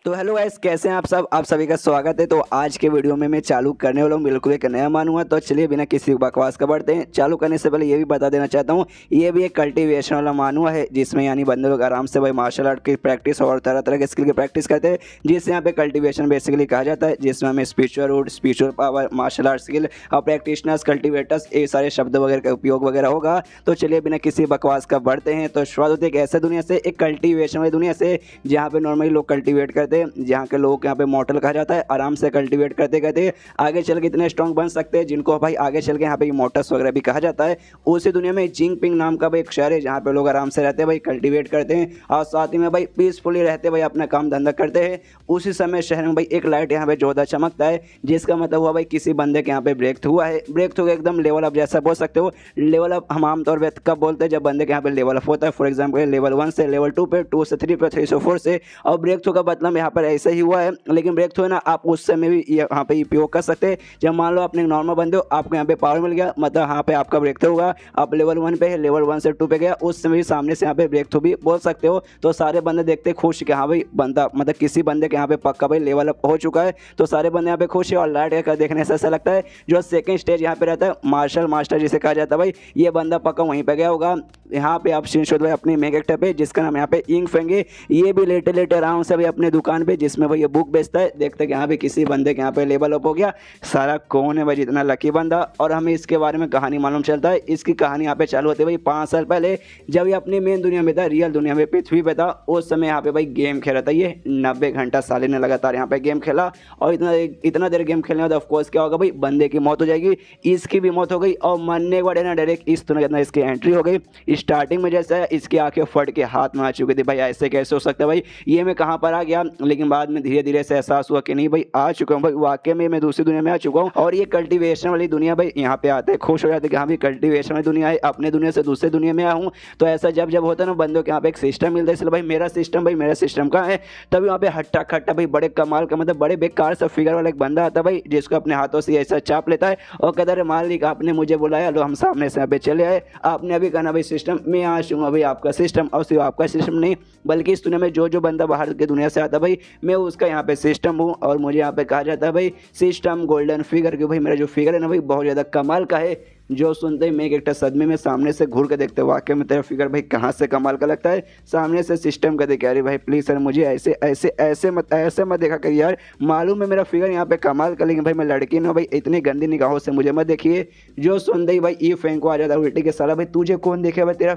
तो hello guys, कैसे हैं आप सब। आप सभी का स्वागत है। तो आज के वीडियो में मैं चालू करने वाला हूँ बिल्कुल एक नया मानूंगा। तो चलिए बिना किसी बकवास का बढ़ते हैं। चालू करने से पहले ये भी बता देना चाहता हूँ, ये भी एक कल्टीवेशन वाला मानुआ है, जिसमें यानी बंदे लोग आराम से भाई मार्शल आर्ट की प्रैक्टिस और तरह तरह के स्किल की प्रैक्टिस करते हैं, जिससे यहाँ पे कल्टीवेशन बेसिकली कहा जाता है, जिसमें हमें spiritual root, spiritual power, martial art skill और प्रैक्टिशनर्स, कल्टिवेटर्स, ये सारे शब्द वगैरह का उपयोग वगैरह होगा। तो चलिए बिना किसी बकवास का बढ़ते हैं। तो शुरुआत होती है एक ऐसे दुनिया से, एक कल्टीवेशन वाली दुनिया से, जहाँ पे नॉर्मली लोग कल्टीवेट करते हैं, जहाँ के लोग यहाँ पे मॉर्टल कहा जाता है। आराम से कल्टीवेट करते करते आगे चल के इतने स्ट्रॉन्ग बन सकते हैं, जिनको भाई आगे चल के यहाँ पे इमॉर्टल्स वगैरह भी कहा जाता है। उसी दुनिया में जिंगपिंग नाम का भाई एक शहर है, जहाँ पे लोग आराम से रहते हैं भाई, कल्टीवेट करते हैं और साथ ही में भाई पीसफुली रहते हैं भाई, अपना काम धंधा करते हैं। उसी समय शहर में भाई एक लाइट यहाँ पे जोरदार चमकता है, जिसका मतलब हुआ भाई किसी बंदे के यहाँ पे ब्रेक थ्रू हुआ है। ब्रेक थ्रू एकदम लेवल अप जैसा बोल सकते हो। लेवल अप हम आमतौर पर कब बोलते हैं, जब बंदे के यहाँ पे लेवल अप होता है। फॉर एग्जाम्पल लेवल 1 से लेवल 2 पे, 2 से 3 पे, 3 से 4 से। और ब्रेक थ्रू का मतलब यहाँ पर ऐसे ही हुआ है, लेकिन ब्रेक थ्रू है ना, आप उस समय भी यहाँ पे उपयोग कर सकते हैं। जब मान लो आपने नॉर्मल बंदे हो, आपको यहाँ पे पावर मिल गया, मतलब यहाँ पे आपका ब्रेक थ्रू होगा। आप लेवल 1 पे है, लेवल 1 से 2 पे गया, उस समय भी सामने से यहाँ पे ब्रेक थ्रू भी बोल सकते हो। तो सारे बंदे देखते खुश कि हाँ भाई बंदा, मतलब किसी बंदे के यहाँ पे पक्का भाई लेवल अप हो चुका है। तो सारे बंदे यहाँ पे खुश है। और लाइट का देखने से ऐसा लगता है जो सेकंड स्टेज यहाँ पे रहता है, मार्शल मास्टर जिसे कहा जाता है भाई, ये बंदा पक्का वहीं पे गया होगा। यहाँ पे आप स्क्रीनशॉट भाई अपनी मेगा कैरेक्टर पे, जिसका नाम यहाँ पे इंक फेंगे, ये भी लेटे लेटे आराम से भाई अपने दुकान पे, जिसमें भाई ये बुक बेचता है। देखते हैं कि यहाँ पे किसी बंदे के यहाँ पे लेवल अप हो गया। सारा कौन है भाई जितना लकी बंदा। और हमें इसके बारे में कहानी मालूम चलता है। इसकी कहानी यहाँ पे चालू होती है भाई 5 साल पहले, जब ये अपनी मेन दुनिया में था, रियल दुनिया में, पृथ्वी पे था। उस समय यहाँ पे भाई गेम खेल रहा था ये 90 घंटा साले ने लगातार यहाँ पे गेम खेला। और इतना देर गेम खेलने के बाद ऑफकोर्स क्या होगा भाई, बंदे की मौत हो जाएगी, इसकी भी मौत हो गई। और मरने के बाद ना डायरेक्ट इस दुनिया के अंदर इसकी एंट्री हो गई। स्टार्टिंग में जैसा इसकी आंखें फट के हाथ में आ चुकी थी भाई, ऐसे कैसे हो सकता है भाई, ये मैं कहाँ पर आ गया। लेकिन बाद में धीरे धीरे से एहसास हुआ कि नहीं भाई आ चुका हूँ भाई, वाकई में मैं दूसरी दुनिया में आ चुका हूँ। और ये कल्टीवेशन वाली दुनिया भाई, यहाँ पे आते हैं खुश हो जाते हैं कि हाँ भाई कल्टीवेशन वाली दुनिया है, अपने दुनिया से दूसरी दुनिया में आया हूँ। तो ऐसा जब जब होता है ना, बंदों के यहाँ पे एक सिस्टम मिलता है, इसलिए भाई मेरा सिस्टम कहाँ है। तभी वहाँ पे हट्टा खट्टा भाई बड़े कमाल का, मतलब बड़े बेकार सा फिगर वाला एक बंदा आता है भाई, जिसको अपने हाथों से ऐसा चाप लेता है और कहता है मालिक आपने मुझे बुलाया, लो हम सामने से यहाँ पे चले आए। आपने अभी कहना भाई सिस्टम, मैं आ चूँगा भाई आपका सिस्टम। और सिर्फ आपका सिस्टम नहीं, बल्कि इस दुनिया में जो बंदा बाहर की दुनिया से आता भाई, मैं उसका यहाँ पे सिस्टम हूँ। और मुझे यहाँ पे कहा जाता है भाई सिस्टम गोल्डन फिगर, क्योंकि भाई मेरा जो फिगर है ना भाई बहुत ज़्यादा कमाल का है। जो सुनते ही मैं एक सदमे में सामने से घूर के देखते वाकई में तेरा फिगर भाई कहाँ से कमाल का लगता है। सामने से सिस्टम का देखे, अरे भाई प्लीज़ सर मुझे ऐसे ऐसे ऐसे मत देखा कर यार, मालूम है मेरा फिगर यहाँ पे कमाल का, लेकिन भाई मैं लड़की ना भाई, इतनी गंदी निगाहों से मुझे मत देखिए। जो सुनते ही भाई ई फैंक को आ जाता है उल्टी के, साला भाई तुझे कौन देखे भाई, तेरा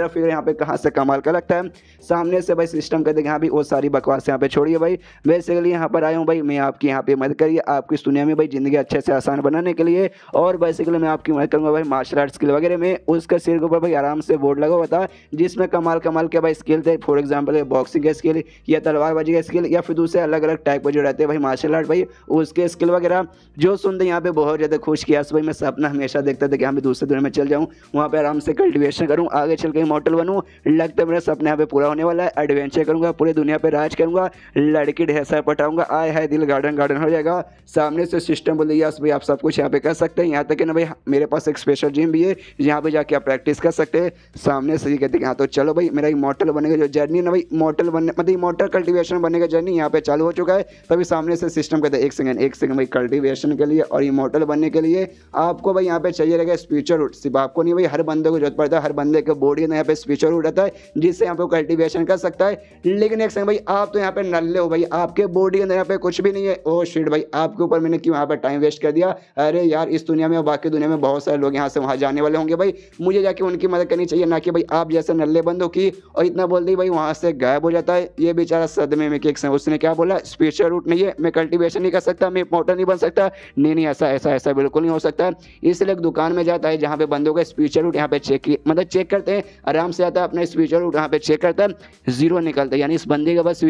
फिगर यहाँ पे कहाँ से कमाल का लगता है। सामने से भाई सिस्टम का देखे, हाँ भाई वो सारी बकवास यहाँ पे छोड़िए भाई, बेसिकली यहाँ पर आया हूँ भाई मैं आपकी यहाँ पे मदद करिए, आपकी इस दुनिया में भाई ज़िंदगी अच्छे से आसान बनाने के लिए। और बेसिकली मैं आपकी मदद करूँगा भाई मार्शल आर्ट स्किल वगैरह में। उसके सिर के ऊपर भाई आराम से बोर्ड लगा हुआ था, जिसमें कमाल के भाई स्किल थे। फॉर एग्जांपल बॉक्सिंग के स्किल, या तलवारबाजी का स्किल, या फिर दूसरे अलग अलग टाइप के जो रहते हैं भाई मार्शल आर्ट भाई, उसके स्किल वगैरह। जो सुनते यहाँ पे बहुत ज़्यादा खुश किया भाई। मैं सपना हमेशा देखता था कि यहाँ पे दूसरे दुनिया में चल जाऊँ, वहाँ पे आराम से कल्टिवेशन करूँ, आगे चल के इमॉर्टल बनूँ। लगता है मेरा सपना यहाँ पे पूरा होने वाला है। एडवेंचर करूँगा, पूरी दुनिया पे राज करूँगा, लड़की ढेर सारा पटाऊँगा, आए है दिल गार्डन हो जाएगा। सामने से सिस्टम बोल दिया भाई आप सब कुछ यहाँ पे कर सकते हैं। यहाँ तक कि ना भाई मेरे पास एक स्पेशल जिम भी है, जहाँ पे जाके आप प्रैक्टिस कर सकते हैं। सामने से ही कहते हैं हाँ तो चलो भाई मेरा इमॉर्टल बनने का जो जर्नी ना भाई, इमॉर्टल बनने मतलब इमॉर्टल कल्टीवेशन बनने का जर्नी यहाँ पे चालू हो चुका है। तभी सामने से सिस्टम कहते हैं एक सेकंड भाई, कल्टीवेशन के लिए और इमॉर्टल बनने के लिए आपको भाई यहाँ पे चाहिए रहेगा स्पिरिचुअल रूट। सिर्फ आपको नहीं भाई, हर बंदे को जरूरत पड़ता है, हर बंदे के बॉडी में यहाँ पे स्पिरिचुअल रूट रहता है, जिससे यहाँ पे कल्टीवेशन कर सकता है। लेकिन एक सेकंड भाई, आप तो यहाँ पे नल्ले हो भाई, आपके बॉडी के अंदर यहाँ पे कुछ भी नहीं है। ओ शिट भाई, आपके ऊपर मैंने क्यों यहाँ पे टाइम वेस्ट कर दिया। अरे यार इस दुनिया में और बाकी दुनिया में बहुत सारे लोग यहाँ से वहाँ जाने वाले होंगे भाई, मुझे जाके उनकी मदद करनी चाहिए, ना कि भाई आप जैसे नल्ले बंदों की। और इतना बोल दी भाई वहाँ से गायब हो जाता है। ये बेचारा सदमे में कि उसने क्या बोला, स्पिरिचुअल रूट नहीं है, मैं कल्टीवेशन नहीं कर सकता, मैं इमॉर्टल नहीं बन सकता। नहीं ऐसा बिल्कुल नहीं हो सकता। इसलिए एक दुकान में जाता है जहाँ पे बंदों का स्पिरिचुअल रूट यहाँ पे चेक करते हैं। आराम से आता है अपना स्पिरिचुअल रूट यहाँ पे चेक करता है, 0 निकलता है, यानी इस बंदे के पास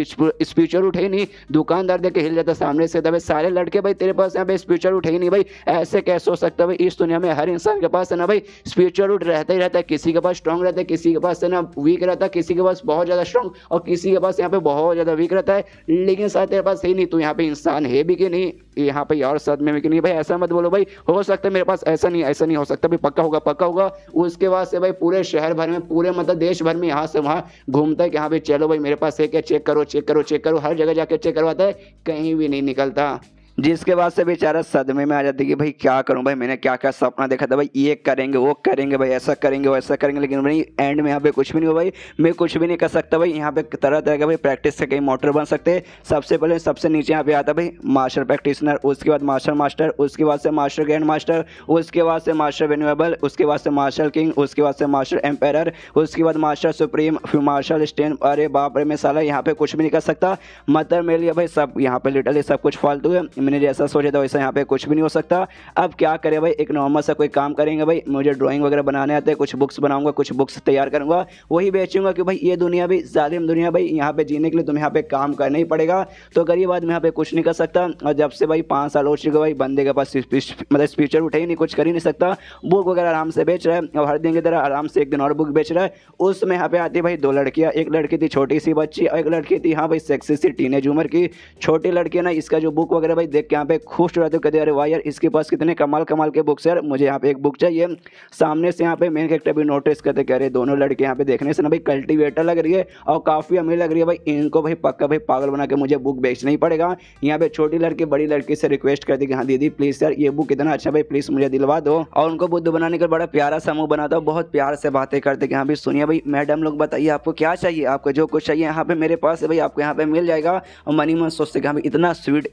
स्पिरिचुअल रूट है नहीं। दुकानदार देख के हिल जाता है सामने से, तभी सारे लड़के भाई तेरे पास यहाँ पे स्पिरिचुअल रूट है ही नहीं भाई, ऐसे कैसे हो सकता है भाई, इस दुनिया में हर हर इंसान के पास है ना भाई स्पिरिचुअल रूट रहता ही रहता है। किसी के पास स्ट्रॉन्ग रहता है, किसी के पास है ना वीक रहता है, किसी के पास बहुत ज़्यादा स्ट्रॉन्ग और किसी के पास यहाँ पे बहुत ज़्यादा वीक रहता है। लेकिन शायद तेरे पास है नहीं, तो यहाँ पे इंसान है भी कि नहीं, यहाँ पे और साथ में भी कि नहीं। भाई ऐसा मत बोलो भाई, हो सकता है मेरे पास ऐसा नहीं, ऐसा नहीं हो सकता भाई, पक्का होगा, पक्का होगा। उसके बाद से भाई पूरे शहर भर में, पूरे मतलब देश भर में यहाँ से वहाँ घूमता है कि हाँ भाई चलो भाई मेरे पास है क्या, चेक करो चेक करो चेक करो, हर जगह जाके चेक करवाता है, कहीं भी नहीं निकलता। जिसके बाद से बेचारा सदमे में आ जाती है कि भाई क्या करूं भाई, मैंने क्या क्या सपना देखा था भाई, ये करेंगे वो करेंगे भाई, ऐसा करेंगे वैसा करेंगे, लेकिन भाई एंड में यहाँ पे कुछ भी नहीं हुआ भाई, मैं कुछ भी नहीं कर सकता भाई। यहाँ पे तरह तरह का भाई प्रैक्टिस से कई मोटर बन सकते हैं। सबसे पहले सबसे नीचे यहाँ पे आता भाई मास्टर प्रैक्टिशनर, उसके बाद मास्टर मास्टर, उसके बाद से मास्टर ग्रैंड मास्टर, उसके बाद से मास्टर वेन्यूएबल, उसके बाद से मास्टर किंग, उसके बाद से मास्टर एम्पायर, उसके बाद मास्टर सुप्रीम, फिर मार्शल स्टेन। अरे बाप रे, मैं साला यहाँ पे कुछ भी नहीं कर सकता। मतलब मेरे लिए भाई सब यहाँ पे लिटरली सब कुछ फालतू है। मैंने जैसा सोचा था वैसा यहाँ पे कुछ भी नहीं हो सकता। अब क्या करें भाई, एक नॉर्मल सा कोई काम करेंगे भाई। मुझे ड्राइंग वगैरह बनाने आते हैं, कुछ बुक्स बनाऊंगा, कुछ बुक्स तैयार करूंगा, वही बेचूंगा कि भाई ये दुनिया भी जालिम दुनिया भाई, यहाँ पे जीने के लिए तुम्हें यहाँ पे काम करना ही पड़ेगा। तो गरीब आदमी यहाँ पे कुछ नहीं कर सकता। और जब से भाई 5 साल हो चुके भाई, बंदे के पास मतलब स्पीचर उठे ही नहीं, कुछ कर ही नहीं सकता। बुक वगैरह आराम से बेच रहा है और हर दिन की तरह आराम से एक दिन और बुक बेच रहा है। उसमें यहाँ पे आती भाई 2 लड़कियाँ, एक लड़की थी छोटी सी बच्ची और एक लड़की थी हाँ भाई सेक्सी सी टीनेज उम्र की छोटी लड़की ना। इसका जो बुक वगैरह भाई देख के यहाँ पे खुश हो रहे थे, कहते अरे वाह यार इसके पास कितने कमाल कमाल के बुक्स यार, मुझे यहाँ पे एक बुक चाहिए। सामने से यहाँ पे मेन कैरेक्टर भी नोटिस करते कह रहे दोनों लड़के यहाँ पे देखने से ना भाई कल्टीवेटर लग रही है और काफ़ी अमीर लग रही है भाई, इनको भाई पक्का भाई पागल बना के मुझे बुक बेचना ही पड़ेगा। यहाँ पे छोटी लड़की बड़ी लड़की से रिक्वेस्ट करती कि हाँ दीदी प्लीज़ यार ये बुक इतना अच्छा भाई प्लीज़ मुझे दिलवा दो। और उनको बुद्ध बनाने का बड़ा प्यारा समूह बनाता है, बहुत प्यार से बातें करते कि हाँ भाई सुनिए भाई मैडम लोग बताइए आपको क्या चाहिए, आपको जो कुछ चाहिए यहाँ पे मेरे पास है भाई, आपको यहाँ पे मिल जाएगा। और मनी मन सोचते कि हाँ भाई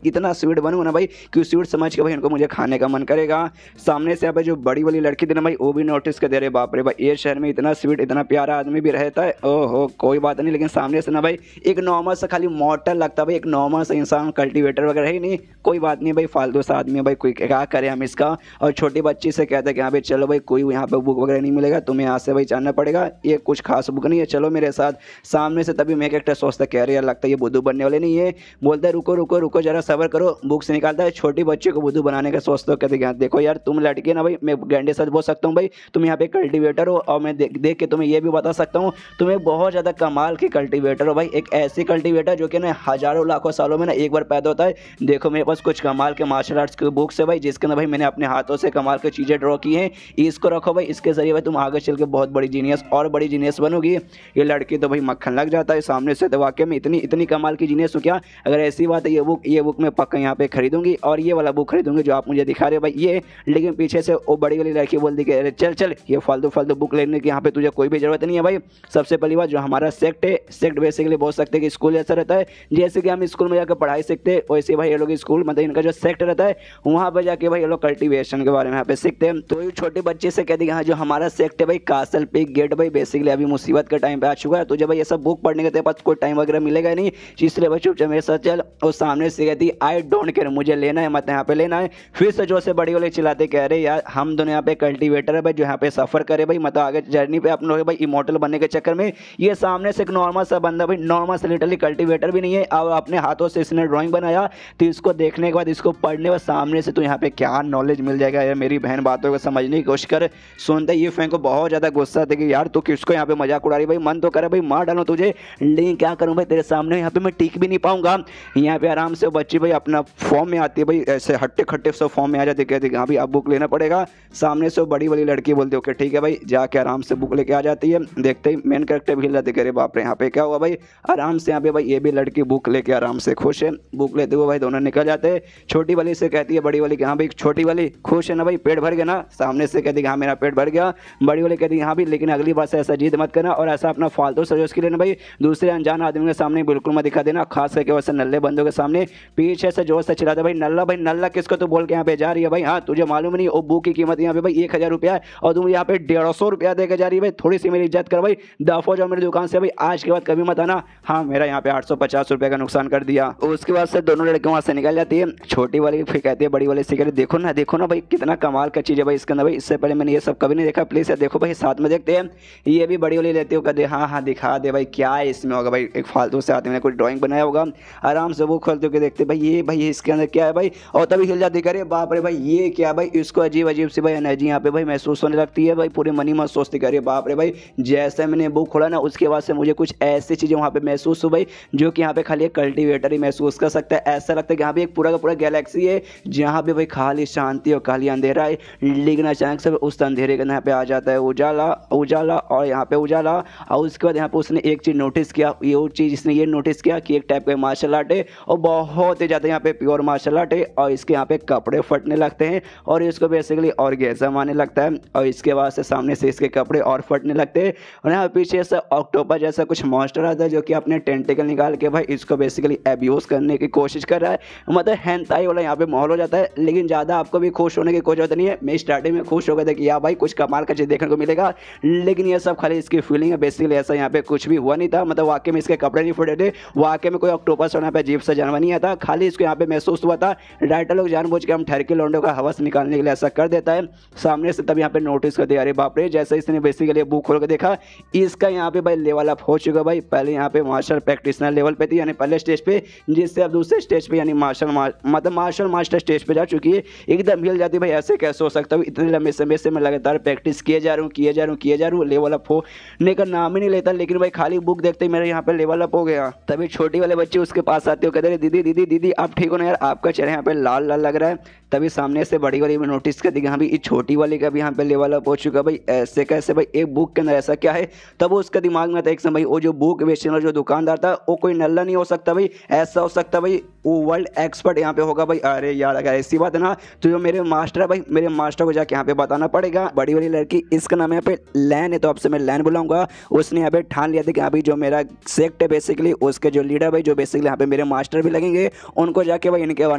इतना स्वीट बनूँ ना भाई कि स्वीट समझ के भाई इनको मुझे खाने का मन करेगा। सामने से यहाँ पे जो बड़ी वाली लड़की थी ना भाई, वो भी नोटिस कर दे रहे बाप रे भाई ये शहर में इतना स्वीट इतना प्यारा आदमी भी रहता है, ओहो कोई बात नहीं। लेकिन सामने से ना भाई एक नॉर्मल सा खाली मॉडल लगता है भाई, एक नॉर्मल सा इंसान, कल्टीवेटर वगैरह ही नहीं, कोई बात नहीं भाई फालतू सा आदमी है भाई, कोई क्या करें हम इसका। और छोटी बच्ची से कहता है कि हाँ भाई चलो भाई कोई यहाँ पे बुक वगैरह नहीं मिलेगा, तुम्हें यहाँ से भाई जानना पड़ेगा, ये कुछ खास बुक नहीं है, चलो मेरे साथ। सामने से तभी मैं कैरेक्टर सोचता कह रहे यार लगता है ये बुद्धू बनने वाले नहीं है, बोलता है रुको रुको रुको जरा सब्र करो, बुक से निकालता है छोटी बच्ची को बुद्धू बनाने का सोचता हो। कहते देखो यार तुम लड़के ना भाई, मैं गैंडे सच बोल सकता हूँ भाई, तुम यहाँ पे कल्टीवेटर हो और मैं देख के तुम्हें ये भी बता सकता हूँ तुम्हें बहुत ज़्यादा कमाल की कल्टीवेटर हो भाई, एक ऐसी कल्टीवेटर जो कि ना हज़ारों लाखों सालों में ना एक बार पैदा होता है। देखो मेरे पास कुछ कमाल के मार्शल आर्ट्स की बुक्स है भाई, जिसके ना भाई मैंने अपने हाथों से कमाल की चीज़ें ड्रॉ की हैं, इसको रखो भाई, इसके जरिए भाई तुम आगे चल के बहुत बड़ी जीनियस और बड़ी जीनियस बनोगी। ये लड़की तो भाई मक्खन लग जाता है सामने से, तो वाकई में इतनी कमाल की जीनियस हो क्या। अगर ऐसी बात है ये बुक मैं पक्का यहाँ पे खरीदूंगी और ये वाला बुक खरीदूंगी जो आप मुझे दिखा रहे हो भाई ये। लेकिन पीछे से वो बड़ी वाली लड़की बोलती कि अरे चल चल ये फालतू बुक लेने की यहाँ पे तुझे कोई भी जरूरत नहीं है भाई। सबसे पहली बात जो हमारा सेक्ट है, सेक्ट बेसिकली बोल सकते हैं कि स्कूल जैसा रहता है, जैसे कि हम स्कूल में जाकर पढ़ाई सीखते हैं वैसे भाई ये लोग स्कूल मतलब इनका जो सेक्ट रहता है वहाँ पर जाके भाई ये लोग कल्टीवेशन के बारे में यहाँ पे सीखते हैं। तो ये छोटे बच्चे से कहते हैं हाँ जो हमारा सेक्ट है भाई कासल पिक गेट भाई, बेसिकली अभी मुसीबत का टाइम पे आ चुका है, तुझे भाई ये सब बुक पढ़ने के पास कोई टाइम वगैरह मिलेगा नहीं, इसलिए भाई चुपचाप मेरे साथ चल। और सामने से कहती आई डोंट केयर, मुझे लेना है मत यहाँ पे लेना है। फिर से जो से बड़ी वाले चिल्लाते कह रहे यार हम दोनों यहाँ पे कल्टीवेटर है भाई जो यहाँ पे सफर करे भाई, मतलब आगे जर्नी पे अपने भाई इमोर्टल बनने के चक्कर में। ये सामने से एक नॉर्मल सा बंदा भाई, नॉर्मल से लिटरली कल्टीवेटर भी नहीं है और अपने हाथों से इसने ड्राइंग बनाया, तो इसको देखने के बाद इसको पढ़ने के सामने से तो यहाँ पे क्या नॉलेज मिल जाएगा यार। मेरी बहन बातों को समझने की कोशिश कर। सुनते ये फैन को बहुत ज़्यादा गुस्सा थे कि यार तू किसको यहाँ पे मजाक उड़ा रही भाई, मन तो करे भाई मार डालो तुझे, लेकिन क्या करूँ भाई तेरे सामने यहाँ पे मैं टिक भी नहीं पाऊंगा। यहाँ पे आराम से बच्ची भाई अपना फॉर्म में आती है भाई, ऐसे हट्टे खट्टे सब फॉर्म में आ जाते, कहते हाँ भाई अब बुक लेना पड़ेगा। सामने से बड़ी वाली लड़की बोलती ओके ठीक है भाई, जाके आराम से बुक लेके आ जाती है। देखते ही मेन कैरेक्टर भी हिल जाते, कह रहे बाप रे यहाँ पे क्या हुआ भाई। आराम से यहाँ पे भाई ये भी लड़की बुक लेके आराम से खुश है, बुक लेते हुए भाई दोनों निकल जाते हैं। छोटी वाली से कहती है बड़ी वाली कि हाँ भाई छोटी वाली खुश है ना भाई, पेट भर गया ना। सामने से कहती है हाँ मेरा पेट भर गया। बड़ी वाली कहती है हाँ भाई लेकिन अगली बार से ऐसा जिद मत करना और ऐसा अपना फालतू सजोश के लिए ना भाई दूसरे अनजान आदमी के सामने बिल्कुल मत दिखा देना, खास करके वैसे नल्ले बंदों के सामने। पीछे से जोर से चिल्लाता भाई नल्ला किसको तो बोल के यहाँ पे जा रही है भाई, हाँ तुझे मालूम नहीं वो बुक की कीमत यहाँ पे भाई 1000 रुपया है और तुम यहाँ पे 150 रुपया देकर जा रही है भाई, थोड़ी सी मेरी इज्जत कर भाई, दफो जाओ मेरी दुकान से भाई, आज के बाद कभी मत आना। हाँ मेरा यहाँ पे 850 रुपये का नुकसान कर दिया। उसके बाद से दोनों लड़के वहाँ से निकल जाती है। छोटी वाली फिर कहती है बड़ी वाली से कहती देखो ना भाई कितना कमाल का चीज़ है भाई इसके अंदर भाई, इससे पहले मैंने ये सब कभी नहीं देखा, प्लीज़ यार देखो भाई साथ में देखते हैं। ये भी बड़ी वाली लेती हो कहते हाँ दिखा दे भाई क्या है इसमें होगा भाई, एक फालतू से आदमी ने कुछ ड्राइंग बनाया होगा। आराम से वो खोलते हो देखते भाई ये इसके अंदर क्या है भाई, और तभी हिल जाती करे बाप रे भाई ये क्या भाई, इसको अजीब अजीब सी भाई एनर्जी यहाँ पे भाई महसूस होने लगती है भाई, पूरी मनी मत सोचती करे बाप रे भाई। जैसे मैंने बुक खोला ना उसके बाद से मुझे कुछ ऐसी चीज़ें वहाँ पे महसूस हो भाई जो कि यहाँ पे खाली एक कल्टीवेटर ही महसूस कर सकता है। ऐसा लगता है कि यहाँ पे एक पूरा का पूरा गैलेक्सी है जहाँ पे भाई खाली शांति और खाली अंधेरा है, लेकिन अचानक से उस अंधेरे के यहाँ पे आ जाता है उजाला उजाला और यहाँ पे उजाला। और उसके बाद यहाँ पे उसने एक चीज़ नोटिस किया, ये चीज़ इसने ये नोटिस किया कि एक टाइप का मार्शल आर्ट है और बहुत ही ज़्यादा यहाँ पे प्योर मार्शल आर्ट है, और इसके यहाँ पे कपड़े फटने लगते हैं और इसको बेसिकली और गैसा आने लगता है, और इसके बाद से सामने से इसके कपड़े और फटने लगते हैं। और यहाँ पीछे से ऑक्टोपस जैसा कुछ मॉन्स्टर आता है जो कि अपने टेंटिकल निकाल के भाई इसको बेसिकली एब्यूज करने की कोशिश कर रहा है। मतलब हेंताई वाला यहाँ पे माहौल हो जाता है, लेकिन ज़्यादा आपको भी खुश होने की कोई जरूरत नहीं है। मैं स्टार्टिंग में खुश हो गया था कि यार भाई कुछ कमाल का चीज़ देखने को मिलेगा, लेकिन ये सब खाली इसकी फीलिंग है। बेसिकली ऐसा यहाँ पे कुछ भी हुआ नहीं था, मतलब वाकई में इसके कपड़े नहीं फटे थे, वाकई में कोई ऑक्टोपस और यहाँ पे अजीब सा जानवर नहीं आता, खाली इसको यहाँ पे महसूस हुआ था। राइटर लोग जानबूझ के हम ठहर के लौंडों का हवस निकालने के लिए ऐसा कर देता है सामने से, तब यहाँ पे नोटिस कर दिया अरे बाप रे। जैसे इसने बेसिकली बुक खोल के देखा इसका यहाँ पे भाई लेवल अप हो चुका भाई, पहले यहाँ पे मार्शल प्रैक्टिशनर लेवल पे थी यानी पहले स्टेज पे, जिससे अब दूसरे स्टेज पे यानी मार्शल मास्टर स्टेज पे जा चुकी है। एकदम हिल जाती भाई, ऐसे कैसे हो सकता है, इतने लंबे समय से मैं लगातार प्रैक्टिस किए जा रहा हूँ लेवल अप होने का नाम ही नहीं लेता, लेकिन भाई खाली बुक देखते ही मेरे यहाँ पे लेवल अप हो गया। तभी छोटी वाले बच्चे उसके पास आते हो, कहते हैं दीदी दीदी दीदी आप ठीक हो ना यार, आपका चेहरा यहाँ पे लाल लाल लग रहा है। तभी सामने से बड़ी वाली में नोटिस कर दी कि हाँ भाई इस छोटी वाली का भी यहाँ पे लेवल अप हो चुका भाई, ऐसे कैसे भाई एक बुक के अंदर ऐसा क्या है। तब उसके दिमाग में था एक समय भाई वो जो बुक बेचने वाला जो दुकानदार था वो कोई नल्ला नहीं हो सकता भाई, ऐसा हो सकता भाई वो वर्ल्ड एक्सपर्ट यहाँ पे होगा भाई। अरे यार अगर ऐसी बात है ना तो जो मेरे मास्टर है भाई, मेरे मास्टर को जाके यहाँ पे बताना पड़ेगा। बड़ी वाली लड़की इसका नाम यहाँ पे लैन है, तो आपसे मैं लैन बुलाऊंगा। उसने यहाँ पे ठान लिया था कि अभी जो मेरा सेक्ट है बेसिकली उसके जो लीडर भाई जो बेसिकली यहाँ पे मेरे मास्टर भी लगेंगे, उनको जाके भाई इनके बारे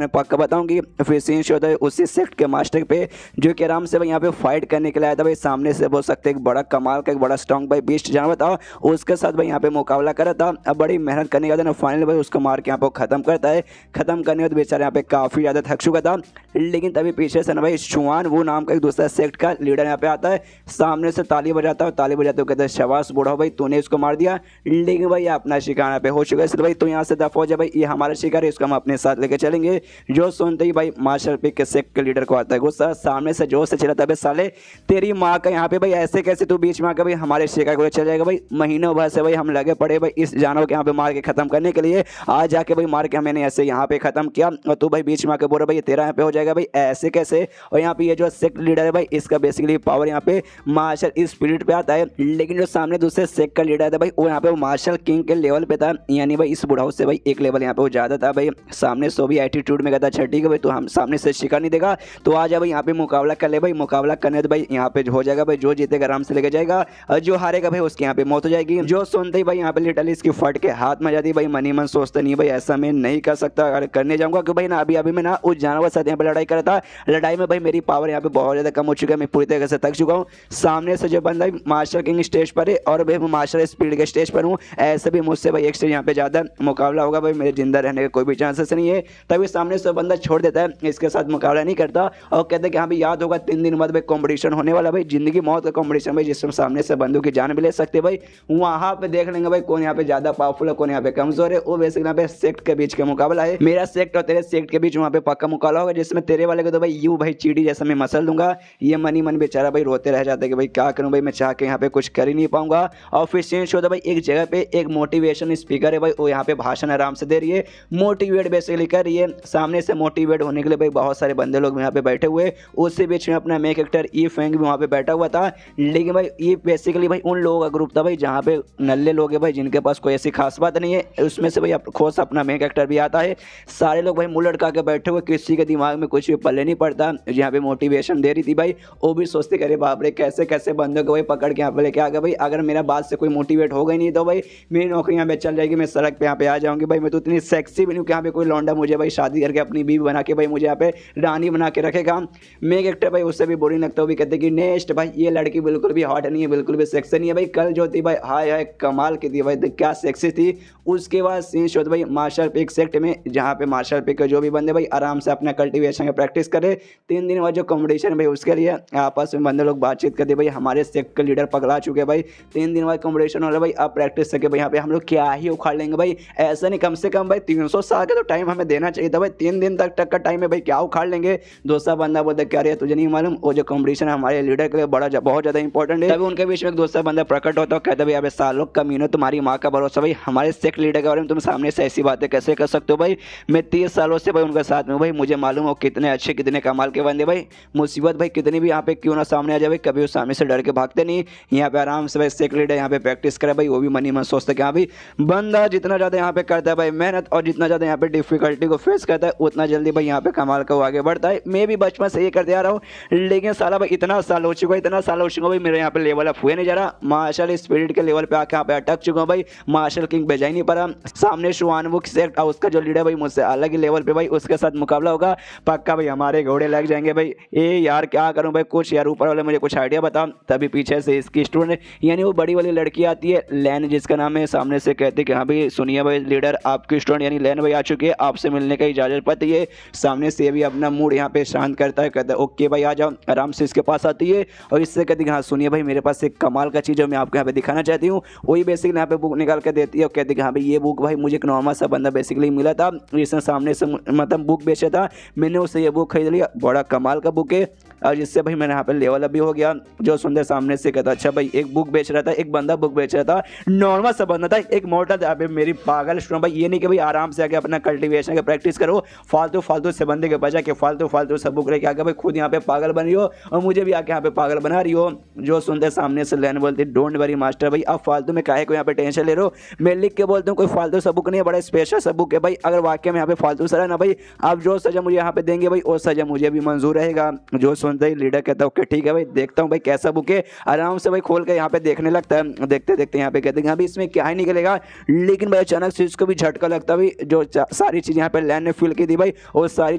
में पक्का बताऊंगी। फिर सीन शो होता है उसी सेक्ट के मास्टर पे जो कि आराम से भाई यहाँ पे फाइट करने के लिए आया था भाई, सामने से बोल सकते एक बड़ा कमाल का एक बड़ा स्ट्रॉन्ग भाई बीस्ट जानवर था, उसके साथ भाई यहाँ पे मुकाबला करा था। अब बड़ी मेहनत करने के बाद ना फाइनल भाई उसको मार के यहाँ पे खत्म करता है। खत्म करने के बाद बेचारा यहाँ पे काफ़ी ज़्यादा थक चुका था, लेकिन तभी पीछे से ना भाई शुआन वो नाम का एक दूसरा सेक्ट का लीडर यहाँ पे आता है, सामने से ताली बजाता है, ताली बजाते हुए कहते हैं शाबाश बूढ़ा भाई तूने इसको मार दिया, लेकिन भाई अपना शिकार यहाँ पे हो चुका है, इसलिए भाई तू यहाँ से दफा हो जा भाई, ये हमारा शिकार है, इसको हम अपने साथ लेके चलेंगे। जो सुनते ही भाई मार्शल पिक के सेक्ट के लीडर को आता है गुस्सा, सामने से जोर से चिल्लाता है साले तेरी माँ का यहाँ पे भाई ऐसे कैसे तू बीच में आकर भाई हमारे शिकार को चल जाएगा भाई, महीनों भर से भाई हम लगे पड़े भाई इस जानवर के यहाँ पे मार के खत्म करने के लिए, आज जाके भाई मार के हमने ऐसे यहाँ पे खत्म किया और तू भाई बीच में आके बोल रहा भाई तेरा यहाँ पे हो जाएगा भाई ऐसे कैसे। और यहाँ पे ये जो सेक्ट लीडर है भाई इसका बेसिकली पावर यहाँ पे मार्शल स्पिरिट पे आता है, लेकिन जो सामने दूसरे सेक्ट का लीडर था भाई वो यहाँ पे मार्शल किंग के लेवल पे था, यानी भाई इस बुढ़ाऊ से भाई एक लेवल यहाँ पे वो ज्यादा था भाई। सामने सो भी एटीट्यूड में कहता अच्छा ठीक है भाई तो हम सामने से शिकार नहीं देगा तो आ जा भाई यहाँ पे मुकाबला कर ले भाई, मुकाबला करने तो भाई यहाँ पे हो जाएगा भाई, जो जीतेगा आराम से लेके जाएगा और जो हारेगा भाई उसके यहाँ पे मौत हो जाएगी। जो सुनते ही भाई यहाँ पे लिटरली इसकी फट के हाथ में जाती भाई, मनी मन सोचते नहीं भाई ऐसा मैं नहीं कर सकता, अगर करने जाऊंगा क्योंकि भाई ना अभी मैं ना उस जानवर साथ यहाँ पे लड़ाई करा था, लड़ाई में भाई मेरी पावर यहाँ पे बहुत ज़्यादा कम हो चुका है, मैं पूरी तरह से थक चुका हूँ। सामने से जो बंदा मार्शल किंग स्टेज पर है और भाई मैं मार्शल स्पीड के स्टेज पर हूँ, ऐसे भी मुझसे भाई एक स्टेज यहाँ पे ज़्यादा मुकाबला होगा भाई, मेरे जिंदा रहने का कोई भी चांसेस नहीं है। तभी सामने से बंदा छोड़ देता है, इसके साथ मुकाबला नहीं करता और कहते हैं कि हाँ भाई याद होगा 3 दिन बाद भाई कॉम्पिटिशन होने वाला भाई, जिंदगी मौत का कॉम्पिटिशन भाई, जिसमें सामने से बंदूक की जान भी ले सकते भाई, वहाँ पे देख लेंगे भाई कौन यहाँ पे ज़्यादा पावरफुल है कौन यहाँ पे कमजोर है। वो बेसिकली यहाँ पे सेक्ट के बीच का मुकाबला है, मेरा सेक्ट और तेरे सेक्ट के बीच वहाँ पे पक्का मुकाबला होगा, जिसमें तेरे वाले को तो भाई यूं भाई चीटी जैसा मैं मसल दूंगा। ये मनी मन बेचारा भाई रोते रह जाता है कि भाई क्या करूं भाई, मैं चाह के यहाँ पे कुछ कर ही नहीं पाऊंगा। और फिर चेंज होता भाई एक जगह पे एक मोटिवेशन स्पीकर है भाई, वो यहाँ पे भाषण आराम से दे रही है, मोटिवेट बेसिकली कर रही है। सामने से मोटिवेट होने के लिए भाई बहुत सारे बंदे लोग यहाँ पे बैठे हुए, उससे बीच में अपना मेक एक्टर ई फैंग भी वहाँ पे बैठा हुआ था, लेकिन भाई ये बेसिकली भाई उन लोगों का ग्रुप था भाई जहाँ पे नल्ले लोग है भाई जिनके पास कोई ऐसी खास बात नहीं है, उसमें से भाई खोस अपना मेक एक्टर भी आता है। सारे लोग भाई मुंह लटका के बैठे हुए, किसी के दिमाग में कुछ भी पल्ले नहीं पड़ता। यहाँ पे मोटिवेशन दे रही थी भाई, वो भी सोचते करे बाप रे कैसे कैसे बंदों को भाई पकड़ के यहाँ पे लेके आ गए भाई, अगर मेरा बात से कोई मोटिवेट हो गई नहीं तो भाई मेरी नौकरी यहाँ पे चल जाएगी, मैं सड़क पे यहाँ पे आ जाऊँगी भाई, मैं तो इतनी सेक्सी भी नहीं कि यहाँ पे कोई लौंडा मुझे भाई शादी करके अपनी बीवी बना के भाई मुझे यहाँ पे रानी बना के रखेगा। मेन कैरेक्टर भाई उससे भी बोरिंग लगता है, वो भी कहते कि नेक्स्ट भाई ये लड़की बिल्कुल भी हॉट नहीं है, बिल्कुल भी सेक्सी नहीं है भाई। कल जो थी भाई हाय हाय कमाल की थी भाई, क्या सेक्सी थी। उसके बाद सीन शो भाई मार्शल पीक सेक्ट में, जहाँ पे मार्शल पीक के जो भी बंदे भाई आराम से अपना कल्टीवेशन का प्रैक्टिस करे। 3 दिन बाद जो कॉम्पिटिशन भाई उसके लिए आपस में बंदे लोग बातचीत करते भाई हमारे सेक्ट के लीडर पगला चुके भाई, 3 दिन बाद कॉम्पिटिशन हो रहा है भाई, अब प्रैक्टिस सके भाई यहाँ पे हम लोग क्या ही उखाड़ लेंगे भाई। ऐसा नहीं, कम से कम भाई 300 साल का तो टाइम हमें देना चाहिए था भाई, 3 दिन तक का टाइम है भाई, क्या उखाड़ लेंगे। दूसरा बंदा बोलता क्या रही है तुझे नहीं मालूम, वो जो कॉम्पिटिशन हमारे लीडर के लिए बहुत ज़्यादा इंपॉर्टेंट है। तभी उनके बीच में एक दूसरा बंदा प्रकट होता है, कहता भाई अबे सालों कमीनो तुम्हारी माँ का भरोसा भाई, हमारे सेक्ट लीडर के बारे में तुम सामने से ऐसी बातें कैसे कर सकते हो भाई। मैं 30 सालों से भाई उनके साथ में भाई, मुझे मालूम हो कितने अच्छे कितने कमाल के बंदे भाई। मुसीबत भाई कितनी भी यहाँ पे क्यों ना सामने आ जाए भाई, कभी उस सामने से डर के भागते नहीं। यहाँ पे आराम से भाई सेक्ट लीडर यहाँ पे प्रैक्टिस करे भाई, वो भी मनी मन सोचता कि हाँ भाई बंदा जितना ज़्यादा यहाँ पे करता है भाई मेहनत, और जितना ज़्यादा यहाँ पे डिफिकल्टी को फेस करता है उतना जल्दी भाई यहाँ पे कमाल का वो आगे बढ़ता है। मैं भी बचपन से ये करते आ रहा हूँ, लेकिन साला भाई इतना साल हो चुका है, इतना साल हो चुका भाई मेरे यहाँ पे लेवल अप हुए नहीं जा रहा। मार्शल स्पिरिट के लेवल पे आके यहाँ पे अटक चुका हूँ भाई, मार्शल किंग भेजा ही नहीं पा रहा। सामने शुआनवुक सेक्ट और उसका जो लीडर भाई मुझसे अलग ही लेवल पे भाई, उसके साथ मुकाबला होगा पक्का भाई, हमारे घोड़े लग जाएंगे भाई। ए यार क्या करूं भाई, कुछ यार ऊपर वाले मुझे कुछ आइडिया बता। तभी पीछे से इसकी स्टूडेंट यानी वो बड़ी वाली लड़की आती है लैन जिसका नाम है, सामने से कहती है कि हाँ भाई सुनिए भाई लीडर आपकी स्टूडेंट यानी लैन भाई आ चुकी है, आपसे मिलने का इजाजत पाती है। सामने से भी अपना मूड यहाँ पे शांत करता है, कहता है ओके भाई आ जाओ, आराम से इसके पास आती है और इससे कहती है हाँ सुनिए भाई मेरे पास एक कमाल का चीज़ है मैं आपको यहाँ पे दिखाना चाहती हूँ। वही बेसिकली यहाँ पे बुक निकाल के देती है और कहती है हाँ भाई ये बुक भाई मुझे एक नॉर्मल सा बंदा बेसिकली मिला था, इसने सामने से मतलब बुक बेचा था, मैंने उससे ये बुक खरीद लिया, बड़ा कमाल का बुक है और जिससे भाई मैंने यहाँ पे लेवल अप भी हो गया। जो सुंदर सामने से कहता अच्छा भाई एक बुक बेच रहा था, एक बंदा बुक बेच रहा था, नॉर्मल सा बंदा था, एक मोटा था। अबे मेरी पागल स्टूडेंट भाई ये नहीं कि भाई आराम से आके अपना कल्टीवेशन का प्रैक्टिस करो, फालतू से बंदे के बजा के फालतू सब बुक लेके आके भाई खुद यहाँ पे पागल बन रही हो और मुझे भी आके यहाँ पे पागल बना रही हो। जो सुनते सामने से लेने बोलते डोंट वरी मास्टर भाई, अब फालतू में काहे को यहाँ पे टेंशन ले रहे हो, मैं लिख के बोलता हूँ कोई फालतू सा बुक नहीं है, बड़ा स्पेशल सा बुक है भाई। अगर वाकई में यहाँ पे फालतू सा ना भाई आप जो सजा मुझे यहाँ पे देंगे भाई वो सजा मुझे भी मंजूर रहेगा। जो सुनते ही लीडर कहता है ओके ठीक है भाई देखता हूँ भाई कैसा बुक है, आराम से भाई खोल के यहाँ पे देखने लगता है। देखते देखते यहाँ पे कहते हैं अभी इसमें क्या ही निकलेगा, लेकिन भाई अचानक से इसको भी झटका लगता है भाई, जो सारी चीज़ें यहाँ पे लैंड ने फील की थी भाई वो सारी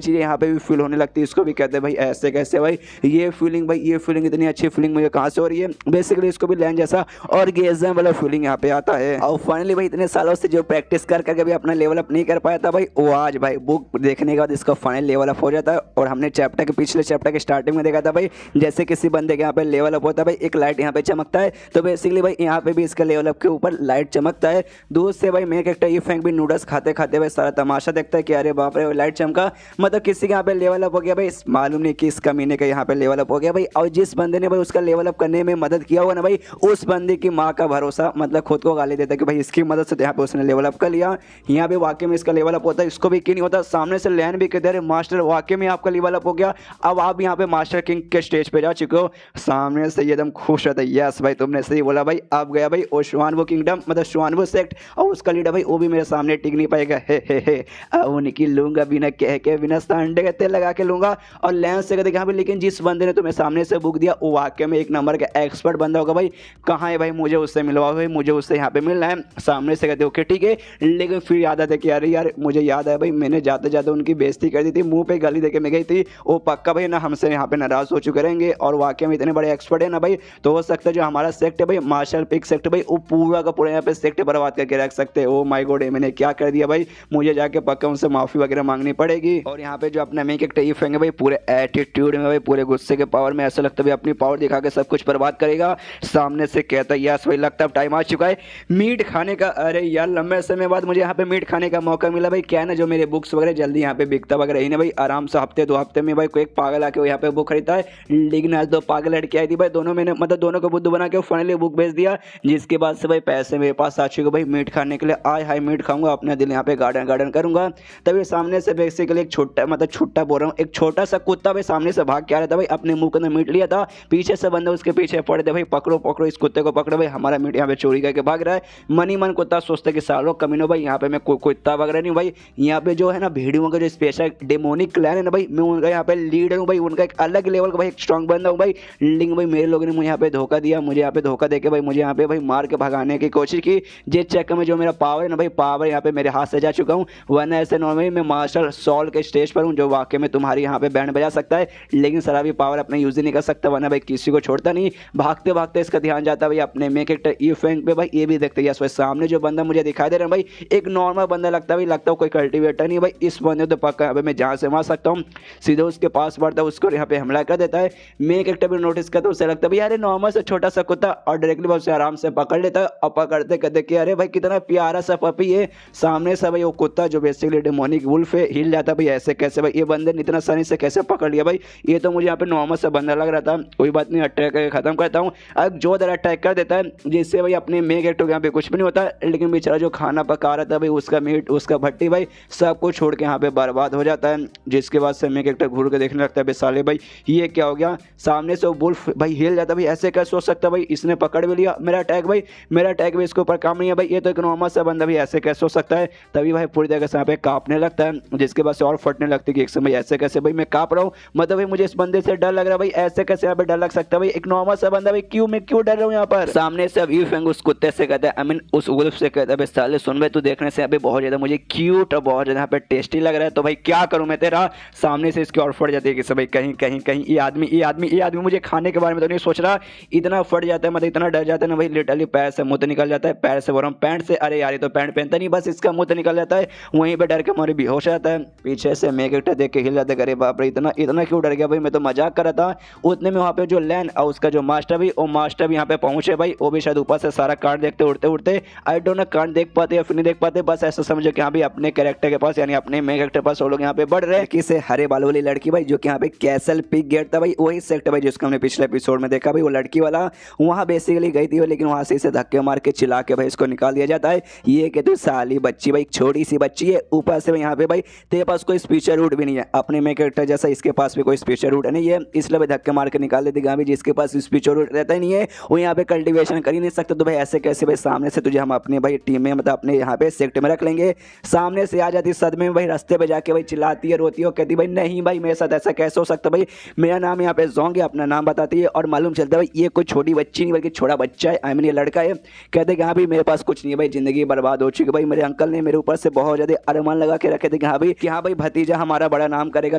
चीज़ें यहाँ पे भी फील होने लगती है। इसको भी कहते हैं भाई ऐसे कैसे भाई, ये फीलिंग इतनी अच्छी फीलिंग मुझे कहाँ से हो रही है। बेसिकली इसको भी लैंड जैसा ऑर्गेज़म वाला फीलिंग यहाँ पे आता है। और फाइनली भाई इतने सालों से जो प्रैक्टिस कर करके भी अपना लेवल अप नहीं कर पाया था भाई, वो आज भाई बुक देखने के बाद इसका फाइनल लेवल अप हो जाता है। और हमने चैप्टर के पिछले चैप्टर के स्टार्टिंग में देखा था भाई जैसे किसी बंदे के यहाँ पे लेवल अप होता है भाई एक लाइट यहाँ पे चमकता है, तो बेसिकली भाई यहाँ पे भी इसका लेवल अप के ऊपर लाइट चमकता है। दूर से भाई मेन कैरेक्टर ये फैंक भी नूडल्स खाते खाते भाई सारा तमाशा देखता है कि अरे बाप रे लाइट चमका, मतलब किसी के यहाँ पे लेवल अप हो गया भाई, मालूम नहीं किस कमीने का यहाँ पे लेवल अप हो गया भाई। और जिस बंदे ने भाई उसका लेवल अप करने में मदद किया होगा ना भाई, उस बंदे की माँ का भरोसा मतलब खुद को गाली देता है कि भाई इसकी मदद से यहाँ पे उसने लेवल अप कर लिया। यहाँ पे वाकई में इसका लेवल अप होता है, इसको भी क्यों नहीं होता। सामने से लैन भी कहते हैं मास्टर वाकई में आपका लेवल अप हो गया, अब आप यहाँ पे मास्टर किंग के स्टेज पे जा चुके हो। सामने से एकदम खुश रहता है यस भाई तुमने सही बोला भाई, अब गया भाई वो शुआनवुक किंगडम मतलब शुआनवुक सेक्ट और उसका लीडर भाई वो भी मेरे सामने टिक नहीं पाएगा। हे उनकी लूंगा बिना कह के बिना सांडे का तेल लगा के लूंगा। और लैंस से कहते भाई लेकिन जिस बंदे ने तुम्हें सामने से बुक दिया वो वाकई में एक नंबर का एक्सपर्ट बंदा होगा भाई, कहाँ है भाई मुझे उससे मिलवाओ भाई, मुझे उससे यहाँ पे मिलना है। सामने से कहते ओके ठीक है, लेकिन फिर याद आता कि अरे यार मुझे याद है भाई मैंने जाते जाते उनकी बेइज्जती कर दी थी, मुंह पे गाली देके मैं गई थी, वो पक्का भाई ना हमसे यहाँ पे नाराज हो चुके रहेंगे और वाकई में इतने बड़े एक्सपर्ट है ना भाई, तो हो सकता है जो हमारा सेक्ट है भाई मार्शल पीक सेक्ट भाई वो पूरा का पूरा यहाँ पे सेक्ट बर्बाद करके रख सकते हैं। ओ माय गॉड मैंने क्या कर दिया भाई, मुझे जाके पक्का उनसे माफी वगैरह मांगनी पड़ेगी। और यहाँ पे जो अपना मेन कैरेक्टर ये फैंग है भाई पूरे एटीट्यूड में भाई पूरे गुस्से के पावर में, ऐसा लगता है अपनी पावर दिखा के सब कुछ बर्बाद करेगा। सामने से कहता है यस भाई लगता है टाइम आ चुका है मीट खाने का। अरे यार लंबे समय बाद मुझे यहाँ पे मीट खाने का मौका मिला भाई, क्या है ना जो मेरे बुक्स वगैरह जल्दी यहाँ पे बिकता वगैरह ही ना भाई, आराम से हफ्ते 2 हफ्ते में भाई कोई एक पागल आके यहाँ पे बुक खरीदता है, लेकिन आज 2 पागल लड़की आई थी भाई, दोनों मैंने मतलब दोनों को बुद्धू बना के फाइनली बुक भेज दिया, जिसके बाद से भाई पैसे मेरे पास आ चुके भाई मीट खाने के लिए। आय हाय मीट खाऊंगा अपना दिल यहाँ पे गार्डन करूंगा। तभी सामने से बेसिकली एक छोटा मतलब छुट्टा बोल रहा हूँ, एक छोटा सा कुत्ता भाई सामने से भाग के आ रहा था भाई, अपने मुंह के अंदर मीट लिया था, पीछे से बंदा उसके पीछे पड़े थे भाई, पकड़ो इस कुत्ते को पकड़ो भाई, हमारा मीट यहाँ पे चोरी करके भाग रहा है। मनी मन कुत्ता सोचते कि सालों कमीनों भाई यहाँ पे मैं कुत्ता वगैरह नहीं भाई, यहाँ पे जो है ना भेड़ियों का जो स्पेशल डेमोनिक क्लैन है ना भाई, मैं उनका यहाँ पे लीडर हूँ भाई, उनका एक अलग लेवल का भाई एक स्ट्रॉन्ग बंदा हूँ भाई। लेकिन भाई मेरे लोगों ने मुझे यहाँ पे धोखा दिया, मुझे यहाँ पे धोखा देके भाई मुझे यहाँ पे भाई मार के भगाने की कोशिश की, जिस चक्कर में जो मेरा पावर है ना भाई पावर यहाँ पे मेरे हाथ से जा चुका हूँ, वरना ऐसे नॉर्मली मैं मार्शल सॉल के स्टेज पर हूँ जो वाकई में तुम्हारी यहाँ पे बैंड बजा सकता है, लेकिन सर अभी पावर अपने यूज ही नहीं कर सकता, वरना भाई किसी को छोड़ता नहीं। भागते भागते इसका ध्यान जाता है भाई अपने मेन कैरेक्टर ई फैंग पे। भाई ये भी देखते हैं सामने जो बंदा मुझे दिखाई दे रहा है भाई एक नॉर्मल बंदा लगता है भाई, लगता है कोई कल्टीवेटर नहीं भाई। इस बंदे तो पक्का यहाँ पे मैं जहाँ से मार सकता हूँ, सीधे उसके पास बढ़ता है, उसको यहाँ पे हमला कर देता है। मेन कैरेक्टर भी नोटिस करता है, उसे लगता है भाई अरे नॉर्मल से छोटा सा कुत्ता, और डायरेक्टली बहुत से आराम से पकड़ लेता है। और पकड़ते कहते कि अरे भाई कितना प्यारा सा पपी है। सामने से भाई वो कुत्ता जो बेसिकली डेमोनिक वुल्फ है हिल जाता है भाई, ऐसे कैसे भाई ये बंदे ने इतना आसानी से कैसे पकड़ लिया भाई। ये तो मुझे यहाँ पे नॉर्मल सा बंदा लग रहा था, कोई बात नहीं, अटैक करके खत्म करता हूँ। अब जो दर अटैक कर देता है जिससे भाई अपने मेन कैरेक्टर के यहाँ पे कुछ भी नहीं होता, लेकिन बेचारा जो खाना पका रहा था भाई उसका मीट उसका भट्टी भाई सब कुछ छोड़ के यहाँ पे बर्बाद हो जाता है। जिसके बाद से मेन कैरेक्टर घूर के देखने लगता है भाई साले भाई ये क्या हो गया। सामने से वो वुल्फ भाई हिल जाता है भाई, ऐसे कैसे हो सकता है भाई, इसने पकड़ भी लिया मेरा अटैक भाई, मेरा अटैक भी इसके ऊपर काम नहीं है भाई, ये तो एक नॉर्मल सा बंदा भी ऐसे कैसे हो सकता है। तभी भाई पूरी तरह से यहाँ पे कांपने लगता है, जिसके बाद से और फटने लगती है कि एक समय ऐसे कैसे भाई मैं कांप रहा हूँ, मतलब भाई मुझे इस बंदे से डर लग रहा है भाई, ऐसे कैसे यहाँ पे डर लग सकता है भाई, एक नॉर्मल सा बंदा भाई क्यों मैं क्यों डर रहा हूँ यहाँ पर। सामने से अब यूफेंग उस कुत्ते से कहता है आई मीन उस वुल्फ से कहता है भाई साले सुन भाई तू देखने से यहाँ पे बहुत ज्यादा मुझे क्यूट और बहुत ज्यादा यहाँ पे टेस्टी लग रहा है, तो भाई क्या करूँ मैं तेरा। सामने से इसकी और फट जाती है कि भाई कहीं कहीं कहीं ये आदमी मुझे खाने के बारे में तो नहीं सोच रहा। इतना फट जाता है मतलब इतना डर जाता है ना भाई, लिटरली पैर से मुंह तो निकल जाता है, पैर से बोल रहा हूँ पैंट से, अरे यार ये तो पैंट पहनता नहीं, बस इसका मुंह तो निकल जाता है, वहीं पे डर के मारे बेहोश जाता है। पीछे से मेन कैरेक्टर देख के हिल जाता है, अरे बाप रे इतना इतना क्यों डर गया भाई, मैं तो मजाक कर रहा था। उतने में वहाँ पे जो लैंड और उसका जो मास्टर भी वो मास्टर भी यहाँ पे पहुंचे भाई, वो भी शायद ऊपर से सारा कार्ड देखते उड़ते उड़ते आई डोंट नो कार्ड देख पाते या फिर नहीं देख पाते, बस ऐसा समझो कि यहाँ भी अपने कैरेक्टर के पास यानी अपने मेन कैरेक्टर पास वो लोग यहाँ पे बढ़ रहे हैं। किसे हरे बाल वाली लड़की भाई जो कि यहाँ पे कैसल पिक गेट था भाई, वही सेक्टर भाई जिसको हमने पिछले एपिसोड में देखा भाई, वो लड़की वाला वहाँ बेसिकली गई थी, लेकिन वहाँ से इसे धक्के मार के चिल्ला के भाई इसको निकाल दिया जाता है। ये कहते साली बच्ची भाई छोटी सी बच्ची है, ऊपर से यहाँ पे भाई तेरे पास कोई स्पीचर रूट भी नहीं है, अपने में कैरेक्टर जैसा इसके पास भी कोई स्पीचर रूट नहीं है, इसलिए भाई धक्के मार के निकाल देती गाँव जिसके पास स्पीचर रूट रहता ही नहीं है, वो यहाँ पे कल्टिवेशन कर ही नहीं सकते। तो भाई ऐसे कैसे भाई सामने से तुझे हम अपने भाई टीम में मतलब अपने यहाँ पे सेक्टर में रख लेंगे। सामने से आ जाती सदमे में भाई, रास्ते पे जाके भाई चिल्लाती है रोती है, कहती भाई नहीं भाई मेरे साथ ऐसा कैसे हो सकता भाई, मेरा नाम यहाँ पे जोंग है, अपना नाम बताती है और मालूम चलता है भाई ये कोई छोटी बच्ची नहीं बल्कि छोटा बच्चा है, आई मीन ये लड़का है। कहते कि हाँ भाई मेरे पास कुछ नहीं है भाई, जिंदगी बर्बाद हो चुकी भाई, मेरे अंकल ने मेरे ऊपर से बहुत ज्यादा अरमान लगा के रखे थे कि हाँ भाई भतीजा हमारा बड़ा नाम करेगा,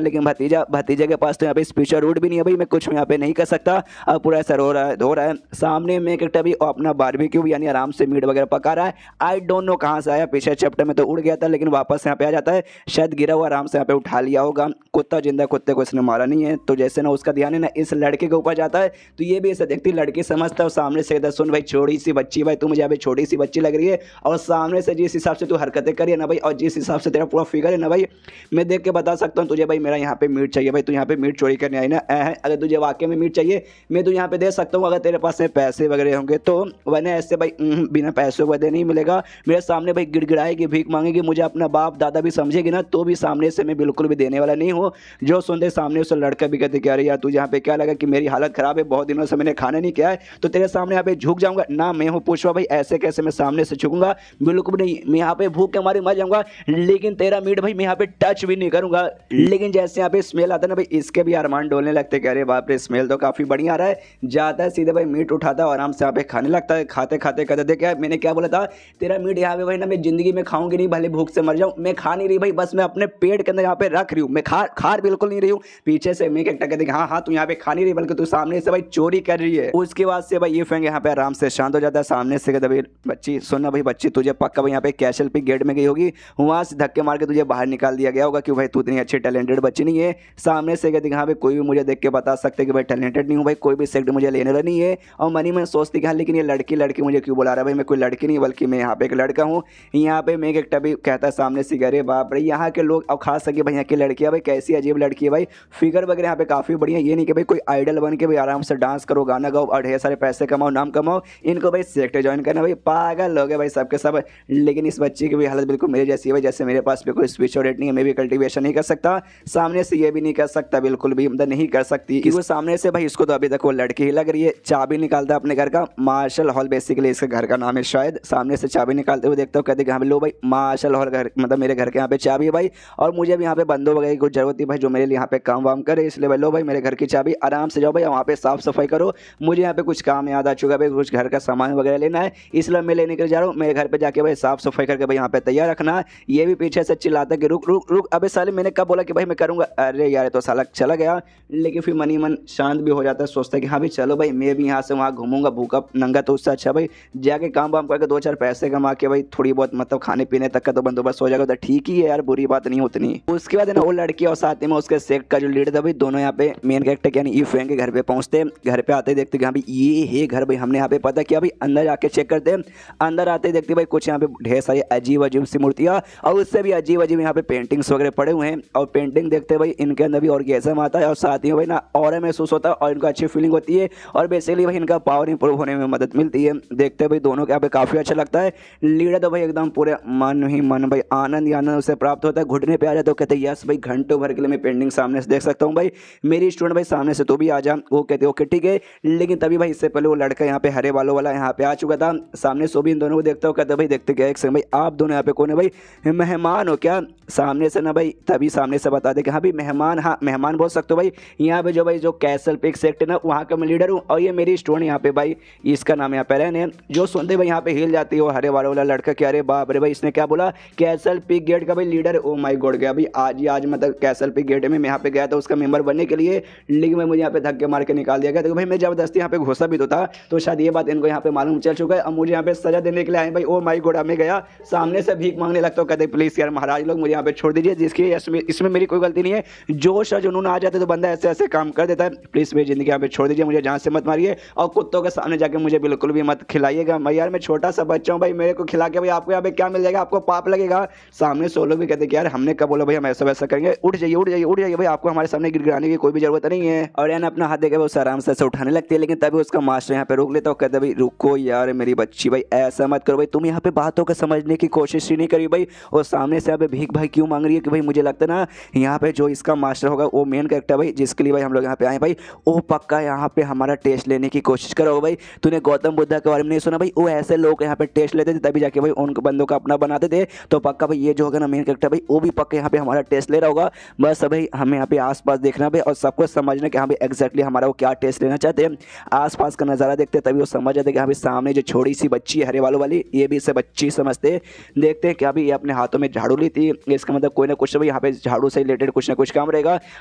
लेकिन भतीजे के पास तो यहाँ पे स्पीचर रूट भी नहीं है भाई, मैं कुछ यहाँ पे नहीं कर सकता। अब पूरा ऐसा रो रहा है धो रहा है। सामने में कैरेक्टर भी अपना बारबेक्यू यानी आराम से मीट वगैरह पका रहा है, आई डोंट नो कहाँ से आया, पिछले चैप्टर में तो उड़ गया था लेकिन वापस यहाँ पे आ जाता है, शायद गिरा हुआ आराम से यहाँ पे उठा लिया होगा। कुत्ता जिंदा कुत्ते को इसने मारा नहीं है, तो जैसे ना उसका ध्यान है ना इस लड़के के ऊपर जाता है, तो ये भी ऐसे देखती लड़की समझता है सामने से सुन भाई छोटी सी बच्ची भाई, तू मुझे अभी छोटी सी बच्ची लग रही है, और सामने से जिस हिसाब से तू हरकतें करी है ना भाई, और जिस हिसाब से तेरा पूरा फिगर है ना भाई, मैं देख के बता सकता हूँ तुझे भाई मेरा यहाँ पे मीट चाहिए भाई, तू यहाँ पे मीट चोरी करने आई ना, अगर तुझे वाकई में मीट चाहिए मैं तो यहाँ पे दे सकता हूँ अगर तेरे पास में पैसे वगैरह होंगे, तो वरना ऐसे भाई बिना पैसों वगैरह नहीं मिलेगा। मेरे सामने भाई गिड़गिड़ाएगी भीख मांगेगी, मुझे अपना बाप दादा भी समझेगी ना, तो भी सामने से मैं बिल्कुल भी देने वाला नहीं हूँ। जो सुनते सामने उसे लड़का भी कहते क्या रही यार तुझे यहाँ पे क्या लगा कि मेरी हालत खराब है, बहुत दिनों से मैंने खाना नहीं किया है, तो तेरे सामने यहाँ पे झुक जाऊंगा ना, मैं हूँ पुष्पा भाई, ऐसे कैसे मैं सामने से झुकूंगा, बिल्कुल नहीं, मैं यहाँ पे भूख के मारे मर जाऊंगा, लेकिन तेरा मीट भाई मैं यहाँ पे टच भी नहीं करूंगा। लेकिन जैसे यहाँ पे स्मेल आता है ना भाई, इसके भी अरमान डोलने लगते, कह रहे बाप रे स्मेल तो काफी बढ़िया आ रहा है, जाता है सीधे भाई मीट उठाता है आराम से यहाँ पे खाने लगता है। खाते खाते कहते थे क्या मैंने क्या बोला था, तेरा मीट यहाँ पे भाई ना मैं जिंदगी में खाऊंगी नहीं, भले भूख से मर जाऊं, मैं खा नहीं रही भाई, बस मैं अपने पेट के अंदर यहाँ पे रख रही हूँ, मैं खा बिल्कुल नहीं रही हूँ। पीछे से मैं कहते कहते हाँ तू यहाँ पे खा नहीं रही बल्कि तू सामने से भाई चोरी कर रही है। उसके बाद से भाई ये फेंग यहाँ पे आराम से शांत हो जाता है। सामने से कहता भाई बच्ची सुनना भाई, बच्ची तुझे पक्का भाई यहाँ पे कैशल पे गेट में गई होगी, वहां से धक्के मार के तुझे बाहर निकाल दिया गया होगा क्यों भाई तू इतनी अच्छी टैलेंटेड बच्ची नहीं है। सामने से कहती हाँ भाई कोई भी मुझे देख के बता सकते कि भाई टैलेंटेड नहीं हूँ भाई, कोई भी सेक्ट मुझे लेने वाला नहीं है। और मनी में सोचती कि हाँ लेकिन ये लड़की मुझे क्यों बुला रहा है भाई, मैं कोई लड़की नहीं बल्कि मैं यहाँ पे एक लड़का हूँ। यहाँ पे मैं एक भी कहता है सामने से अरे बाप रे यहाँ के लोग और खास करके भाई यहाँ की लड़कियाँ भाई कैसी अजीब लड़की है भाई, फिगर वगैरह यहाँ पे काफ़ी बढ़िया, ये नहीं कि भाई कोई आइडल बन के भाई आराम से डांस करो गाना गाओ और ढेर सारे पैसे कमाओ नाम कमाओ, इनको भाई सेक्ट ज्वाइन करना भाई पागल लोग है भाई सबके सब। लेकिन इस बच्ची की भी हालत बिल्कुल मेरे जैसी है भाई, जैसे मेरे पास भी कोई स्पिरिचुअल रेट नहीं है, मैं भी कल्टिवेशन नहीं कर सकता, सामने से ये भी नहीं कर सकता, बिल्कुल भी मतलब नहीं कर सकती क्योंकि सामने से भाई इसको तो अभी तक वो लड़की ही लग रही है। चाबी निकालता है अपने घर का, मार्शल हॉल बेसिकली इसके घर का नाम है शायद। सामने से चाबी निकालते हुए देखता हूँ, कहते हाँ लो भाई मार्शल हॉल घर मतलब मेरे घर के यहाँ पे चाबी है भाई, और मुझे भी यहाँ पे बंदों वगैरह की कुछ जरूरत थी भाई जो मेरे लिए यहाँ पे काम वाम करे, इसलिए भाई लो भाई मेरे घर की चाबी, आराम से जाओ भाई वहाँ पे साफ सफाई करो, मुझे यहाँ पे कुछ काम याद आ चुका है भाई, कुछ घर का सामान वगैरह लेना है इसलिए मैं लेने के लिए जा रहा हूँ, मेरे घर पे जाके भाई साफ सफाई करके भाई यहाँ पे तैयार रखना है। ये भी पीछे से चिल्लाता कि रुक रुक रुक, अबे साले मैंने कब बोला कि भाई मैं करूँगा, अरे यार तो साला चला गया। लेकिन फिर मनी मन शांत भी हो जाता है, सोचता है कि हाँ भाई चलो भाई मैं भी यहाँ से वहाँ घूमूंगा भूखा नंगा, तो उससे अच्छा भाई जाके काम वाम करके 2-4 पैसे कमा के भाई थोड़ी बहुत मतलब खाने पीने तक का तो बंदोबस्त हो जाएगा, तो ठीक ही है यार, बुरी बात नहीं उतनी। उसके बाद है ना वो लड़की और साथ में उसके सेक्ट का जो लीडर था भाई, दोनों यहाँ पे मेन कैरेक्टर यानी ई फैंग के घर पे पहुंचते। घर पे आते देखते कि हाँ भाई ये है घर भाई, हमने यहाँ पे पता किया भाई, अंदर जाके चेक करते हैं। अंदर आते देखते भाई कुछ यहाँ पे ढेर सारी अजीब अजीब सी मूर्तियाँ और उससे भी अजीब अजीब यहाँ पे पेंटिंग्स वगैरह पड़े हुए हैं। और पेंटिंग देखते भाई इनके अंदर भी ऑर्गेज़म आता है और साथ ही भाई ना ऑरा महसूस होता है और इनको अच्छी फीलिंग होती है और बेसिकली भाई इनका पावर इंप्रूव होने में मदद मिलती है। देखते भाई दोनों के यहाँ पे काफ़ी अच्छा लगता है। लीडर तो भाई एकदम पूरे मन ही मन भाई आनंद ही आनंद उसे प्राप्त होता है। घुटने पे आ जाते तो कहते हैं यस भाई घंटों भर के लिए मैं पेंटिंग सामने से देख सकता हूँ भाई, मेरी स्टूडेंट भाई सामने से तो भी आ जा। वो कहते ओके ठीक है। लेकिन तभी भाई इससे पहले वो लड़का यहाँ पे हरे बालों वाला यहाँ पे आ चुका था सामने से, भी इन दोनों को देखता हो, कहते भाई देखते क्या एक सेकंड भाई आप दोनों यहाँ पे कौन है भाई, मेहमान हो क्या? सामने से ना भाई तभी सामने से बता दे कि हाँ भाई मेहमान, हाँ मेहमान बोल सकते हो भाई। यहाँ पे जो भाई जो कैसल पिक सेक्ट है ना वहाँ का मैं लीडर हूँ और ये मेरी स्टूडेंट यहाँ पे भाई, इसका नाम यहाँ पे रहने। जो सुनते भाई यहाँ पे हिल जाती है वो हरे बालों वाला लड़का, क्या अरे बाप रे भाई इसने क्या बोला, कैसल पिक गेट का भाई लीडर, ओ माय गॉड गया भाई आज मतलब कैसल पिक गेट में मैं यहाँ पे गया था उसका मेंबर बनने के लिए, लेकिन मैं मुझे यहाँ पे धक्के मार के निकाल दिया गया। तो भाई मैं जबरदस्ती यहाँ पे घुसा भी तो था, तो शायद ये बात इनको यहाँ पे मालूम चल चुका है। अब मुझे यहाँ पे सजा देने के लिए आए भाई, ओ माय गॉड। मैं गया सामने से भीख मांगने लगता हूँ, कहते प्लीज यार महाराज लोग मुझे यहाँ पे छोड़ दीजिए, जिसकी इसमें मेरी कोई गलती नहीं है। जोश और जुनून आ जाते तो बंदा ऐसे ऐसे काम कर देता है, प्लीज मेरी जिंदगी यहाँ पे छोड़ दीजिए, मुझे जान से मत मारिए और कुत्तों के सामने जाके मुझे बिल्कुल भी मत खिलाइएगा। मैं यार मैं छोटा सा बच्चा हूँ भाई, मेरे को खिला के भाई आपको यहाँ पे क्या मिल जाएगा, आपको पाप लगेगा। सामने से लोग भी कहते कि यार हमने कब बोला भाई हम ऐसा वैसा करेंगे, उठ जाइए उठ जाइए उठ जाइए भाई, आपको हमारे सामने गिड़गिड़ाने की कोई भी जरूरत नहीं है। और यार अपना हाथ देकर उसे आराम से उठाने लगती है, लेकिन तभी उसका मास्टर यहाँ पे रोक लेता है, कहता भाई रुको यार मेरी बच्ची भाई ऐसा मत करो भाई, तुम यहाँ पे बातों को समझने की कोशिश ही नहीं करी भाई। और सामने से यहाँ पे भीख भाई क्यों मांग रही है कि भाई मुझे लगता है ना यहाँ पे जो इसका मास्टर होगा वो मेन कैरेक्टर भाई जिसके लिए भाई हम लोग यहाँ पे आए भाई, वो पक्का यहाँ पे हमारा टेस्ट लेने की कोशिश करो भाई। तूने गौतम बुद्ध के बारे में नहीं सुना भाई, वो ऐसे लोग यहाँ पे टेस्ट लेते थे तभी जाके भाई उन बंदों का अपना बनाते थे, तो पक्का भाई ये जो होगा ना मेन कैरेक्टर भाई वो भी पक्का यहाँ पे हमारा टेस्ट ले रहा होगा। बस भाई हमें यहाँ पे आसपास देखना भाई और सबको समझना कि हाँ भाई एग्जैक्टली हमारा वो क्या टेस्ट लेना चाहते हैं। आसपास का नज़ारा देखते तभी वो समझ जाते कि हाँ भाई सामने जो छोटी सी बच्ची है हरे बालों वाली, ये भी इसे बच्ची समझते। देखते हैं कि अभी ये अपने हाथों में झाड़ू ली थी, इसका मतलब कोई ना कुछ भाई यहाँ पे झाड़ू से रिलेटेड कुछ ना कुछ काम रहेगा।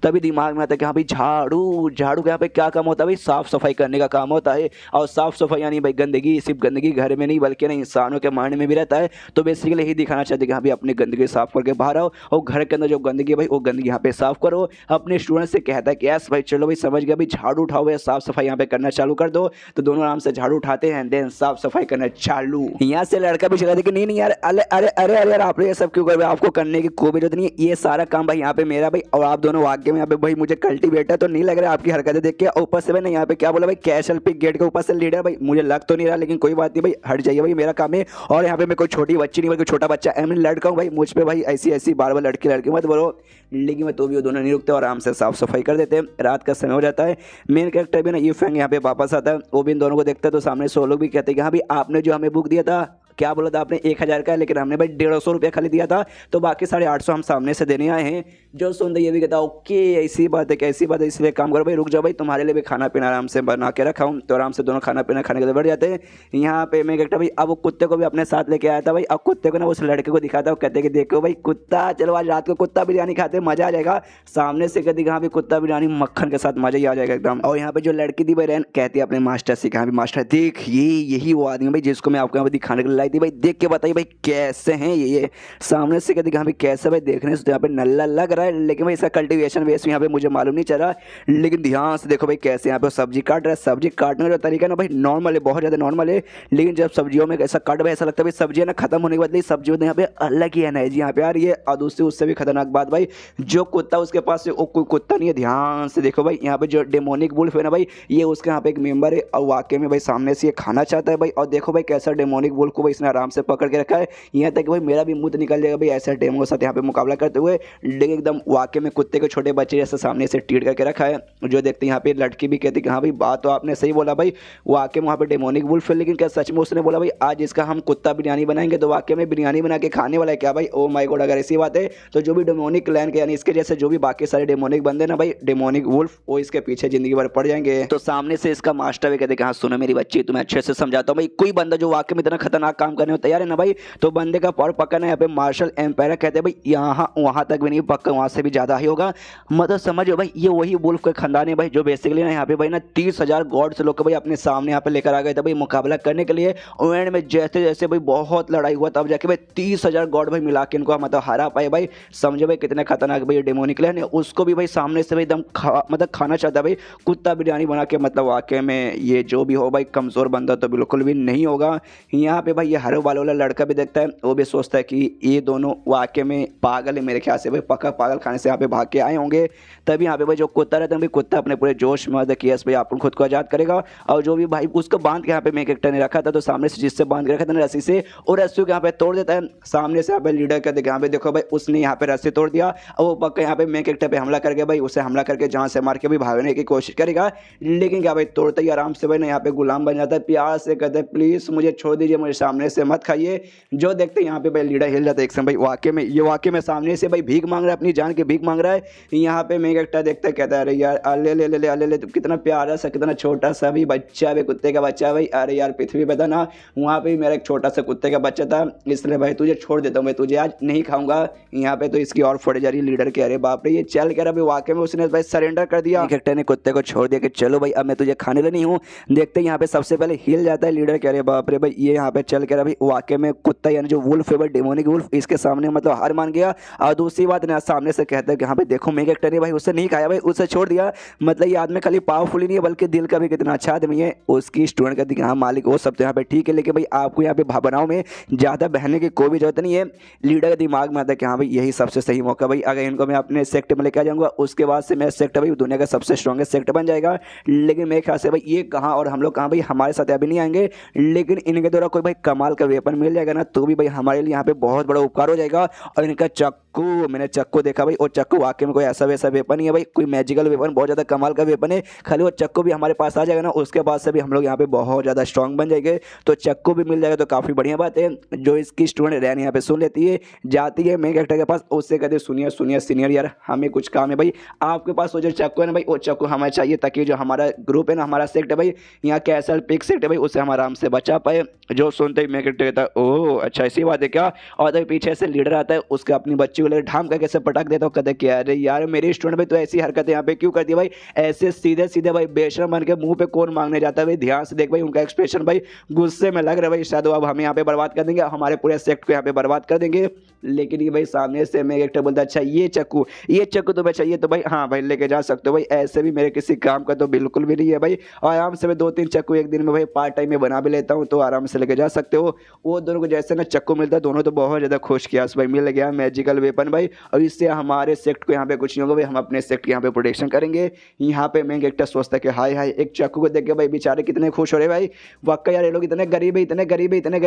तभी दिमाग में आता है कि हाँ भाई झाड़ू झाड़ू के यहाँ पे क्या काम होता है भाई, साफ सफाई करने का काम होता है। और साफ सफाई यानी भाई गंदगी, सिर्फ गंदगी घर में नहीं बल्कि ना इंसानों के माइंड में भी रहता है। तो बेसिकली यही दिखाना चाहते हैं कि हाँ भाई अपनी गंदगी साफ करके बाहर आओ और घर के अंदर जो गंदगी है भाई वो गंदगी यहाँ पे साफ करो। अपने स्टूडेंट से कहता है कि यस भाई चलो भाई समझ गया भाई, झाड़ू उठाओ या साफ सफाई यहाँ पे करना चालू कर दो। तो दोनों आराम से झाड़ू उठाते हैं देन साफ सफाई करना चालू। यहाँ से लड़का भी चला कि नहीं नहीं यार अरे अरे अरे अरे यार आप ये सब क्यों कर रहे हो, आपको करने की कोई जरूरत नहीं है, ये सारा काम भाई यहाँ पे मेरा भाई और आप दोनों वाक्य में यहाँ पे भाई मुझे कल्टीवेटर तो नहीं लग रहा है आपकी हरकतें देख के। ऊपर से भाई ना यहाँ पे क्या बोला भाई कैसल पिक गेट के ऊपर से लीडर भाई, मुझे लग तो नहीं रहा लेकिन कोई बात नहीं भाई हट जाइए भाई मेरा काम है। और यहाँ पे मैं कोई छोटी बच्ची नहीं बल्कि छोटा बच्चा एम लड़का हूँ भाई, मुझ पे भाई ऐसी ऐसी बार बार लड़की लड़की मत बोलो। लेकिन मैं तो भी वो दोनों नहीं रुकते और आराम से साफ सफाई कर देते हैं। रात का समय हो जाता है, मेन कैरेक्टर भी ना ये फैंग यहाँ पे वापस आता है, वो भी इन दोनों को देखता है। तो सामने से वो लोग भी कहते हैं कि हाँ भाई आपने जो हमें बुक दिया था, क्या बोला था आपने 1000 का, लेकिन हमने भाई 150 रुपया खाली दिया था, तो बाकी 850 हम सामने से देने आए हैं। जो सुनते ये भी कहता ओके ऐसी बात है कैसी बात है, इसलिए काम करो भाई रुक जाओ भाई तुम्हारे लिए भी खाना पीना आराम से बना के रखा हूँ। तो आराम से दोनों खाना पीना खाने के लिए बैठ जाते हैं। यहाँ पे मैं कहता भाई अब वो कुत्ते को भी अपने साथ लेके आया था भाई, अब कुत्ते को ना उस लड़के को दिखाता है, कहते कि देखो भाई कुत्ता चलो आज रात को कुत्ता बिरयानी खाते मजा आ जाएगा। सामने से कहती हाँ भाई कुत्ता बिरयानी मक्खन के साथ मजा ही आ जाएगा एकदम। और यहाँ पे जो लड़की थी भाई रैन कहती है अपने मास्टर से कहा मास्टर देख यही वो आदमी भाई जिसको मैं आपको यहाँ पे दिखाने के लिए लाई थी भाई, देख के बताइए भाई कैसे हैं ये। सामने से कहती हाँ भाई कैसे भाई, देखने से यहाँ पे नल्ला लग रहा है लेकिन भाई इसका कल्टीवेशन बेस यहाँ पे मुझे मालूम नहीं चला। लेकिन ध्यान से देखो भाई कैसे यहाँ पे सब्जी काट रहा है, सब्जी काटने का तरीका ना भाई नॉर्मल है, बहुत ज़्यादा नॉर्मल है। लेकिन जब सब्जियों में ऐसा काट भाई ऐसा लगता है भाई सब्जी ना खत्म होने के बाद सब्जी होती है यहाँ पे अलग ही एनर्जी यहाँ पे आ रही है। और दूसरी उससे भी खतरनाक बात भाई जो कुत्ता उसके पास वो कोई कुत्ता नहीं है, ध्यान से देखो भाई यहाँ पे जो डेमोनिक वुल्फ है ना भाई ये उसके यहाँ पे एक मेंबर है और वाकई में भाई सामने से ये खाना चाहता है भाई। और देखो भाई कैसा डेमोनिक वुल्फ को भाई इसने आराम से पकड़ के रखा है, यहाँ तक कि भाई मेरा भी मुंह निकल जाएगा भाई ऐसे डेमो के साथ यहाँ पे मुकाबला करते हुए। लेकिन एकदम वाकई में कुत्ते के छोटे बच्चे जैसे सामने से टीट करके रखा है। जो देखते हैं यहाँ पे लड़की भी कहती कि हाँ भाई बात तो आपने सही बोला भाई, वाकई में वहाँ पे डेमोनिक वुल्फ है। लेकिन क्या सच में उसने बोला भाई आज इसका हम कुत्ता बिरयानी बनाएंगे, तो वाकई में बिरयानी बना के खाने वाला है क्या भाई? ओ माय गॉड, अगर ऐसी बात है तो जो भी डेमोनिक क्लैन के यानी इसके जैसे जो भी बाकी सारे डेमोनिक बंदे ना भाई डेमोनिक वुल्फ वो इसके पीछे जिंदगी भर पड़ जाएंगे। तो सामने से इसका मास्टर भी कहते कि हाँ सुनो मेरी बच्ची तुम्हें अच्छे से समझाता हूँ भाई, कोई बंदा जो वाकई में इतना खतरनाक काम करने को तैयार है ना भाई। तो बंदे का पावर पक्का ना यहाँ पे मार्शल एम्पायर कहते हैं भाई, यहाँ वहाँ तक भी नहीं, पक्का वहाँ से भी ज़्यादा ही होगा। मतलब समझो भाई ये वही वुल्फ का खानदान है भाई, जो बेसिकली ना यहाँ पे भाई ना 30,000 गॉड्स लोग को भाई अपने सामने यहाँ पे लेकर आ गए थे भाई मुकाबला करने के लिए। और एंड में जैसे जैसे भाई बहुत लड़ाई हुआ तब जाके भाई 30,000 गॉड भाई मिला के इनको मतलब हरा पाए भाई। समझो भाई कितने खतरनाक भाई डेमो निकले हैं। उसको भी भाई सामने से भाई एकदम मतलब खाना चाहता है भाई, कुत्ता बिरयानी बना के। मतलब वाकई में ये जो भी हो भाई कमज़ोर बंदा तो बिल्कुल भी नहीं होगा। यहाँ पे भाई ये हर वाला लड़का भी देखता है, वो भी सोचता है कि ये दोनों वाकई में पागल है मेरे ख्याल से भाई, पक्का पागल खाने से यहाँ पे भाग के आए होंगे। तभी यहाँ पे भाई जो कुत्ता रहता है भाई, कुत्ता अपने पूरे जोश में कि यस भाई अपन खुद को आज़ाद करेगा। और जो भी भाई उसको बांध के यहाँ पे मेन कैरेक्टर ने रखा था, तो सामने से जिससे बांध के रखा था ना रस्सी से, और रस्सी को यहाँ पे तोड़ देता है। सामने से यहाँ पे लीडर का यहाँ पे देखो भाई उसने यहाँ पे रस्सी तोड़ दिया, और वो पक्का यहाँ पे मेन कैरेक्टर पे हमला करके भाई उसे हमला करके जहाँ से मार के भी भागने की कोशिश करेगा। लेकिन क्या भाई तोड़ते ही आराम से भाई ना यहाँ पे गुलाम बन जाता है, प्यार से कहते हैं प्लीज़ मुझे छोड़ दीजिए, मुझे सामने से मत खाइए। जो देखते हैं यहाँ पे भाई लीडर हिल जाता है एक समय भाई, वाकई में सामने से भाई भीख मांग रहा है, अपनी जान की भीख मांग रहा है। यहाँ पे मेन कैरेक्टर देखता है, कहता है अरे यार ले ले ले ले ले ले, कितना प्यारा सा कितना छोटा सा भी बच्चा भाई, कुत्ते का बच्चा भाई। अरे यार पृथ्वी पे था ना, वहाँ पे मेरा एक छोटा सा कुत्ते का बच्चा था, इसलिए भाई तुझे छोड़ देता हूँ, मैं तुझे आज नहीं खाऊंगा। यहाँ पे तो इसकी और फोड़े जा रही है लीडर के, अरे बाप रे ये चल कर अभी वाकई में उसने भाई सरेंडर कर दिया। कैरेक्टर ने कुत्ते को छोड़ दिया कि चलो भाई अब मैं तुझे खाने ले नहीं हूँ। देखते हैं यहाँ पे सबसे पहले हिल जाता है लीडर के, अरे बाप रे भाई ये यहाँ पे चल कर अभी वाकई में कुत्ता यानी जो वुल्फ है भाई डेमोनिक वुल्फ, इसके सामने मतलब हार मान गया। और दूसरी बात ना सामने से कहता है कि यहाँ पे देखो मेन कैरेक्टर ने भाई उससे नहीं खाया भाई, उससे छोड़ दिया। मतलब ये आदमी खाली पावरफुल ही नहीं है बल्कि दिल का भी कितना अच्छा आदमी है। उसकी स्टूडेंट का हाँ मालिक वो सब तो यहाँ पे ठीक है, लेकिन भाई आपको यहाँ पे भावनाओं में ज़्यादा बहने की कोई भी जरूरत नहीं है। लीडर के दिमाग में आता है कि हाँ भाई यही सबसे सही मौका भाई, अगर इनको मैं अपने सेक्टर में लेकर आ जाऊँगा उसके बाद से मेरा सेक्टर भाई दुनिया का सबसे स्ट्रॉन्गेस्ट सेक्टर बन जाएगा। लेकिन मेरे ख्याल से भाई ये कहाँ और हम लोग कहाँ भाई हमारे साथ अभी नहीं आएंगे, लेकिन इनके द्वारा कोई भाई कमाल का वेपन मिल जाएगा ना तो भी भाई हमारे लिए यहाँ पे बहुत बड़ा उपकार हो जाएगा। और इनका चक्कू, मैंने चक्कू देखा भाई, और चक्कू वाकई में कोई ऐसा वैसा वेपन नहीं है भाई, कोई मैजिकल वेपन, बहुत ज़्यादा कमाल का वेपन है। खाली वो चक्कू भी हमारे पास आ जाएगा ना उसके बाद से भी हम लोग यहाँ पे बहुत ज़्यादा स्ट्रॉन्ग बन जाएंगे। तो चक्कू भी मिल जाएगा तो काफ़ी बढ़िया बात है। जो इसकी स्टूडेंट रैन यहाँ पे सुन लेती है, जाती है मेन कैरेक्टर के पास, उससे कहते सुनिए सुनिए सीनियर यार हमें कुछ काम है भाई, आपके पास वो जो चक्कू है ना भाई वो चक्कू हमें चाहिए ताकि जो हमारा ग्रुप है ना, हमारा सेक्ट है भाई, यहाँ कैसल पिक सेक्ट है भाई, उसे हम आराम से बचा पाए। जो सुनते ही मेन कैरेक्टर कहता है ओह अच्छा ऐसी बात है क्या। और तभी पीछे से लीडर आता है, उसके अपनी बच्ची को लेकर ढाम करके से पटक देता हूँ, कहते क्या अरे यार मेरी स्टूडेंट भाई तो ऐसी हरकत यहाँ पे क्यों करती है भाई, ऐसे सीधे सीधे भाई बेशरम बन के मुंह पे कौन मांगने जाता है भाई। ध्यान से देख भाई उनका एक्सप्रेशन भाई गुस्से में लग रहा है भाई, शायद अब हमें यहाँ पे बर्बाद कर देंगे, हमारे पूरे सेक्ट को यहाँ पे बर्बाद कर देंगे। लेकिन ये भाई सामने से मेरे कैरेक्टर बोलता अच्छा ये चक्कू तुम्हें चाहिए तो भाई हाँ भाई लेके जा सकते हो भाई, ऐसे भी मेरे किसी काम का तो बिल्कुल भी नहीं है भाई। और आराम से मैं 2-3 चक्कू एक दिन में भाई पार्ट टाइम में बना भी लेता हूँ, तो आराम से लेके जा सकते हो। वो दोनों को जैसे ना चक्कू मिलता है दोनों तो बहुत ज़्यादा खुश किया भाई, मिल गया मैजिकल वेपन भाई, और इससे हमारे सेक्ट को यहाँ पे कुछ नहीं होगा भाई, हम अपने सेक्ट की यहाँ पे प्रोटेक्शन करेंगे। यहाँ पे मेन कैरेक्टर सोचता है कि हाय हाय एक चक्कू को देख के भाई बेचारे कितने खुश हो रहे भाई, वाकई यार ये लोग इतने गरीब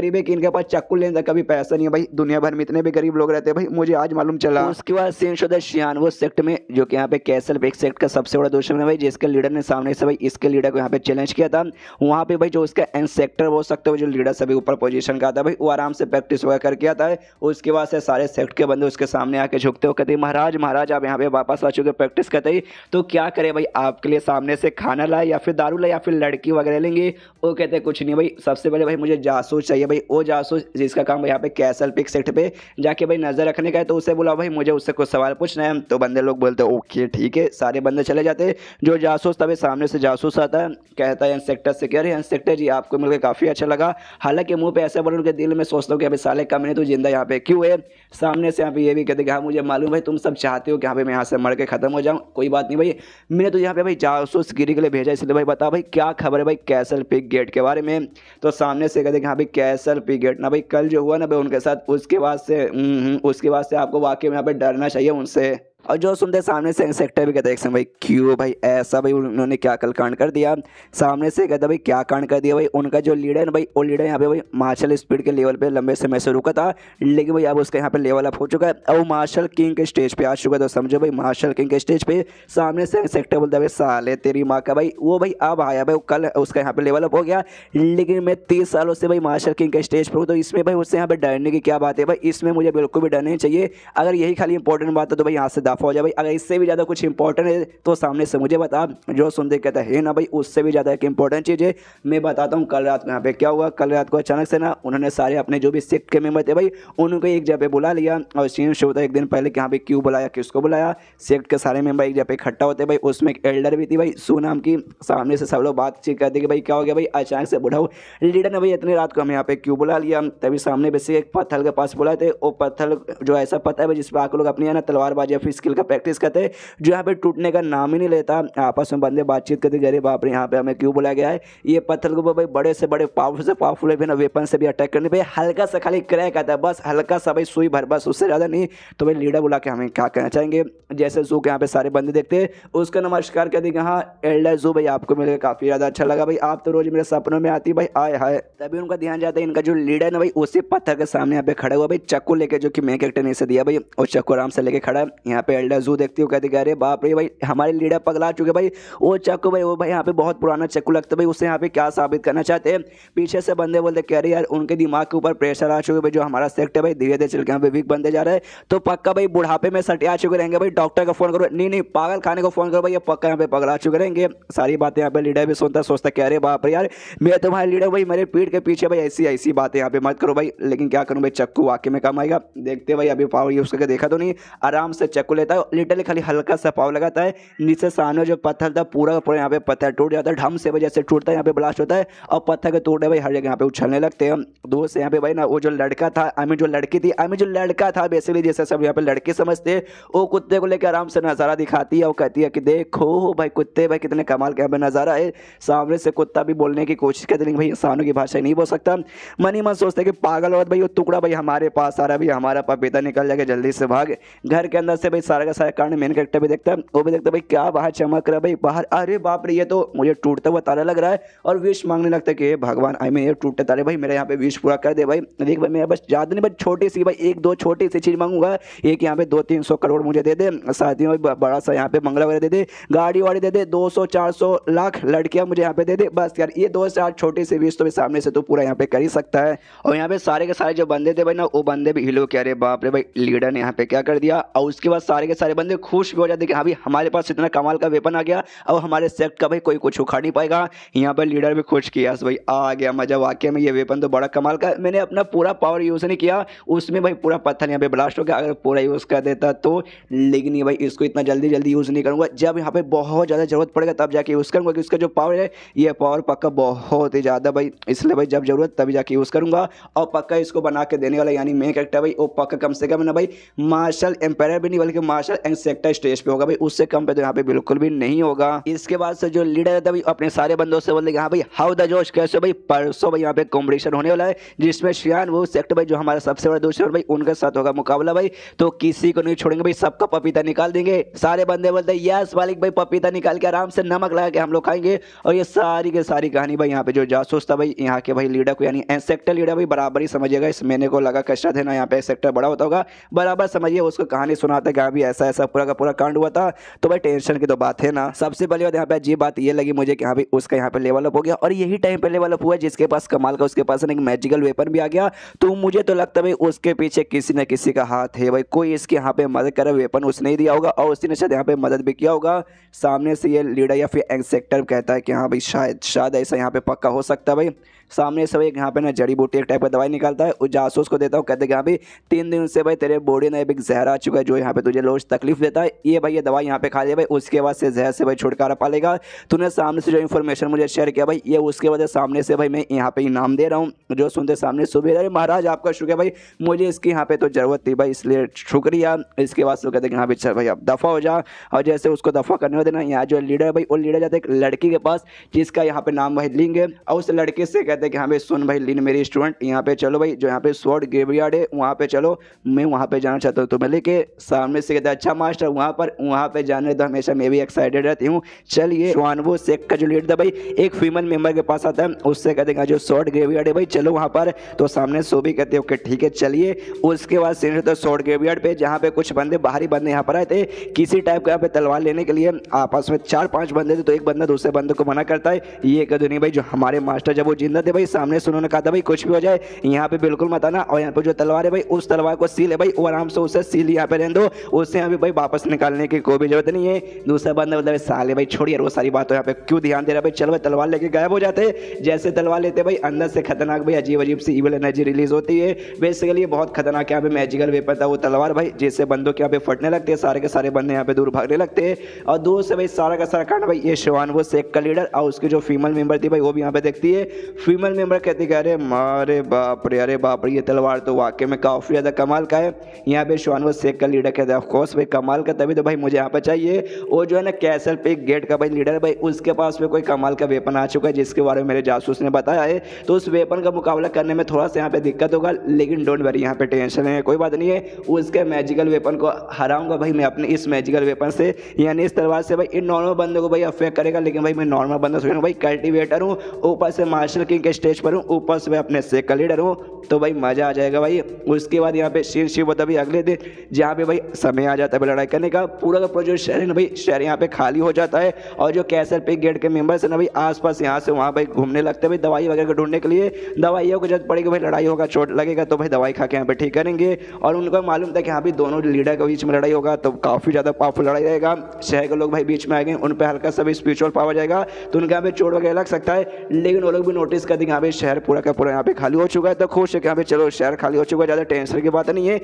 है कि इनके पास चक्कू लेने का भी पैसा नहीं है भाई। दुनिया भर में इतने भी गरीब लोग रहते हैं भाई, मुझे आज मालूम चला। उसके बाद सीन शुदा शियान वो सेक्ट में, जो कि यहाँ पे कैसल पेक सेक्ट का सबसे बड़ा दुश्मन है भाई, जिसके लीडर ने सामने से भाई इसके लीडर को यहाँ पे चैलेंज किया था। वहाँ पे भाई जो उसका इंसेक्टर हो सकता है, जो लीडर सभी ऊपर पोजीशन का आता है भाई, वो आराम से प्रैक्टिस वगैरह करके आता है। उसके बाद से सारे सेक्ट के बंदे उसके सामने आके झुकते हो, कहते महाराज आप यहाँ पे वापस आ चुके प्रैक्टिस करते ही, तो क्या करे भाई आपके लिए सामने से खाना लाए या फिर दारू लाए या फिर लड़की वगैरह लेंगे। वो कहते कुछ नहीं भाई, सबसे पहले भाई मुझे जासूस चाहिए भाई, वो जासूस जिसका काम यहाँ पे कैसल पिक सेक्ट पे जाके भाई नजर रखने का है, तो उसे बोला भाई मुझे उससे कुछ सवाल पूछना है। तो बंदे लोग बोलते ओके ठीक है, सारे बंदे चले जाते। जो जासूस तभी सामने से जासूस आता है, कहता है इंस्पेक्टर से कह रहे हैं इंस्पेक्टर जी आपको मिलकर काफ़ी अच्छा लगा, हालांकि मुंह पे ऐसा बोलो उनके दिल में सोचता हूँ कि अभी साले कम नहीं तो जिंदा यहाँ पे क्यों है। सामने से यहाँ पे ये भी कहते कि हाँ मुझे मालूम है तुम सब चाहते हो कि यहाँ पे मैं यहाँ से मर के खत्म हो जाऊँ, कोई बात नहीं भाई, मैंने तो यहाँ पे भाई जासूस गिरी के लिए भेजा, इसलिए भाई बता भाई क्या खबर है भाई कैसल पिक गेट के बारे में। तो सामने से कहते कि हाँ भाई कैसल पिक गेट ना भाई कल जो हुआ ना भाई उनके साथ, उसके बाद से आपको वाकई में यहाँ पे डरना चाहिए उनसे। और जो सुनते सामने से इंस्पेक्टर भी कहते हैं भाई क्यों भाई ऐसा भाई उन्होंने क्या कल कांड कर दिया। सामने से कहता भाई क्या कांड कर दिया भाई, उनका जो लीडर है भाई वो लीडर यहाँ पे भाई मार्शल स्पीड के लेवल पे लंबे समय से रुका था, लेकिन भाई अब उसका यहाँ पे लेवल अप हो चुका है, अब वो मार्शल किंग के स्टेज पे आ चुका है। तो समझो भाई मार्शल किंग के स्टेज पे सामने से इंस्पेक्टर बोलता है भाई साले तेरी माँ का भाई, वो भाई अब आया भाई कल उसका यहाँ पे लेवल अप हो गया, लेकिन मैं 30 सालों से भाई मार्शल किंग के स्टेज पर हूँ, तो इसमें भाई उससे यहाँ पे डरने की क्या बात है भाई, इसमें मुझे बिल्कुल भी डर नहीं चाहिए। अगर यही खाली इंपॉर्टेंट बात है तो भाई यहाँ से दफा हो जाए भाई। अगर इससे भी ज़्यादा कुछ इंपॉर्टेंट है तो सामने से मुझे बता। जो सुनते कहता है ना भाई, उससे भी ज़्यादा एक इंपॉर्टेंट चीज़ है मैं बताता हूँ। कल रात को यहाँ पे क्या हुआ, कल रात को अचानक से ना उन्होंने सारे अपने जो भी सेक्ट के मेंबर थे भाई उनको एक जगह पे बुला लिया। और सीन शो था एक दिन पहले कि यहाँ पे क्यों बुलाया, किसको बुलाया। सेक्ट के सारे मेंबर एक जगह पे इकट्ठा होते भाई, उसमें एक एल्डर भी थी भाई सू नाम की। सामने से सब लोग बातचीत करते कि भाई क्या हो गया भाई, अचानक से बुढ़ाओ लीडर ने भाई इतनी रात को हमें यहाँ पे क्यों बुला लिया। तभी सामने बेसिक एक पत्थर के पास बुलाए थे। वो पत्थर जो ऐसा पत्थर है भाई जिस पर आप लोग अपनी है ना तलवारबाजी या फिर स्किल का प्रैक्टिस करते हैं, जो यहाँ पे टूटने का नाम ही नहीं लेता। आपस में बंदे बातचीत करते, अरे बाप रे यहाँ पे हमें क्यों बुलाया गया है। ये पत्थर को भाई बड़े से बड़े पावरफुल है ना वेपन से भी अटैक करने पे हल्का सा खाली क्रैक आता है, बस हल्का सा भाई सुई भर, बस उससे ज़्यादा नहीं। तो भाई लीडर बुला के हमें क्या कहना चाहेंगे। जैसे जू के यहाँ पे सारे बंदे देखते हैं उसका नमस्कार कर देंगे, हाँ एल्डर जू भाई आपको मिलेगा, काफ़ी ज़्यादा अच्छा लगा भाई, आप तो रोज मेरे सपनों में आती भाई, आए हाय। तभी उनका ध्यान जाता है इनका जो लीडर है भाई उसी पत्थर के सामने यहाँ पे खड़ा हुआ भाई चाकू लेके, जो कि मेन कैरेक्टर ने इसे दिया भाई। और चाकू आराम से लेके खड़ा है। यहाँ पे एल्डर जू देखती हो, कहती अरे बाप रे भाई हमारे लीडर पगला चुके भाई। वो चाकू भाई, वो भाई यहाँ पे बहुत पुराना चाकू लगता है भाई, उससे यहाँ पे क्या साबित करना चाहते हैं। पीछे से बंदे बोलते कह रहे यार उनके दिमाग के ऊपर प्रेशर आ चुके भाई, जो हमारा सेक्ट है भाई धीरे धीरे चल के यहाँ पे वीक बनते जा रहा है, तो पक्का भाई बुढ़ापे में सटे आ चुके रहेंगे भाई। डॉक्टर का फोन करो, नहीं पागल खाने को फोन करो भाई, ये पक्का यहाँ पे पगला चुके रहेंगे। सारी बातें यहाँ पे लीडर भी सुनता सोचता कह रहे बाप रे यार मैं तुम्हारे लीडर भाई, मेरे पीठ के पीछे भाई ऐसी बातें यहाँ पे मत करो भाई। लेकिन क्या करूँ भाई, चक्कू वाकई में काम आएगा। देखते भाई अभी पावर यूज करके देखा तो नहीं, आराम से चक्कू लेता है, लिटरली खाली हल्का सा पावर लगाता है, नीचे सामने जो पत्थर था पूरा पूरा यहाँ पे पत्थर टूट जाता है, ढम से वजह से टूटता है, यहाँ पे ब्लास्ट होता है और पत्थर के टूटे भाई हर जगह यहाँ पे उछलने लगते हैं। दूर से यहाँ पे भाई ना वो जो लड़का था, आई मीन जो लड़की थी, आई मीन जो लड़का था बेसिकली, जैसे सब यहाँ पे लड़के समझते, वो कुत्ते को लेकर आराम से नज़ारा दिखाती है और कहती है कि देखो भाई कुत्ते भाई कितने कमाल का यहाँ पे नज़ारा है। सामने से कुत्ता भी बोलने की कोशिश करते लेकिन भाई इंसानों की भाषा नहीं बोल सकता। मन ही मन सोचते कि पागल औरत भाई वो टुकड़ा भाई हमारे पास आ रहा है भाई, हमारा पपीता निकल जाएगा, जल्दी से भाग। घर के अंदर से भाई सारा का सारा कारण मेन कैरेक्टर भी देखता है, वो भी देखता है भाई क्या बाहर चमक रहा है भाई बाहर, अरे बाप रे ये तो मुझे टूटता हुआ तारा लग रहा है। और विश मांगने लगता है कि भगवान आई मीन ये टूटते तारे भाई मेरे यहाँ पे विश पूरा कर दे भाई। देख भाई मैं बस ज़्यादा नहीं, बस छोटी सी भाई एक दो छोटी सी चीज़ मांगूंगा, एक यहाँ पे 200-300 करोड़ मुझे दे दे, साथ ही बड़ा सा यहाँ पे बंगला वगैरह दे दे, गाड़ी वाड़ी दे दे, 200-400 लाख लड़कियाँ मुझे यहाँ पे दे दे, बस यार ये 2-4 छोटी सी विश तो सामने से तो पूरा यहाँ पे कर ही सकता है। और यहाँ पे सारे के सारे जो बंदे थे भाई ना वो बंदे भी हिलो के अरे बाप रे भाई लीडर ने यहाँ पे क्या कर दिया। और उसके बाद सारे के सारे बंदे खुश भी हो जाते कि हाँ भाई हमारे पास इतना कमाल का वेपन आ गया और हमारे सेक्ट का भाई कोई कुछ उखाड़ नहीं पाएगा। यहाँ पर लीडर भी खुश किया भाई आ गया मजा, वाकई में ये वेपन तो बड़ा कमाल का, मैंने अपना पूरा पावर यूज़ नहीं किया, उसमें भाई पूरा पत्थर यहाँ पे ब्लास्ट हो गया, अगर पूरा यूज़ कर देता तो। लेकिन ये भाई इसको इतना जल्दी यूज़ नहीं करूँगा, जब यहाँ पे बहुत ज़्यादा जरूरत पड़ेगा तब जाके यूज़ करूँगा, कि उसका जो पावर है ये पावर पक्का बहुत ही ज़्यादा भाई, इसलिए भाई जब जरूरत तभी जाके यूज़ करूँगा। और पक्का इसको बना के देने वाला यानी मेन कैरेक्टर भाई वो पक्का कम से कम ना भाई मार्शल एम्पायर भी नहीं बल्कि मार्शल इंसेक्टर स्टेज पे होगा भाई, उससे कम पे तो यहाँ पे बिल्कुल भी नहीं होगा। इसके बाद से जो लीडर था भाई अपने सारे बंदों से बोलते हाँ भाई हाउ द जोश कैसे भाई, परसों भाई यहाँ पे कॉम्पिटिशन होने वाला है जिसमें शियान वो सेक्टर भाई जो हमारा सबसे बड़ा दुश्मन भाई उनके साथ होगा मुकाबला भाई, तो किसी को नहीं छोड़ेंगे भाई, सबका पपीता निकाल देंगे। सारे बंदे बोलते हैं यस मालिक भाई, पपीता निकाल के आराम से नमक लगा के हम लोग खाएंगे। और ये सारी की सारी कहानी भाई यहाँ पे जो जासूस था भाई यहाँ के भाई लीडर को यानी इंसेक्टर लीडर भाई बराबर ही समझिएगा, इस महीने को लगा कष्ट है ना यहाँ पे सेक्टर बड़ा होता होगा, बराबर समझिए उसको कहानी सुनाता है कि भी ऐसा ऐसा पूरा का पूरा कांड हुआ था। तो भाई टेंशन की तो बात है ना। सबसे पहले यहाँ पे अजीब बात ये लगी मुझे कि हाँ भाई उसका यहाँ पे लेवल अप हो गया, और यही टाइम पे लेवल अप हुआ जिसके पास कमाल का उसके पास एक मैजिकल वेपन भी आ गया। तो मुझे तो लगता है भाई उसके पीछे किसी न किसी का हाथ है भाई, कोई इसके यहाँ पे मदद करे, वेपन उसने ही दिया होगा और उसी ने शायद यहाँ पे मदद भी किया होगा। सामने से ये लीडर या फिर इंसेक्टर कहता है कि हाँ भाई शायद ऐसा यहाँ पे पक्का हो सकता है भाई। सामने से भाई यहाँ पे ना जड़ी बूटी एक टाइप का दवाई निकालता है, उस जासूस को देता हूँ, कहते हैं कि हाँ भाई 3 दिन से भाई तेरे बॉडी में एक जहर आ चुका है जो यहाँ पे तुझे रोज तकलीफ देता है, ये भाई ये दवाई यहाँ पे खा लिया भाई, उसके बाद से जहर से भाई छुटकारा पालेगा। तूने सामने से जो इन्फॉर्मेशन मुझे शेयर किया भाई ये उसके वजह सामने से भाई मैं यहाँ पे इनाम दे रहा हूँ। जो सुनते सामने सुबह अरे महाराज आपका शुक्रिया भाई, मुझे इसकी यहाँ पे तो जरूरत थी भाई इसलिए शुक्रिया। इसके बाद से कहते हैं कि हाँ भाई चल भाई अब दफ़ा हो जा। और जैसे उसको दफ़ा करने देना यहाँ जो लीडर भाई वो लीडर जाता है एक लड़की के पास जिसका यहाँ पे नाम भाई लिंग है, और उस लड़के से कहते हैं कि हाँ भाई सुन भाई लिन मेरी स्टूडेंट यहाँ पे चलो भाई, जो यहाँ पे स्वॉर्ड ग्रेवयार्ड है वहाँ पे चलो, मैं वहाँ पे जाना चाहता हूँ तुम्हें लेके। सामने से कहता है अच्छा मास्टर वहाँ पे जाने तो हमेशा मैं भी एक्साइटेड रहती हूँ। चलिए स्वानवो सेक्ट का जो लीडर था भाई एक फीमेल मेंबर के पास आता है, उससे कहते हैं जो स्वॉर्ड ग्रेवयार्ड है भाई चलो वहाँ पर। तो सामने सो भी कहते हैं ओके ठीक है चलिए। उसके बाद सीन होता है स्वॉर्ड ग्रेवयार्ड पे जहाँ पे कुछ बंदे बाहरी बंदे यहाँ पर आए थे किसी टाइप का यहाँ पे तलवार लेने के लिए, आपस में 4-5 बंदे थे। तो एक बंदा दूसरे बंदे को मना करता है, ये कहते नहीं भाई जो हमारे मास्टर जब वो जिंदा थे भाई सामने से उन्होंने कहा था भाई कुछ भी हो जाए यहाँ पे बिल्कुल मत आना, और यहाँ पे जो तलवार है भाई उस तलवार को सील है भाई वो आराम से उसे सील यहाँ पे रहने दो, उससे यहाँ पे भाई वापस निकालने की कोई भी जरूरत नहीं है। दूसरा बंदा बोलता है साले भाई छोड़िए वो सारी बातों यहाँ पे क्यों ध्यान दे रहा है भाई, चल भाई तलवार लेके गायब हो जाते हैं। जैसे तलवार लेते भाई अंदर से खतरनाक भाई अजीब अजीब सी इविल एनर्जी रिलीज होती है। बेसिकली ये बहुत खतरनाक यहाँ पे मैजिकल वेपन था वो तलवार भाई, जिससे बंदों के यहाँ पे फटने लगते हैं, सारे के सारे बंदे यहाँ पे दूर भागने लगते हैं। और दूर से भाई सारा का सारा कांड भाई ये शिवान वो सेक का लीडर और उसकी जो फीमेल मेंबर थी भाई वो भी यहाँ पे देखती है। फीमेल मेंबर कहती है अरे मारे बाप रे, अरे बाप रे ये तलवार तो वाकई में काफ़ी ज़्यादा कमाल का है। यहाँ पे शिवान वो सेक का लीडर कहता है ऑफकोर्स भाई कमाल का, तभी तो भाई मुझे यहाँ पे चाहिए। वो जो है ना कैसल पे गेट का भाई लीडर भाई उसके पास में कोई कमाल का वेपन आ चुका है जिसके बारे में मेरे जासूस ने बताया है। तो उस वेपन का मुकाबला करने में थोड़ा सा यहाँ पे दिक्कत होगा, लेकिन डोंट वरी यहाँ पे टेंशन है कोई बात नहीं है। उसके मैजिकल वेपन को हराऊंगा भाई मैं अपने इस मैजिकल वेपन से, यानी इस तलवार से भाई इन नॉर्मल बंदों को भाई अफेक्ट करेगा। लेकिन भाई मैं नॉर्मल बंदा सोच रहा हूँ भाई कल्टिवेटर हूँ, ऊपर से मार्शल किंग के स्टेज पर हूँ, ऊपर से मैं अपने सेक का लीडर हूँ, तो भाई मजा आ जाएगा भाई। उसके बाद यहाँ पे शीर शिव होता भाई अगले दिन जहाँ पे भाई समय आ जाता है लड़ाई करने का, पूरा का पूरा जो शहर है ना भाई शहर यहाँ पे खाली हो जाता है। और जो कैसल पे गेट के मेंबर्स है ना भाई आसपास यहाँ से वहाँ भाई घूमने लगते हैं भाई दवाई वगैरह को ढूंढने के लिए। दवाइयों को जरूरत पड़ेगी भाई, लड़ाई होगा चोट लगेगा तो भाई दवाई खा के यहाँ पे ठीक करेंगे। और उनको मालूम था कि यहाँ भी दोनों लीडर के बीच में लड़ाई होगा तो काफ़ी ज़्यादा पावरफुल लड़ाई रहेगा। शहर के लोग भाई बीच में आएंगे, उन पर हल्का सा भी स्पिरिचुअल पावर जाएगा तो उनके यहाँ पे चोट वगैरह लग सकता है। लेकिन वो लोग भी नोटिस कर देंगे यहाँ पे शहर पूरा का पूरा यहाँ पे खाली हो चुका है, तो खुश है कि यहाँ पे चलो शहर खाली हो चुका है, ज़्यादा टेंशन की बात नहीं है।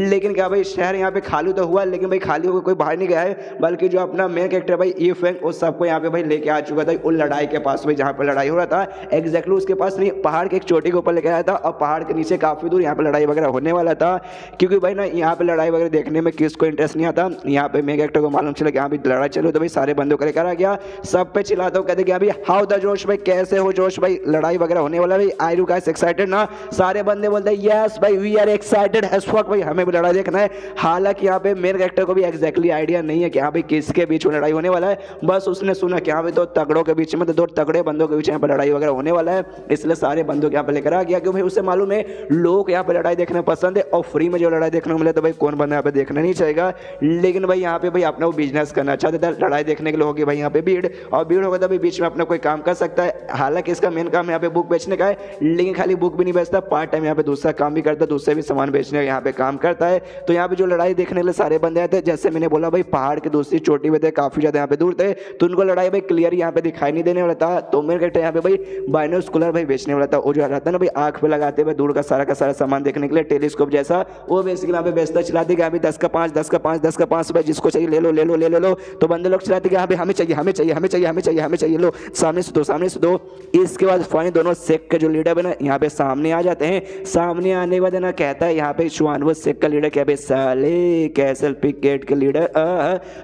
लेकिन क्या भाई शहर यहाँ पे खाली तो हुआ, लेकिन भाई खाली होकर कोई बाहर नहीं गया है, बल्कि जो अपना मेन कैरेक्टर भाई ये फैंग उस सबको यहाँ पे भाई लेके आ चुका था उन लड़ाई के पास भाई जहाँ पे लड़ाई हो रहा था। एग्जैक्टली उसके पास नहीं, पहाड़ के एक चोटी के ऊपर लेके आया था और पहाड़ के नीचे काफ़ी दूर यहाँ पे लड़ाई वगैरह होने वाला था। क्योंकि भाई ना यहाँ पे लड़ाई वगैरह देखने में किसको इंटरेस्ट नहीं आता, यहाँ पे मेन कैरेक्टर को मालूम चला कि यहाँ पे लड़ाई चलो तो भाई सारे बंदों को लेकर आ गया, सब पे चिल्लाता हूँ कहते कि अभी हाउ द जोश भाई, कैसे हो जोश भाई, लड़ाई वगैरह होने वाला भाई, आई यू गाइस एक्साइटेड ना। सारे बंदे बोलते हैं यस भाई we are excited as fuck भाई, हमें भी लड़ाई देखना है। हालांकि यहाँ पे मेन कैरेक्टर को भी एग्जैक्टली आइडिया नहीं है कि यहाँ पे किसके बीच में लड़ाई होने वाला है, बस उसने सुना कि यहाँ पे दो तगड़ों के बीच में, तो दो तगड़े बंदों के बीच यहाँ पे लड़ाई वगैरह होने वाला है, इसलिए सारे बंदों को यहाँ पे लेकर आ गया। क्योंकि भाई उसे मालूम है लोग यहाँ पे लड़ाई देखना पसंद है और फ्री में जो लड़ाई देखने को मिले तो भाई कौन बंदा यहाँ पे देखना नहीं चाहेगा। लेकिन भाई यहाँ पे भाई अपना वो बिजनेस करना चाहता था, लड़ाई देखने के लिए होगी भाई यहाँ पे भीड़, और भीड़ होगा तो भाई बीच में अपना कोई काम कर सकता है। हालांकि इसका मेन काम यहाँ पे बुक बेचने का है, लेकिन खाली बुक भी नहीं बेचता, पार्ट टाइम यहाँ पे दूसरा काम भी करता है, दूसरे भी सामान बेचने का यहाँ पे काम करता है। तो यहाँ पे जो लड़ाई देखने के लिए सारे बंदे आए थे, जैसे मैंने बोला भाई पहाड़ की दूसरी चोटी पे थे, काफी ज्यादा यहाँ पे दूर थे, तो उनको लड़ाई भाई क्लियर यहाँ पे दिखाई नहीं देने वाला था। तो मेरे कहते यहाँ पे भाई बाइनोकुलर भाई बेचने वाला था, वो जो रहता है ना भाई आंख पे लगाते हुए दूर का सारा सामान देखने के लिए टेलीस्कोप जैसा, वो बेसिकली यहाँ पे बेचता चलाते कि 10 का 5 10 का 5 10 का 5 भाई जिसको चाहिए ले लो ले लो ले लो लो। तो बंदे लोग चलाते कि हमें चाहिए हमें चाहिए हमें चाहिए हमें चाहिए हमें चाहिए, लो सामने से दो सामने से दो। इसके बाद फाइन दोनों सेक के जो लीडर है ना यहाँ पे सामने आ जाते हैं। सामने आने के बाद ना कहता है यहाँ पे शुआनवो सेक का लीडर क्या भाई साले कैसल पिक गेट के लीडर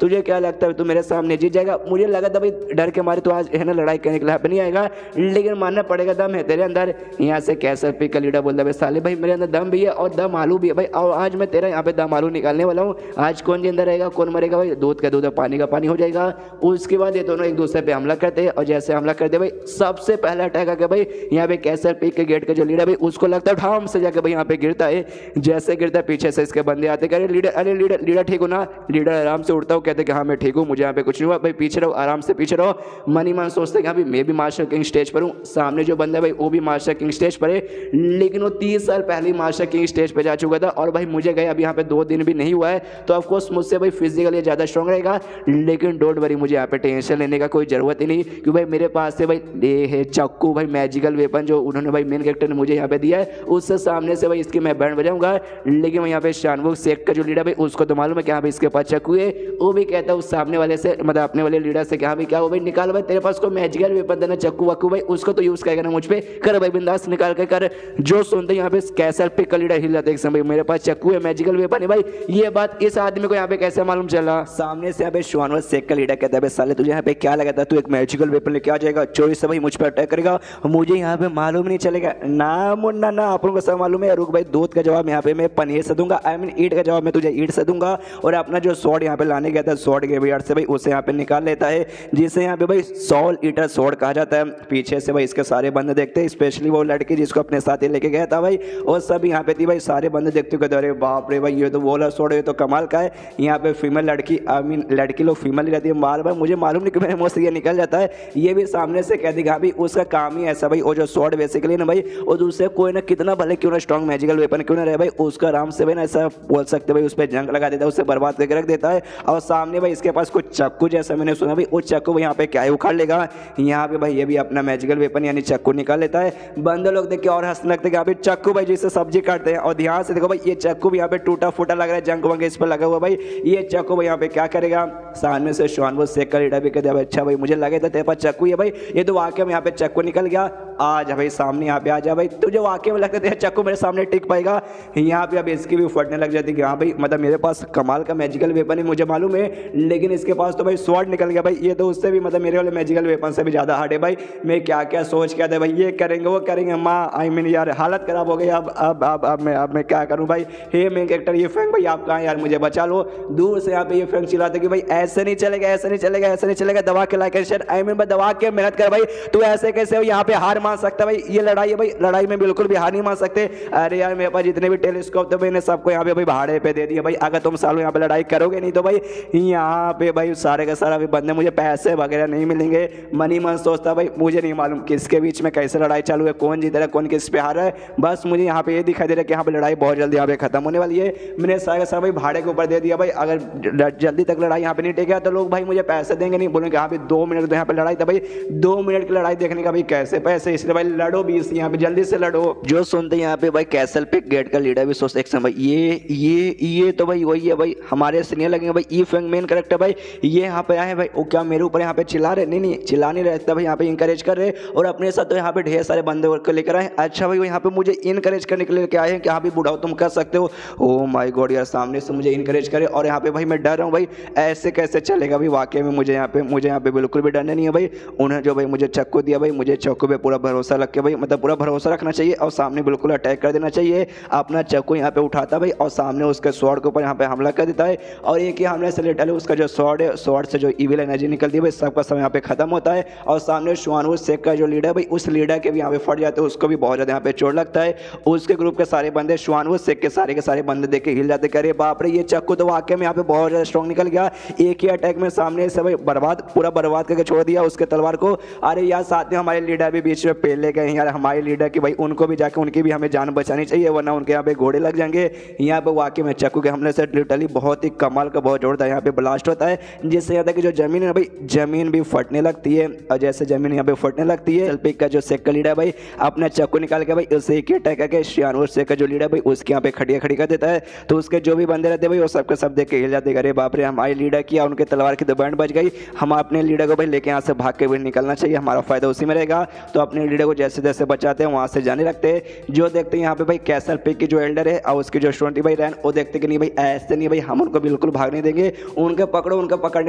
तुझे क्या लगता है तू मेरे सामने जीत जाएगा? मुझे लगा था भाई डर के मारे तो आज है ना लड़ाई करने के लिए नहीं आएगा, लेकिन मानना पड़ेगा दम है तेरे अंदर। यहाँ से कैसल पिक का लीडर बोलता है साले भाई मेरे अंदर दम भी है और दम आलू भी है भाई, और आज मैं तेरा यहाँ पे दम आलू निकालने वाला हूँ। आज कौन जिंदा रहेगा कौन मरेगा भाई, दूध का दूध और पानी का पानी हो जाएगा। उसके बाद ये दोनों एक दूसरे पे हमला करते हैं, और जैसे हमला करते भाई सबसे पहला अटैक आके भाई यहाँ पे कैसल पिक के गेट का जो लीडर भाई उसको लगता है ठाम से जाके भाई यहाँ पे गिरता है। जैसे गिरता है पीछे से इसके बंदे आते कह लीडर अरे लीडर लीडर ठीक हो ना? लीडर आराम से उठता हूँ कहते कि हाँ मैं ठीक हूँ, मुझे यहाँ पे कुछ नहीं हुआ भाई, पीछे रहो आराम से पीछे रहो। मन ही मन सोचते कि हाँ भाई मैं भी मास्टर किंग स्टेज पर हूँ, सामने जो बंदा है भाई वो भी मास्टर किंग स्टेज पर है, लेकिन वो 30 साल पहले मास्टर किंग स्टेज पर जा चुका था और भाई मुझे गए अभी यहाँ पे 2 दिन भी नहीं हुआ है, तो ऑफकोर्स मुझसे भाई फिजिकली ज़्यादा स्ट्रॉन्ग रहेगा। लेकिन डोंट वरी मुझे यहाँ पे टेंशन लेने का कोई ज़रूरत ही नहीं, क्योंकि भाई मेरे पास से भाई ये है चाकू भाई मैजिकल वेपन जो उन्होंने भाई मेन कैरेक्टर ने मुझे यहाँ पे दिया है, उससे सामने से भाई इसकी मैं बैंड बजाऊंगा। लेकिन मैं यहाँ पे शानवो सेक का जो लीडर भाई उसको तो मालूम है कि हाँ भाई इसके पास चाकू है, वो भी कहता है उस सामने वाले से मतलब अपने वाले लीडर से क्या भाई क्या हो भाई निकाल भाई तेरे पास कोई मैजिकल वेपन देना चाकू वाकू भाई उसको तो यूज करेगा ना मुझ पे, कर भाई बिंदास निकाल के कर। जो सुनते यहाँ पे कैसल पिक का लीडर हिल जाता है भाई मेरे पास चाकू है मैजिकल वेपन है भाई। ये बात इस आदमी को यहाँ पे कैसे मालूम चला? सामने से यहाँ पे शुआनवो सेक का लीडर कहता है साले तुझे यहाँ पे क्या लगा था तू एक मैजिकल वेपन लेके आ जाएगा चोरी से भाई मुझ पर अटैक करेगा, मुझे यहाँ पे मालूम नहीं चलेगा ना मुन्ना ना अपन को सब मालूम है। रुक भाई दूध का जवाब यहाँ पे मैं पनीर से दूंगा, आई मीन ईट का जवाब मैं तुझे ईट से दूंगा। और अपना जो स्वॉर्ड यहाँ पे लाने गया था स्वॉर्ड ग्रेवयार्ड से भाई उसे यहाँ पे निकाल लेता है, जिसे यहाँ पे भाई सॉल ईटर स्वॉर्ड कहा जाता है। पीछे से भाई इसके सारे बंदे देखते हैं, स्पेशली वो लड़की जिसको अपने साथ ही लेके गया था भाई और सब यहाँ पे थी भाई, सारे बंदे देखते कहते अरे बाप रे भाई ये तो वो स्वॉर्ड ये तो कमाल का है। यहाँ पे फीमेल लड़की आई मीन लड़की लोग फीमेल ही रहती है बार बार, मुझे मालूम नहीं कि मेरे मुँह से ये निकल जाता है। ये भी सामने से कह देगा भाई उसका काम ही ऐसा भाई, वो जो स्वॉर्ड बेसिकली ना भाई और दूसरे कोई ना कितना भले क्यों ना स्ट्रॉन्ग मैजिकल वेपन क्यों ना रहे भाई उसका आराम से भाई ना ऐसा बोल सकते भाई उस पर जंग लगा देता है, उससे बर्बाद करके रख देता है। और सामने भाई इसके पास कुछ चक्कू जैसा मैंने सुना भाई, उस चक्कू भाई यहाँ पे क्या है उखाड़ लेगा। यहाँ पे भाई ये भी अपना मैजिकल वेपन यानी चक्कू निकाल लेता है। बंदे लोग देख के और हंसने लगते हैं कि यहाँ पे चक्कू भाई जिससे सब्जी काटते हैं। और ध्यान से देखो भाई ये चक्कू भी यहाँ पे टूटा फूटा लग रहा है, जंग वंग इस पर लगा हुआ भाई। ये चक्कू भाई यहाँ पे क्या करेगा, सामने से श्वानवुड शेख का लीडर भी कहते हैं अच्छा भाई मुझे लगे था तेरे पास चक्कू है भाई, ये तो वाकई में यहाँ पे चक्कू निकल गया। आ जा भाई सामने यहाँ पे आ जा भाई, तुझे वाकई में लगता है चक्कू मेरे सामने टिक पाएगा। यहाँ पे अब इसकी भी फटने लग जाती है कि हाँ भाई मतलब मेरे पास कमाल का मैजिकल वेपन है मुझे मालूम है, लेकिन इसके पास तो भाई स्वॉर्ड निकल गया भाई, ये तो उससे भी मतलब मेरे वाले मैजिकल वेपन से भी ज़्यादा हार्ड है भाई। मैं क्या क्या सोच के आते भाई ये करेंगे वो करेंगे, माँ आई मीन यार हालत खराब हो गई। अब मैं क्या करूँ भाई। हे मेन कैरेक्टर ये फैंक भाई आप कहाँ यार, मुझे बचा लो। दूर से यहाँ पे ये फैंक चिल्लाते कि भाई ऐसे नहीं चलेगा, ऐसे नहीं चलेगा, ऐसे नहीं चलेगा, दबा के लाइक शेयर आई मीन दबा के मेहनत कर भाई, तू ऐसे कैसे हो यहाँ पे हार मान सकता भाई। ये लड़ाई है भाई, लड़ाई में बिल्कुल भी हार नहीं मान सकते। अरे यार मेरे पास जितने भी टेलीस्कोप थे मैंने सबको यहाँ पे भाई भाड़े पे दे दिया भाई, अगर तुम सालों यहाँ पे लड़ाई करोगे नहीं तो भाई यहाँ पे भाई सारे का सारा भी बंदे मुझे पैसे वगैरह नहीं मिलेंगे। मनी मन सोचता भाई मुझे नहीं मालूम किसके बीच में कैसे लड़ाई चालू है, कौन जीत रहा है कौन किस पे हार रहा है, बस मुझे यहाँ पे ये दिखाई दे रहा है कि यहाँ पे लड़ाई बहुत जल्दी यहाँ पे खत्म होने वाली है। मैंने सारा का सारा भाई भाड़े के ऊपर दे दिया भाई, अगर जल्दी तक लड़ाई यहाँ पे नहीं टेकेगा तो लोग भाई मुझे पैसे देंगे नहीं, बोलेंगे यहाँ पे 2 मिनट तो यहाँ पे लड़ाई था भाई, 2 मिनट की लड़ाई देखने का भाई कैसे पैसे, इसलिए भाई लड़ो 20 यहाँ पे जल्दी से लड़ो। जो सुनते यहाँ पे भाई कैसल पिक गेट का लीडर भी सोचते एक समय ये तो भाई वही है भाई हमारे सीनियर लगेंगे भाई, ई फैंग मेन कैरेक्टर भाई ये यहाँ पे आए भाई, वो क्या मेरे ऊपर यहाँ पे चिल्ला रहे, नहीं चिल्ला नहीं रहता भाई, यहाँ पे इंकरेज कर रहे और अपने साथ तो यहाँ पे ढेर सारे बंदे को लेकर आए। अच्छा भाई यहाँ पे मुझे इंकरेज करने के लिए क्या आए हैं कि हाँ भी बुढ़ाओ तुम कर सकते हो। ओ माय गॉड यार सामने से मुझे इंकरेज करे और यहाँ पे भाई मैं डर रहा हूँ भाई, ऐसे कैसे चलेगा भाई। वाकई में मुझे यहाँ पे बिल्कुल भी डरना नहीं है भाई। उन्हें जो भाई मुझे चक्कू दिया भाई, मुझे चक्कू पे पूरा भरोसा रख के भाई मतलब पूरा भरोसा रखना चाहिए और सामने बिल्कुल अटैक कर देना चाहिए। अपना चक्कू यहाँ पे उठाता भाई और सामने उसके स्वॉर्ड के ऊपर यहाँ पे हमला कर देता है और एक ही हमले से लेटर उसका जो स्वॉर्ड है, स्वॉर्ड से जो इविल एनर्जी निकलती है भाई सबका सब यहाँ पे खत्म होता है। और सामने श्वानवुड शेख का जो लीडर भाई उस लीडर के भी यहाँ पे फट जाते हैं, उसको भी बहुत ज़्यादा यहाँ पे चोट लगता है। उसके ग्रुप के सारे बंदे श्वानवुड शेख के सारे बंदे देख के हिल जाते, करे बाप रे ये चक्कू तो वाकई में यहाँ पे बहुत ज़्यादा स्ट्रॉन्ग निकल गया, एक ही अटैक में सामने से भाई पूरा बर्बाद करके छोड़ दिया उसके तलवार को। अरे यार साथ में हमारे लीडर भी बीच में पेले गए यार, हमारे लीडर की भाई उनको भी जाके उनकी भी हमें जान बचानी चाहिए वरना उनके यहाँ पे घोड़े लग जाएंगे। यहाँ पे वाकई में चक्कू के हमले से लिटरली बहुत ही कमाल का बहुत जोरदार यहाँ पे ब्लास्ट होता है, जिससे यहाँ तक कि जो जमीन है भाई जमीन भी फटने लगती है। और जैसे जमीन यहाँ पे फटने लगती है पिक का जो शेख का लीडर भाई अपना चक्कू निकाल के भाई उसे एक ही अटैक करके श्वानवुड शेख का जो लीडर भाई उसके यहाँ पे खड़िया खड़ी कर देता है। तो उसके जो भी बंदे रहते भाई वो सबके सब देख के हिल जाते, अरे बाप रे हमारे लीडर किया, उनके तलवार की तो बैंड बच गई, हम अपने लीडर को भाई लेके यहाँ से भाग के भी निकलना चाहिए, हमारा फायदा उसी में रहेगा। तो अपने लीडर को जैसे जैसे बचाते हैं वहाँ से जाने लगते हैं। जो देखते हैं यहाँ पे भाई कैसल पिक की जो एल्डर है और उसकी जो स्टूडेंट भाई रैन वो देखते कि नहीं भाई ऐसे नहीं भाई हम उनको बिल्कुल भागने देंगे, उनके पकड़ो, उनके पकड़ने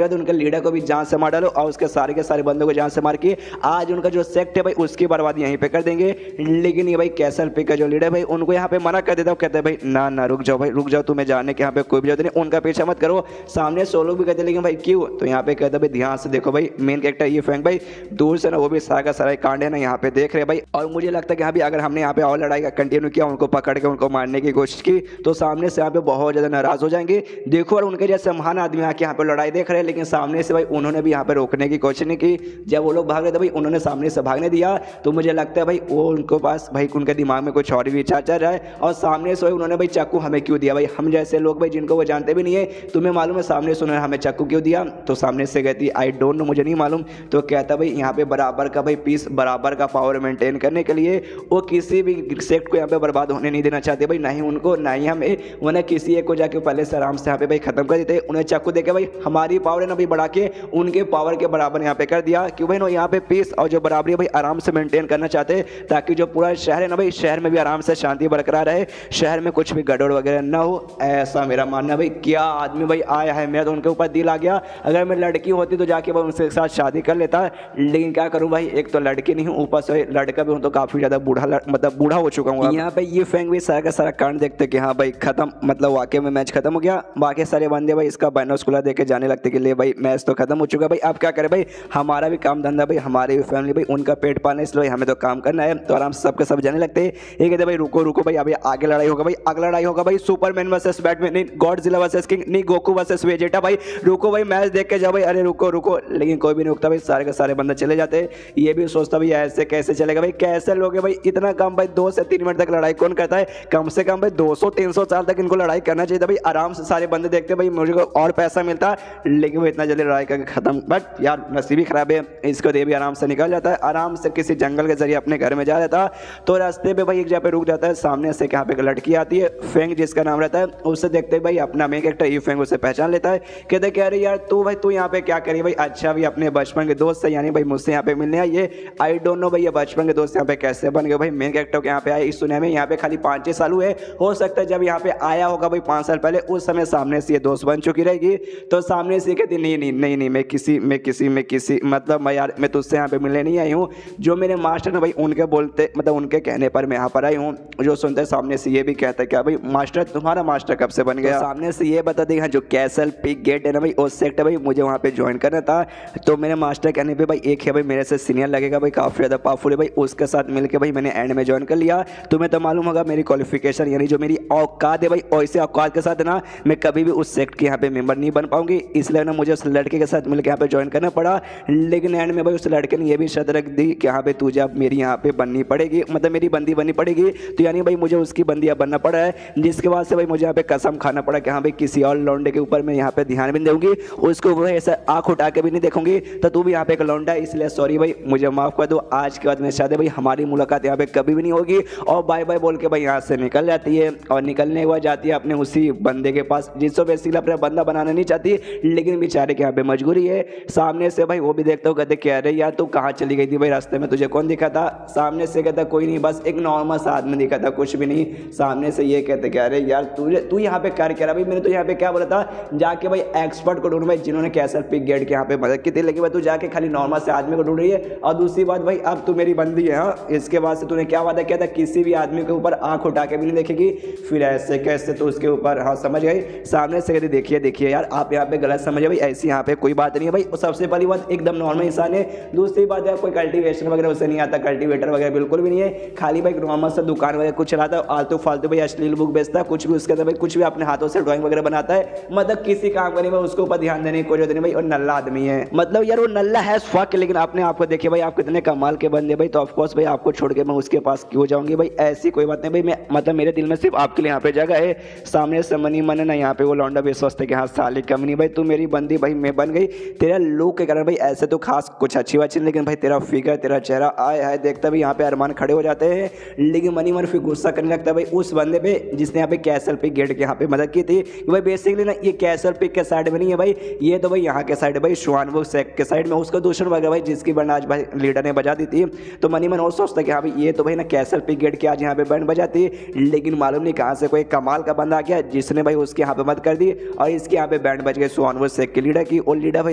बाद उनके लीडर को भी जान से मार डालो और उसके सारे के सारे बंदों को जान से मार के आज उनका जो सेक्ट है भाई उसकी बर्बादी यहीं पे कर देंगे। लेकिन ये भाई कैसल पिक का जो लीडर भाई उनको यहाँ पे मना कर देता हूँ, कहते हैं भाई ना रुक जाओ भाई रुक जाओ, तुम्हें जाने के यहाँ पे कोई भी जरूरत नहीं, उनका पीछा मत करो। सामने सो लोग भी कहते लेकिन भाई क्यों, तो यहाँ पे कहते भाई ध्यान से देखो भाई मेन कैरेक्टर ये फैंक भाई दूर से ना वो भी सारा का सारा कांड है ना यहाँ पे देख रहे भाई। और मुझे लगता है कि हाँ भी अगर हमने यहाँ पे और लड़ाई का कंटिन्यू किया, उनको पकड़ के उनको मारने की कोशिश की तो सामने से यहाँ पे बहुत ज़्यादा नाराज हो जाएंगे। देखो और उनके जैसे महान आदमी आके यहाँ पे लड़ाई देख रहे हैं लेकिन सामने से भाई उन्होंने भी यहाँ पे रोकने की कोशिश नहीं की। जब वो लोग भाग रहे थे भाई उन्होंने सामने से भागने दिया तो मुझे लगता है भाई वो उनको पास भाई उनके दिमाग में कुछ और भी विचार चल रहा है। और सामने से उन्होंने भाई चाकू हमें क्यों दिया, भाई हम जैसे लोग भाई जिनको वो जानते भी नहीं है, तुम्हें मालूम है सामने से उन्होंने हमें चाकू क्यों दिया, तो सामने से कहती आई डोंट नो मुझे नहीं मालूम। तो कहता भाई यहाँ पे बराबर का भाई पीस बराबर का पावर मेंटेन करने के लिए वो किसी भी सेक्ट को यहाँ पे बर्बाद होने नहीं देना चाहते भाई, ना ही उनको ना ही हमें, उन्हें किसी एक को जाके पहले से आराम से यहाँ पे भाई खत्म कर देते। उन्हें चाकू देके भाई हमारी पावर है ना भाई बढ़ा के उनके पावर के बराबर यहाँ पे कर दिया। क्यों भाई यहाँ पे पीस और जो बराबरी भाई आराम से मेंटेन करना चाहते ताकि जो पूरा शहर है ना भाई शहर में भी आराम से शांति बरकरार रहे, शहर में कुछ भी गड़बड़ वगैरह ना हो, ऐसा मेरा मानना भाई। क्या आदमी भाई आया है, मेरा तो उनके ऊपर दिल आ गया। अगर मैं लड़की होती तो जाके भाई उनके साथ शादी कर लेता, लेकिन क्या करूं भाई एक तो लड़की नहीं हूं ऊपर से लड़का भी हूं तो काफी ज्यादा बूढ़ा हो चुका हूं। यहाँ पे ये फैंग भी सारा का सारा कांड देखते कि हाँ भाई खत्म, मतलब वाकई में मैच खत्म हो गया। बाकी सारे बंदे भाई इसका बाइनोकुलर देके जाने लगते कि ले भाई मैच तो खत्म हो चुका भाई, अब क्या करें भाई, हमारा भी काम धंधा भाई, हमारी भी फैमिली भाई, उनका पेट पालना, इसलिए हमें तो काम करना है। तो आराम से सबके सब जाने लगते हैं। ये कहते भाई रुको रुको भाई अभी आगे लड़ाई होगा भाई, अगला लड़ाई होगा भाई सुपरमैन वर्सेस बैटमैन, नहीं गॉडजिला वर्सेस किंग, नहीं गोकू वर्सेस वेजेटा भाई, रुको भाई मैच देख के जाओ भाई, अरे रुको रुको। लेकिन कोई भी नहीं रुकता भाई, सारे के सारे बंदे चले जाते। ये भी सोचता भाई ऐसे कैसे चलेगा भाई, कैसे लोगे भाई इतना कम भाई 2 से 3 मिनट तक लड़ाई कौन करता है, कम से कम भाई 200-300 साल तक इनको लड़ाई करना चाहिए था भाई, आराम से सारे बंदे देखते भाई मुझे को और पैसा मिलता, लेकिन वो इतना जल्दी लड़ाई करके खत्म। बट यार नसीब ही खराब है, इसको दे भी आराम से निकल जाता है, आराम से किसी जंगल के जरिए अपने घर में जा रहता। तो रास्ते पे भाई एक जगह पे रुक जाता है, सामने से यहाँ पे एक लड़की आती है, फेंग जिसका नाम रहता है, उससे देखते भाई अपना मेन कैरेक्टर ये फेंग उसे पहचान लेता है, कहते कह रही यार तू यहाँ पे क्या करी भाई, अच्छा भी अपने बचपन के दोस्त से यानी भाई मुझसे यहाँ पे मिलने आई है, आई डोंट नो भाई ये बचपन के दोस्त यहाँ पे कैसे बन गए भाई, मेन कैरेक्टर के यहाँ पे आए इस दुनिया में यहाँ पे खाली 5-6 साल हुए, हो सकता है जब यहाँ पे आया होगा भाई 5 साल पहले, उस समय सामने से ये दोस्त बन चुकी रहेगी। तो सामने से कहती नहीं मैं किसी मतलब मैं यार मैं तुझसे यहाँ पे मिलने नहीं आई हूँ, जो मेरे मास्टर ने भाई उनके बोलते मतलब उनके कहने पर मैं यहाँ पर आई हूँ। जो सुनते सामने से ये भी कहता है क्या भाई मास्टर तुम्हारा मास्टर कब से बन गया, तो सामने से ये बता देगा जो कैसल पिक गेट है ना भाई उस सेक्टर भाई मुझे वहाँ पे ज्वाइन करना था, तो मेरे मास्टर कहने पे भाई एक है भाई मेरे से सीनियर लगेगा भाई, काफ़ी ज़्यादा पावरफुल है भाई, उसके साथ मिलकर भाई मैंने एंड में ज्वाइन कर लिया। तुम्हें तो मालूम होगा मेरी क्वालिफिकेशन यानी जो मेरी औकात है भाई, वैसे औकात के साथ ना मैं कभी भी उस सेक्ट के यहाँ पे मेंबर नहीं बन पाऊंगी, इसलिए ना मुझे उस लड़के के साथ मिलकर यहाँ पे ज्वाइन करना पड़ा। लेकिन एंड में भाई उस लड़के ने ये भी शर्त रख दी कि यहाँ पे तुझे अब मेरी यहाँ पे बननी पड़ेगी, मतलब मेरी बंदी बननी पड़ेगी, तो यानी भाई मुझे उसकी बंदी अब बनना पड़ा है, जिसके बाद से भाई मुझे यहाँ पे कसम खाना पड़ा कि हाँ भाई किसी और लौंडे के ऊपर मैं यहाँ पे ध्यान भी नहीं दूंगी, उसको वो ऐसा आँख उठा के भी नहीं देखूंगी, तो तू भी यहाँ पे एक लौंडा है, इसलिए सॉरी भाई मुझे माफ़ कर दो, आज के बाद मेरे साथ भाई हमारी मुलाकात यहाँ पे कभी भी नहीं होगी। और बाय बाय बोल के भाई यहाँ से निकल जाती है, और निकलने के बाद जाती है अपने उसी बंदे के पास जिसको बेसिकली अपना बंदा बनाना नहीं चाहती, लेकिन बेचारे के यहाँ पे मजबूरी है। सामने से भाई वो भी देखता हो, कहते कह रहे यार तू कहाँ चली गई थी भाई, रास्ते में तुझे कौन दिखा था, सामने से कहता कोई नहीं बस एक नॉर्मल सा आदमी दिखा था, कुछ भी नहीं। सामने से ये कहते कह रहे यार तू यहाँ पे कर रहा भाई, मैंने तो यहाँ पे क्या बोला था जाके भाई एक्सपर्ट को ढूंढ भाई जिन्होंने कैसल पिक गेट के यहाँ पे मदद की थी, लेकिन भाई तू जाके खाली नॉर्मल से आदमी को ढूंढ रही है। और दूसरी बात भाई अब तू मेरी बंदी है, हाँ इसके बाद से तूने क्या वादा किया था किसी भी आदमी के ऊपर आंख उठा के भी नहीं देखेगी, फिर ऐसे कैसे तो उसके ऊपर, हाँ समझ गई। सामने से कहती देखिए यार आप यहाँ पे गलत समझे भाई, ऐसी यहाँ पे कोई बात नहीं है भाई, सबसे पहली बात एकदम नॉर्मल इंसान है, दूसरी बात है कोई कल्टीवेशन वगैरह उसे नहीं आता, कल्टीवेटर वगैरह बिल्कुल भी नहीं है, खाली भाई नॉर्मल सा दुकान वगैरह कुछ चलाता है, आलतू फालतू भाई अश्लील बुक बेचता है, कुछ भी उसके अंदर भाई कुछ भी अपने हाथों से ड्राइंग वगैरह बनाता है, मतलब किसी काम करने में उसके ऊपर ध्यान देने की कोई जरूरत नहीं भाई, और नल्ला आदमी है, मतलब यार वो नल्ला है फक, लेकिन आपने आपको देखिए भाई आप कितने कमाल के बंदे भाई, तो ऑफकोर्स भाई आपको छोड़ के मैं उसके पास क्यों जाऊंगी भाई, ऐसी कोई बात नहीं भाई, मैं मतलब मेरे दिल में सिर्फ आपके लिए यहाँ पे जगह है। सामने से मनी मन ना यहाँ पे वो लौंडा भी सोचते कि हाँ साले कम नहीं भाई, तू मेरी बंदी भाई मैं बन गई तेरा लुक के कारण भाई, ऐसे तो खास कुछ अच्छी बात नहीं, लेकिन भाई तेरा फिगर तेरा चेहरा आए है देखता भाई यहाँ पे अरमान खड़े हो जाते हैं, लेकिन मनी मन फिर गुस्सा करने लगता है भाई उस बंदे पे जिसने यहाँ पे कैसल पिक गेट के यहाँ पे मदद की थी, भाई बेसिकली ना ये कैसल पिक के साइड में नहीं है भाई, ये तो भाई यहाँ के साइड है भाई शुआनबुक सेक्ट के साइड में, उसका दूसरा वगैरह भाई जिसकी बैंड आज भाई लीडर ने बजा दी थी। तो मनी मन और सोचता कि हाँ भाई ये तो भाई ना कैसल पिक गेट के आज यहाँ पे बैंड बजाती, लेकिन मालूम नहीं कहाँ से कोई कमाल का बंदा आ गया जिसने भाई उसके यहाँ पे मदद कर दी, और इसके यहाँ पे बैंड बज गए शुआनबुक सेक्ट के लीडर की, और लीडर भाई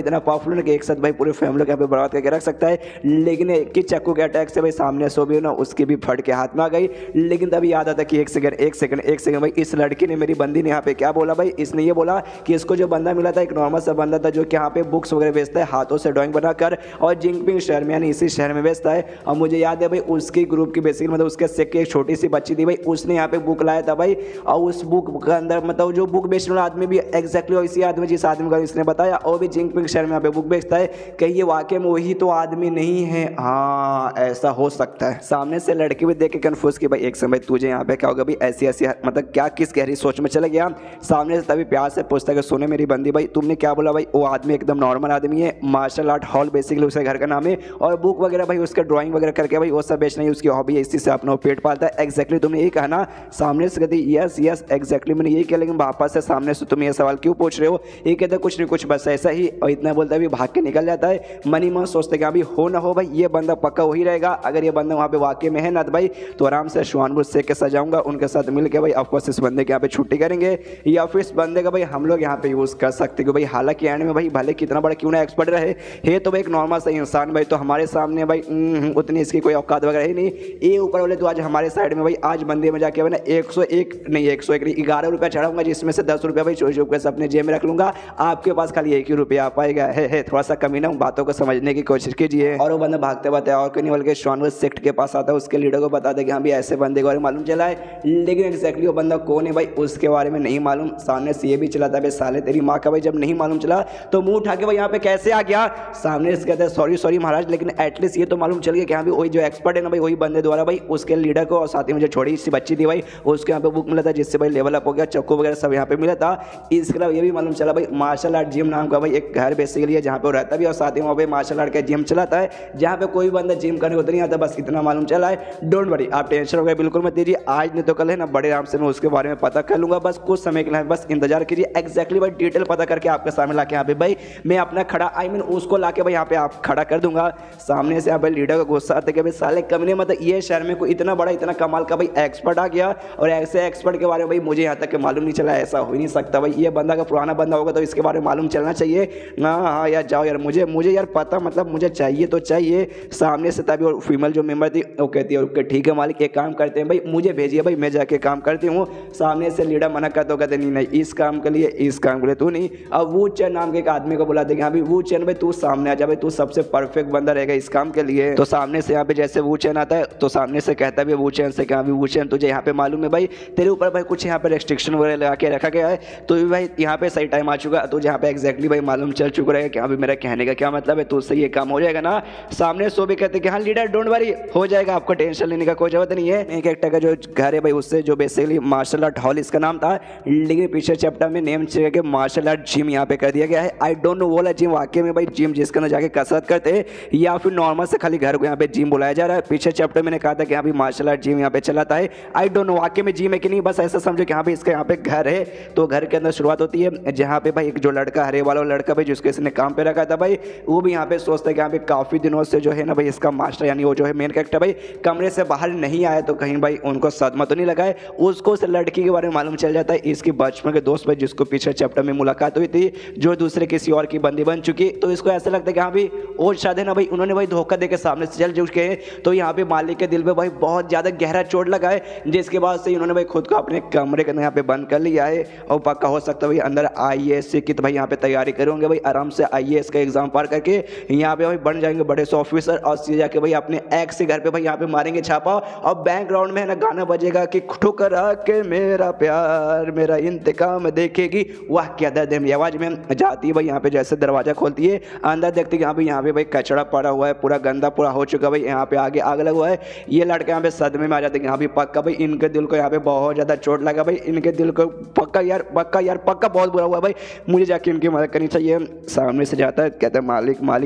इतना पावरफुल है कि एक साथ भाई पूरे फैमिली को यहाँ पे बर्बाद करके रख सकता है, लेकिन कि चक्कू के अटैक से भाई सामने सो भी ना उसकी भी फट के हाथ में आ गई। लेकिन तभी याद आता कि एक सेकंड भाई इस लड़की ने मेरी बंदी ने यहाँ पे क्या बोला भाई, इसने ये बोला कि इसको जो बंदा मिला था एक नॉर्मल सा बंदा था जो कि यहाँ पे बुक्स वगैरह बेचता है हाथों से ड्राइंग बनाकर, और जिंगपिंग शहर में यानी इसी शहर में बेचता है। और मुझे याद है भाई उसके ग्रुप की बेसिकली मतलब उसके सेक की एक छोटी सी बच्ची थी भाई, उसने यहाँ पे बुक लाया था भाई, और उस बुक के अंदर मतलब जो बुक बेचने वाला आदमी भी एग्जैक्टली वैसी आदमी जिस आदमी का इसने बताया, और भी जिंगपिंग शहर में यहाँ पे बुक बेचता है, कहीं ये वाकई में वही तो आदमी नहीं है, हाँ ऐसा हो सकता है। सामने से लड़की भी देख के कन्फ्यूज की भाई एक समय तुझे यहाँ पे क्या होगा भाई, ऐसी मतलब क्या किस गहरी सोच में चला गया। सामने से तभी प्यार से पूछता है सुने मेरी बंदी भाई तुमने क्या बोला भाई, वो आदमी एकदम नॉर्मल आदमी है, मार्शल आर्ट हॉल बेसिकली उसके घर का नाम है, और बुक वगैरह भाई उसका ड्राइंग वगैरह करके भाई वो सब बेचना ही उसकी हॉबी है, इसी से अपना पेट पालता है। एग्जैक्टली तुमने यही कहा ना। सामने से कहती यस एग्जैक्टली मैंने यही किया, लेकिन वापस से सामने से तुम ये सवाल क्यों पूछ रहे हो, ये कहते कुछ नहीं कुछ बस ऐसा ही, और इतना बोलता है भाग के निकल जाता है। मनी मन सोचते कि अभी हो ना हो भाई ये बंदा पक्का हो ही रहेगा, अगर ये बंदा वहाँ पे वाकई में है ना भाई तो आराम से शुआनबुक सेक के सजाऊंगा, उनके साथ मिल के भाई ऑफकोर्स इस बंदे के यहाँ पे छुट्टी करेंगे, या फिर इस बंदे का भाई हम लोग यहाँ पे यूज़ कर सकते हैं भाई। हालांकि एंड में भाई भले कितना बड़ा क्यों ना एक्सपर्ट रहे है तो भाई एक नॉर्मल सा इंसान भाई, तो हमारे सामने भाई उतनी इसकी कोई औकात वगैरह ही नहीं। ये ऊपर वाले तो आज हमारे साइड में भाई आज बंदे में जाके ना 101 नहीं 11 रुपया चढ़ाऊंगा, जिसमें से 10 रुपया भाई चोरी चुप के अपने जेब में रख लूंगा, आपके पास खाली 1 ही रुपया आ पाएगा। है थोड़ा सा कमी ना, बातों को समझने की कोशिश कीजिए। और वो बंदा भागते भागते और कोई नहीं बल्कि शुआनबुक सेक्ट के पास आता है, उसके लीडर को बताता है कि हाँ भी ऐसे बंदे के बारे में मालूम चला है, लेकिन एक्जैक्टली वो बंदा कौन है भाई उसके बारे में नहीं मालूम। सामने से ये भी चला था भाई साले तेरी माँ का भाई जब नहीं मालूम चला तो मुंह उठा के भाई यहाँ पे कैसे आ गया। सामने से कहता है सॉरी महाराज, लेकिन एटलीस्ट ये तो मालूम चल गया कि हाँ भी वही जो एक्सपर्ट है ना भाई वही बंदे द्वारा भाई उसके लीडर को और साथ ही मुझे छोटी सी बच्ची थी भाई उसके यहाँ पे बुक मिला था जिससे भाई लेवल अप हो गया, चक्कू वगैरह सब यहाँ पे मिला था। इसके अलावा ये भी मालूम चला भाई मार्शल आर्ट जिम नाम का भाई एक घर बेसिकली है जहाँ पे वो रहता भी और साथ ही वहाँ पे मार्शल आर्ट का जिम चलाता है जहाँ पे कोई बंदा जिम करने को नहीं आता, बस इतना मालूम चला है। डोंट वरी, आप टेंशन वगैरह बिल्कुल मत दीजिए, आज नहीं तो कल है ना बड़े आराम से मैं उसके बारे में पता कर लूंगा, बस कुछ समय के लिए बस इंतजार कीजिए। एक्जैक्टली भाई डिटेल पता करके आपके सामने ला के यहाँ पे भाई मैं अपना खड़ा उसको ला के भाई यहाँ पे आप खड़ा कर दूंगा। सामने से यहाँ पे लीडर का गुस्सा आता है कि भाई साले कमने मतलब ये शहर में कोई इतना बड़ा इतना कमाल का भाई एक्सपर्ट आ गया और ऐसे एक्सपर्ट के बारे में भाई मुझे यहाँ तक मालूम नहीं चला, ऐसा हो ही नहीं सकता भाई। ये बंदा का पुराना बंदा होगा तो इसके बारे में मालूम चलना चाहिए ना। हाँ यार जाओ यार, मुझे यार पता मतलब मुझे चाहिए तो चाहिए। सामने से तभी और फीमेल जो मेंबर थी वो कहती है ओके ठीक है मालिक एक काम करते हैं भाई मुझे भेजिए भाई मैं जाके काम करती हूँ। सामने से लीडर मना करते हो कहते नहीं इस काम के लिए तू नहीं। अब वू चैन नाम के एक आदमी को बुलाते हाँ भाई वू चैन भाई तू सामने आ जा भाई, तू सबसे परफेक्ट बंदा रहेगा इस काम के लिए। तो सामने से यहाँ पे जैसे वू चैन आता है तो सामने से कहता है वू चैन से क्या वू चैन तुझे यहाँ पे मालूम है भाई तेरे ऊपर भाई कुछ यहाँ पे रेस्ट्रिक्शन वगैरह लगा के रखा गया है, तो भी भाई यहाँ पे सही टाइम आ चुका है, तो यहाँ पे एक्जैक्टली भाई मालूम चल चुका रहेगा कि अभी मेरा कहने का क्या मतलब है, तो उससे ये काम हो जाएगा ना। सामने सो भी कहते कि हाँ लीडर डोंट वरी हो जाएगा, आपको टेंशन लेने का कोई जरूरत नहीं है। एक एक्टर का जो घर है भाई उससे जो बेसिकली मार्शल आर्ट हॉल इसका नाम था, लेकिन पीछे चैप्टर में नेम चेंज करके मार्शल आर्ट जिम यहाँ पे कर दिया गया है। आई डोंट नो वो जिम वाकई में भाई जिम जिसके अंदर जाके कसरत करते हैं या फिर नॉर्मल से खाली घर को यहाँ पे जिम बुलाया जा रहा है। पीछे चैप्टर मैंने कहा था कि यहाँ भी मार्शल आर्ट जिम यहाँ पे चलाता है। आई डोंट नो वाकई में जिम है कि नहीं, बस ऐसा समझो कि यहाँ पे इसका यहाँ पे घर है। तो घर के अंदर शुरुआत होती है जहाँ पे भाई एक जो लड़का हरे वाला लड़का भाई जिसको इसने काम पे रखा था भाई वो भी यहाँ पे सोचता है कि यहाँ पे काफी दिनों से जो है ना भाई इसका मास्टर यानी वो जो है मेन कैरेक्टर भाई कमरे से बाहर नहीं आया, तो कहीं भाई उनको सदमा तो नहीं लगा है। उसको उस लड़की के बारे में मालूम चल जाता है, इसकी बचपन के दोस्त भाई जिसको पिछले चैप्टर में मुलाकात हुई थी जो दूसरे किसी और की बंदी बन चुकी, तो इसको ऐसा लगता है कि हाँ भाई वो शायद है ना भाई उन्होंने भाई धोखा देकर सामने से चल चुके हैं। तो यहाँ पे मालिक के दिल पे भाई बहुत ज्यादा गहरा चोट लगा है, जिसके बाद से इन्होंने भाई खुद को अपने कमरे के अंदर यहाँ पे बंद कर लिया है। और पक्का हो सकता है भाई अंदर IAS की तो भाई यहाँ पे तैयारी करेंगे भाई आराम से IAS का एग्जाम पार करके यहाँ पे भाई बन जाएंगे बड़े से ऑफिसर और सीधे जाके भाई अपने एक्स के घर पे भाई यहाँ पे मारेंगे छापा। और बैकग्राउंड में है ना गाना बजेगा कि ठुकरा के मेरा प्यार मेरा इंतकाम देखेगी। वाह क्या दर्द है आवाज में जाती है भाई। यहाँ पे जैसे दरवाजा खोलती है अंदर देखती है यहाँ पे भाई कचरा पड़ा हुआ है पूरा गंदा पूरा हो चुका भाई, यहाँ पे आगे आग लगा हुआ है। ये लड़के यहाँ पे सदमे में आ जाते हैं यहाँ पे पक्का भाई इनके दिल को यहाँ पे बहुत ज्यादा चोट लगा भाई, इनके दिल को पक्का यार पक्का बहुत बुरा हुआ भाई, मुझे जाके इनकी मदद करनी चाहिए। सामने से जाता है कहता है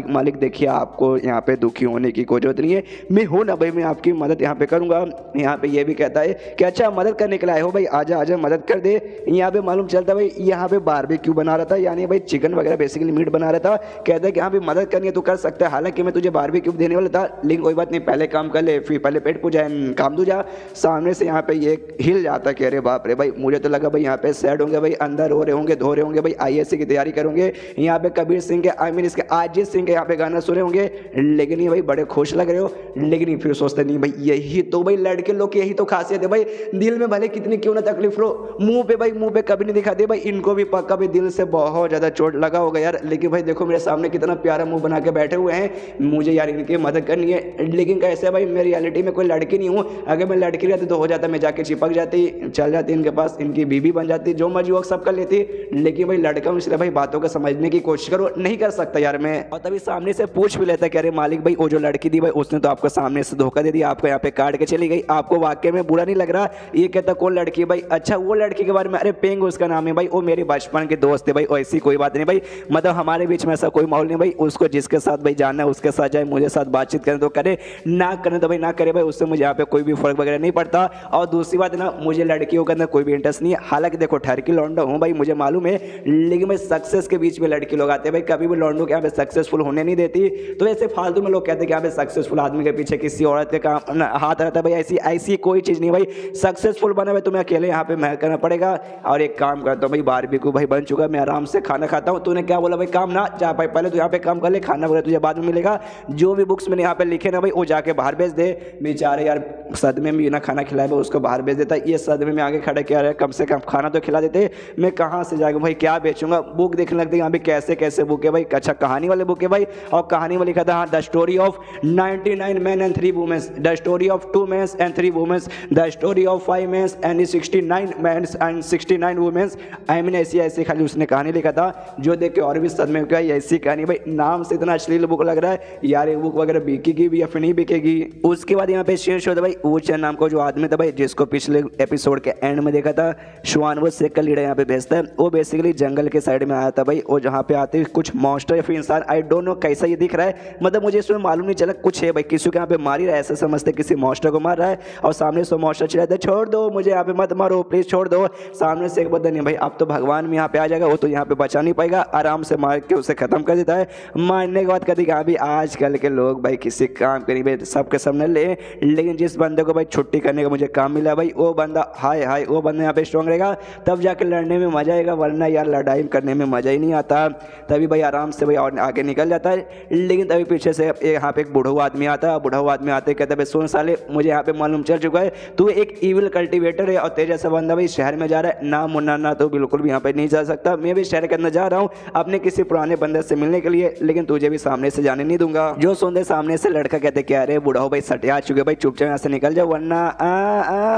मालिक देखिए आपको यहाँ पे दुखी होने की कोई जरूरत नहीं है, मैं हूँ ना भाई मैं आपकी मदद यहाँ पे करूँगा। यहाँ पे ये भी कहता है कि अच्छा मदद करने के लिए आए हो भाई आजा मदद कर दे। यहाँ पे मालूम चलता है भाई यहाँ पे बारबेक्यू बना रहा था यानी भाई चिकन वगैरह बेसिकली मीट बना रहा था। कहता है कि हाँ भाई मदद करनी है तो कर सकता है, हालांकि मैं तुझे बारबेक्यू देने वाला था लेकिन कोई बात नहीं पहले काम कर ले फिर पहले पेट पूजा काम दू जा। सामने से यहाँ पे ये हिल जाता कि अरे बाप रे भाई मुझे तो लगा भाई यहाँ पे सैड होंगे भाई अंदर हो रहे होंगे धो रहे होंगे भाई IAS की तैयारी करोगे। यहाँ पे कबीर सिंह के इसके अरिजीत सिंह के यहाँ पे गाना सुने होंगे, लेकिन ये भाई बड़े खुश लग रहे हो। लेकिन फिर सोचते नहीं भाई यही तो भाई लड़के लोग की यही तो खासियत है भाई, दिल में भले कितनी क्यों ना तकलीफ लो मुंह पे कभी नहीं दिखाते भाई। इनको भी पक्का भी दिल से बहुत ज्यादा चोट लगा होगा यार, लेकिन भाई देखो मेरे सामने कितना प्यारा मुंह बना के बैठे हुए हैं, मुझे यार इनकी मदद करनी है। लेकिन कैसे भाई मैं रियलिटी में कोई लड़की नहीं हूँ, अगर मैं लड़की रहती तो हो जाता मैं जाके चिपक जाती चल जाती इनके पास, इनकी बीबी बन जाती जो मर्जी वो सब कर लेती। लेकिन भाई लड़का हूँ इसलिए भाई बातों को समझने की कोशिश करो, नहीं कर सकता यार मैं। और तभी सामने से पूछ भी लेता कि अरे मालिक भाई वो जो लड़की थी भाई उसने तो आपको सामने से धोखा दे दिया, आपको यहाँ पे काट के चली गई, आपको वाकई में बुरा नहीं लग रहा? ये कहता कौन लड़की भाई? अच्छा वो लड़की के बारे में, अरे पेंग उसका नाम है भाई, वो मेरी बचपन के दोस्त है भाई, ऐसी कोई बात नहीं भाई, मतलब हमारे बीच में ऐसा कोई माहौल नहीं भाई, उसको जिसके साथ भाई जाना है उसके साथ जाए, मुझे साथ बातचीत करें तो करे, ना करें तो भाई ना करे भाई, उससे मुझे यहाँ पे कोई भी फर्क वगैरह नहीं पड़ता। और दूसरी बात ना मुझे लड़कियों के अंदर कोई भी इंटरेस्ट नहीं है, हालांकि देखो ठरकी लौंडा हूँ भाई मुझे मालूम है, लेकिन भाई सक्सेस के बीच में लड़के लोग आते हैं भाई, कभी भी लौंडों के यहाँ पे सक्सेसफुल होने नहीं देती। तो ऐसे फालतू में लोग कहते हैं कि यहाँ पे सक्सेसफुल आदमी के पीछे किसी औरत के काम हाथ रहता है भाई, ऐसी कोई चीज़ नहीं भाई। सक्सेसफुल बना भाई तुम्हें अकेले यहाँ पे मेहनत करना पड़ेगा। और एक काम करता हूँ भाई बारबेक्यू भाई बन चुका है, मैं आराम से खाना खाता हूँ। तूने क्या बोला भाई काम ना जा भाई, पहले तो यहाँ पे काम कर ले, खाना वगैरह तुझे बाद में मिलेगा। जो भी बुक्स मैंने यहाँ पे लिखे ना भाई वो जाके बाहर भेज दे। बेचारे यार सदमे में बिना खाना खिलाए भाई उसको बाहर भेज देता है। ये सदमे में आगे खड़ा किया रहा, कम से कम खाना तो खिला देते, मैं कहाँ से जाएगा भाई, क्या बेचूंगा। बुक देखने लगते यहाँ पे कैसे कैसे बुक है भाई, अच्छा कहानी वाले बुक है भाई। और कहानी में लिखा था हाँ, the story of 99 men and 3 women, the story of 2 men and 3 women, the story of 5 men and 69 men and 69 women। I mean ऐसी ऐसी खाली उसने कहानी लिखा था जो देख के और भी सदमे का ऐसी कहानी भाई। नाम से इतना अश्लील बुक लग रहा है यार, ये बुक वगैरह बिकेगी भी या फिर नहीं बिकेगी। उसके बाद यहाँ पे शेयर होता भाई ऊंचा नाम को जो आदमी था भाई, जिसको पिछले एपिसोड के एंड में देखा था श्वानवत शेख का लीडर यहाँ पे भेजता है। वो बेसिकली जंगल के साइड में आया था भाई, और जहाँ पे आते कुछ मॉन्स्टर या फिर इंसान, आई डोंट नो कैसा ये दिख रहा है, मतलब मुझे इसमें मालूम नहीं चला कुछ है भाई, किसी को यहाँ पे मार ही रहा है, ऐसा समझते किसी मॉन्स्टर को मार रहा है। और सामने से मॉन्स्टर चिल्लाता है छोड़ दो मुझे, यहाँ पे मत मारो प्लीज छोड़ दो। सामने से एक बंदा नहीं भाई अब तो भगवान में यहाँ पे आ जाएगा, वो तो यहाँ पे बचा नहीं पाएगा, आराम से मार के उसे खत्म कर देता है। मारने के बाद कहते कि अभी आजकल के लोग भाई किसी काम के नहीं भाई, सबके सामने ले, लेकिन जिस बंदे को भाई छुट्टी करने का मुझे काम मिला भाई, वो बंदा हाय हाय वो बंदा यहाँ पे स्ट्रॉन्ग रहेगा, तब जाके लड़ने में मजा आएगा, वरना यार लड़ाई करने में मजा ही नहीं आता। तभी भाई आराम से भाई और आगे निकल जाता है। लेकिन तभी पीछे से यहाँ पे एक बूढ़ा आदमी आता है, बूढ़ा आदमी आते कहते भाई सुन साले, मुझे यहाँ पे मालूम चल चुका है तू एक इविल कल्टीवेटर है, और तेज ऐसा बंदा भाई शहर में जा रहा है ना, मुन्ना ना तो बिल्कुल भी यहाँ पे नहीं जा सकता। मैं भी शहर के अंदर जा रहा हूँ अपने किसी पुराने बंदे से मिलने के लिए, लेकिन तुझे भी सामने से जाने नहीं दूंगा। जो सुनते सामने से लड़का कहते क्या अरे बूढ़ा भाई सटिया आ चुके भाई, चुपचाप यहाँ से निकल जाओ वरना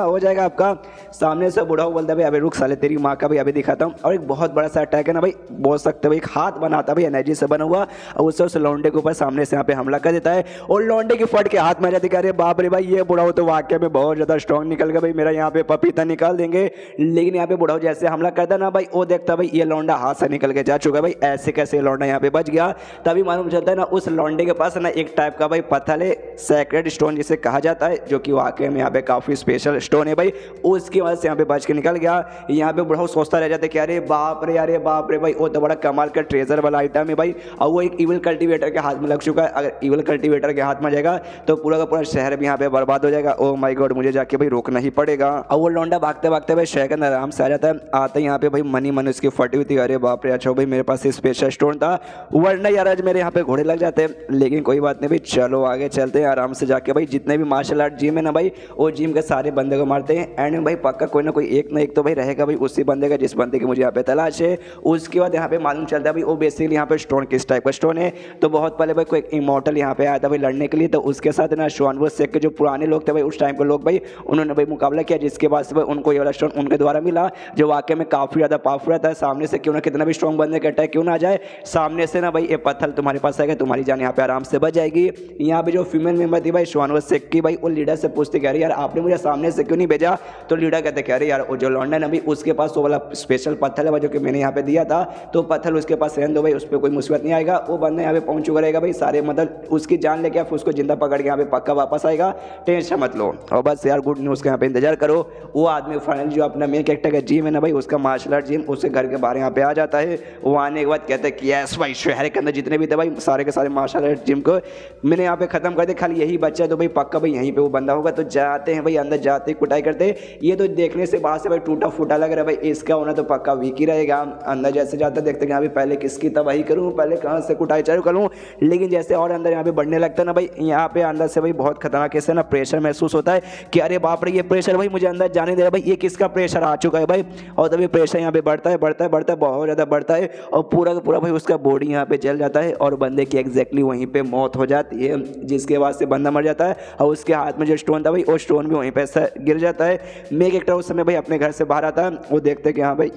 हो जाएगा आपका। सामने से बूढ़ा बोलता भाई अभी रुक साले, तेरी माँ का भी अभी दिखाता हूँ। और एक बहुत बड़ा सा अटैक है ना भाई, बोल सकते भाई एक हाथ बनाता भाई एनर्जी से बना हुआ, और उससे उस लौंडे के ऊपर सामने से यहाँ पे हमला कर देता है, और लौंडे की फट के हाथ में जाती अरे बाप रे भाई ये बूढ़ा तो वाकई में बहुत ज्यादा स्ट्रॉन्ग निकल गया भाई, मेरा यहाँ पे पपीता निकाल देंगे। लेकिन यहाँ पे बूढ़ा जैसे हमला करता ना भाई, वो देखता भाई ये लौंडा हाथ से निकल के जा चुका है भाई, ऐसे कैसे लौंडा यहाँ पे बच गया। तभी मालूम चलता है ना उस लौंडे के पास ना एक टाइप का भाई पत्थर है, सैक्रेड स्टोन जिसे कहा जाता है, जो कि वाकई में यहाँ पे काफी स्पेशल स्टोन है भाई, उसकी वजह से यहाँ पे बच के निकल गया। यहाँ पे बूढ़ा सोचता रह जाता है कि अरे बाप रे भाई वो तो बड़ा कमाल का ट्रेजर वाला आइटम है भाई, और वो एक इविल कल्टीवेटर के हाथ में लग चुका है। अगर इविल कल्टीवेटर के हाथ में जाएगा तो पूरा का पूरा शहर भी यहाँ पे बर्बाद हो जाएगा। ओ माय गॉड, मुझे जाके भाई रोकना ही पड़ेगा। और वो लौंडा भागते भागते भाई शहर के अंदर आराम से आ जाता है। आते यहाँ पे भाई मनी उसकी फटी हुई थी, अरे बाप रे अच्छा भाई मेरे पास स्पेशल स्टोन था, वरना यार आज मेरे यहाँ पे घोड़े लग जाते हैं। लेकिन कोई बात नहीं भाई, चलो आगे चलते हैं आराम से जाके भाई, जितने भी मार्शल आर्ट जिम है ना भाई, वो जिम के सारे बंदे को मारते हैं। एंड में भाई पक्का कोई ना कोई एक ना एक तो भाई रहेगा भाई उसी बंदे का जिस बंदे की मुझे यहाँ पे तलाश है। उसके बाद यहाँ पे मालूम चलता है भाई वो बेसिकली यहाँ पे स्टोन किस टाइप का स्टोन है। तो बहुत पहले भाई कोई इमॉर्टल यहाँ पे आया था भाई लड़ने के लिए, तो उसके साथ ना श्वानवत शेख के जो पुराने लोग थे भाई उस टाइम के लोग भाई, उन्होंने भाई मुकाबला किया, जिसके बाद से भाई उनको ये वाला स्टोन उनके द्वारा मिला, जो वाकई में काफी ज्यादा पावरफुल रहता है। सामने से क्यों ना कितना भी स्ट्रॉन्ग बंदे का अटैक क्यों ना आ जाए, सामने से ना भाई ये पत्थर तुम्हारे पास आएगा, तुम्हारी जान यहाँ पे आराम से बच जाएगी। यहाँ पे जो फीमेल मेंबर थी भाई श्वानवत शेख की भाई, वो लीडर से पूछते कह रही यार आपने मुझे सामने से क्यों नहीं भेजा। तो लीडर कहते कह रहे यार वो जो लौंडा है ना भाई उसके पास वो वाला स्पेशल पत्थर है जो कि मैंने यहाँ पे दिया था, तो पत्थर उसके पास रहने दो भाई, उस पर कोई मुसीबत नहीं आएगा। वो बंदा यहाँ पे पहुंच चुका रहेगा भाई, सारे मतलब उसकी जान लेके फिर उसको जिंदा पकड़ के यहाँ पे पक्का वापस आएगा, टेंशन मत लो। और बस यार गुड न्यूज़ का यहाँ पे इंतजार करो। वो आदमी फाइनली जो अपना मेन कैरेक्टर का जिम है ना भाई, उसका मार्शल आर्ट जिम, उसके घर के बाहर यहाँ पे आ जाता है। वो आने के बाद कहते हैं कि यस भाई शहर के अंदर जितने भी थे भाई सारे के सारे मार्शल आर्ट जिम को मैंने यहाँ पे खत्म कर दिया, खाली यही बच्चा है, तो भाई पक्का भाई यहीं पे वो बंदा होगा। तो जाते हैं भाई अंदर, जाते कुटाई करते, ये तो देखने से बाहर से भाई टूटा फूटा लग रहा है भाई, इसका होना तो पक्का वीक ही रहेगा। अंदर जैसे जाते देखते हैं पहले किसकी तबाही करूँ, पहले कहाँ से कुटाई चालू करूँ। लेकिन जैसे और अंदर यहाँ पे बढ़ने लगता है ना भाई, यहाँ पे अंदर से भाई बहुत खतरनाक ऐसे ना प्रेशर महसूस होता है कि अरे बाप रे ये प्रेशर भाई मुझे अंदर जाने दे रहा है भाई, ये किसका प्रेशर आ चुका है भाई। और तभी प्रेशर यहाँ पे बढ़ता है बहुत ज़्यादा बढ़ता है, और पूरा का पूरा भाई उसका बॉडी यहाँ पे जल जाता है, और बंदे की एग्जैक्टली वहीं पे मौत हो जाती है, जिसके बाद से बंदा मर जाता है। और उसके हाथ में जो स्टोन था भाई, वो स्टोन भी वहीं पे गिर जाता है। मेन कैरेक्टर उस समय भाई अपने घर से बाहर आता है, वो देखते हैं कि हाँ भाई